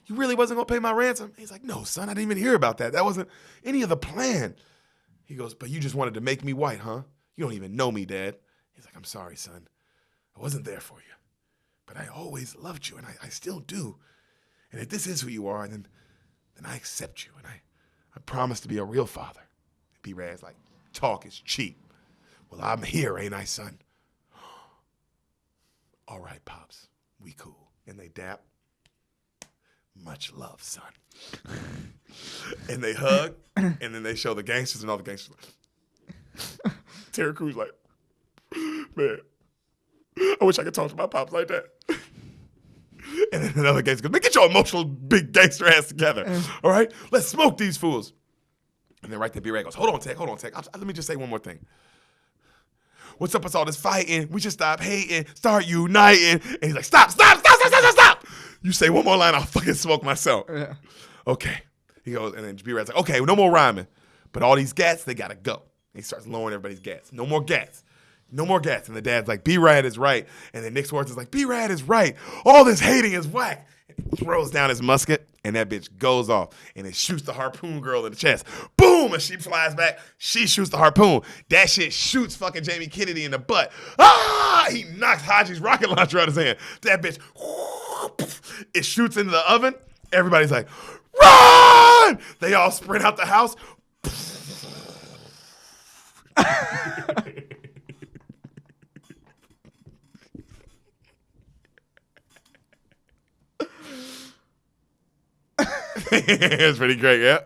you really wasn't gonna pay my ransom? He's like, no, son, I didn't even hear about that. That wasn't any of the plan. He goes, but you just wanted to make me white, huh? You don't even know me, Dad. He's like, I'm sorry, son. I wasn't there for you, but I always loved you, and I still do. And if this is who you are, then I accept you, and I promise to be a real father. B-Rad's like, talk is cheap. Well, I'm here, ain't I, son? All right, Pops, we cool. And they dap. Much love, son. And they hug, and then they show the gangsters, and all the gangsters like, Terry Crews like, man, I wish I could talk to my Pops like that. And then another gangster goes, man, get your emotional big gangster ass together. All right? Let's smoke these fools. And then right there, B-Rad goes, hold on, Tech. Let me just say one more thing. What's up with all this fighting? We should stop hating, start uniting. And he's like, stop. You say one more line, I'll fucking smoke myself. Yeah. Okay. He goes, and then B-Rad's like, okay, no more rhyming. But all these gats, they gotta go. And he starts lowering everybody's gats. No more gats. And the dad's like, B-Rad is right. And then Nick Swartz is like, B-Rad is right. All this hating is whack. And he throws down his musket, and that bitch goes off. And it shoots the harpoon girl in the chest. Boom! And she flies back. She shoots the harpoon. That shit shoots fucking Jamie Kennedy in the butt. Ah! He knocks Haji's rocket launcher out of his hand. That bitch, it shoots into the oven. Everybody's like, run! They all sprint out the house. It's pretty great, yeah.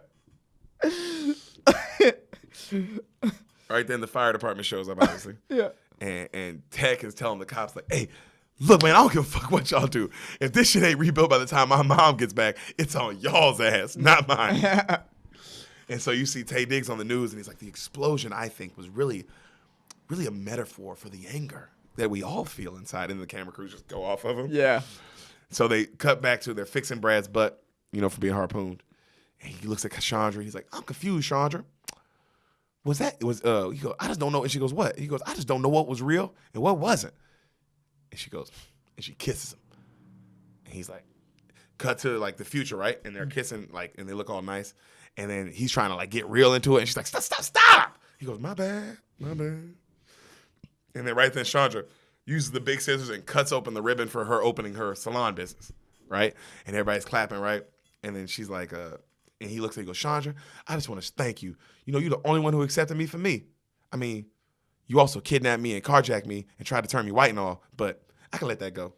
Right then, the fire department shows up, obviously. Yeah. And Tech is telling the cops, like, hey, look, man, I don't give a fuck what y'all do. If this shit ain't rebuilt by the time my mom gets back, it's on y'all's ass, not mine. And so you see Tay Diggs on the news, and he's like, the explosion, I think, was really, really a metaphor for the anger that we all feel inside, and the camera crews just go off of him. Yeah. So they cut back to they're fixing Brad's butt, for being harpooned. And he looks at Chandra. He's like, I'm confused, Chandra. He goes, I just don't know. And she goes, what? He goes, I just don't know what was real and what wasn't. And she goes, and she kisses him. And he's like, cut to like the future, right? And they're kissing, like, and they look all nice. And then he's trying to like get real into it. And she's like, stop. He goes, my bad. And then right then Chandra uses the big scissors and cuts open the ribbon for her opening her salon business, right? And everybody's clapping, right? And then she's like, and he looks at her and goes, Chandra, I just want to thank you. You're the only one who accepted me for me. I mean, you also kidnapped me and carjacked me and tried to turn me white and all, but I can let that go.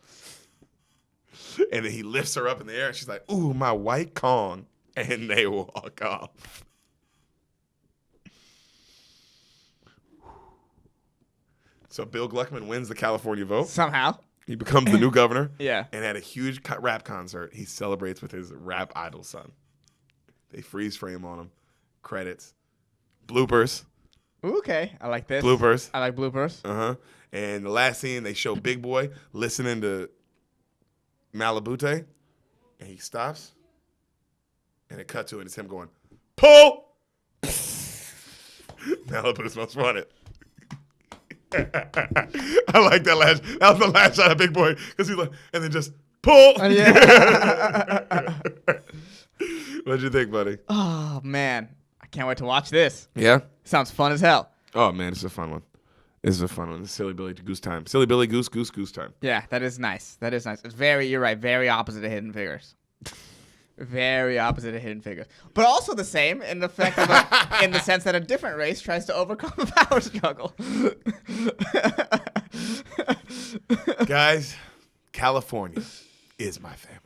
And then he lifts her up in the air and she's like, ooh, my white Kong. And they walk off. So Bill Gluckman wins the California vote. Somehow. He becomes the new governor. Yeah. And at a huge rap concert, he celebrates with his rap idol son. They freeze frame on him. Credits. Bloopers. Okay, I like this. Bloopers. I like bloopers. And the last scene, they show Big Boy listening to Malibute, and he stops, and it cut to it. It's him going, pull! Malibu's Most Wanted. I like that last. That was the last shot of Big Boy because he's like, and then just pull. Yeah. What'd you think, buddy? Oh man, I can't wait to watch this. Yeah. Sounds fun as hell. Oh man, it's a fun one. It's a fun one. It's Silly Billy Goose time. Silly Billy Goose time. Yeah, that is nice. That is nice. It's very. You're right. Very opposite of Hidden Figures. Very opposite of Hidden Figures, but also the same in the fact of in the sense that a different race tries to overcome a power struggle. Guys, California is my family.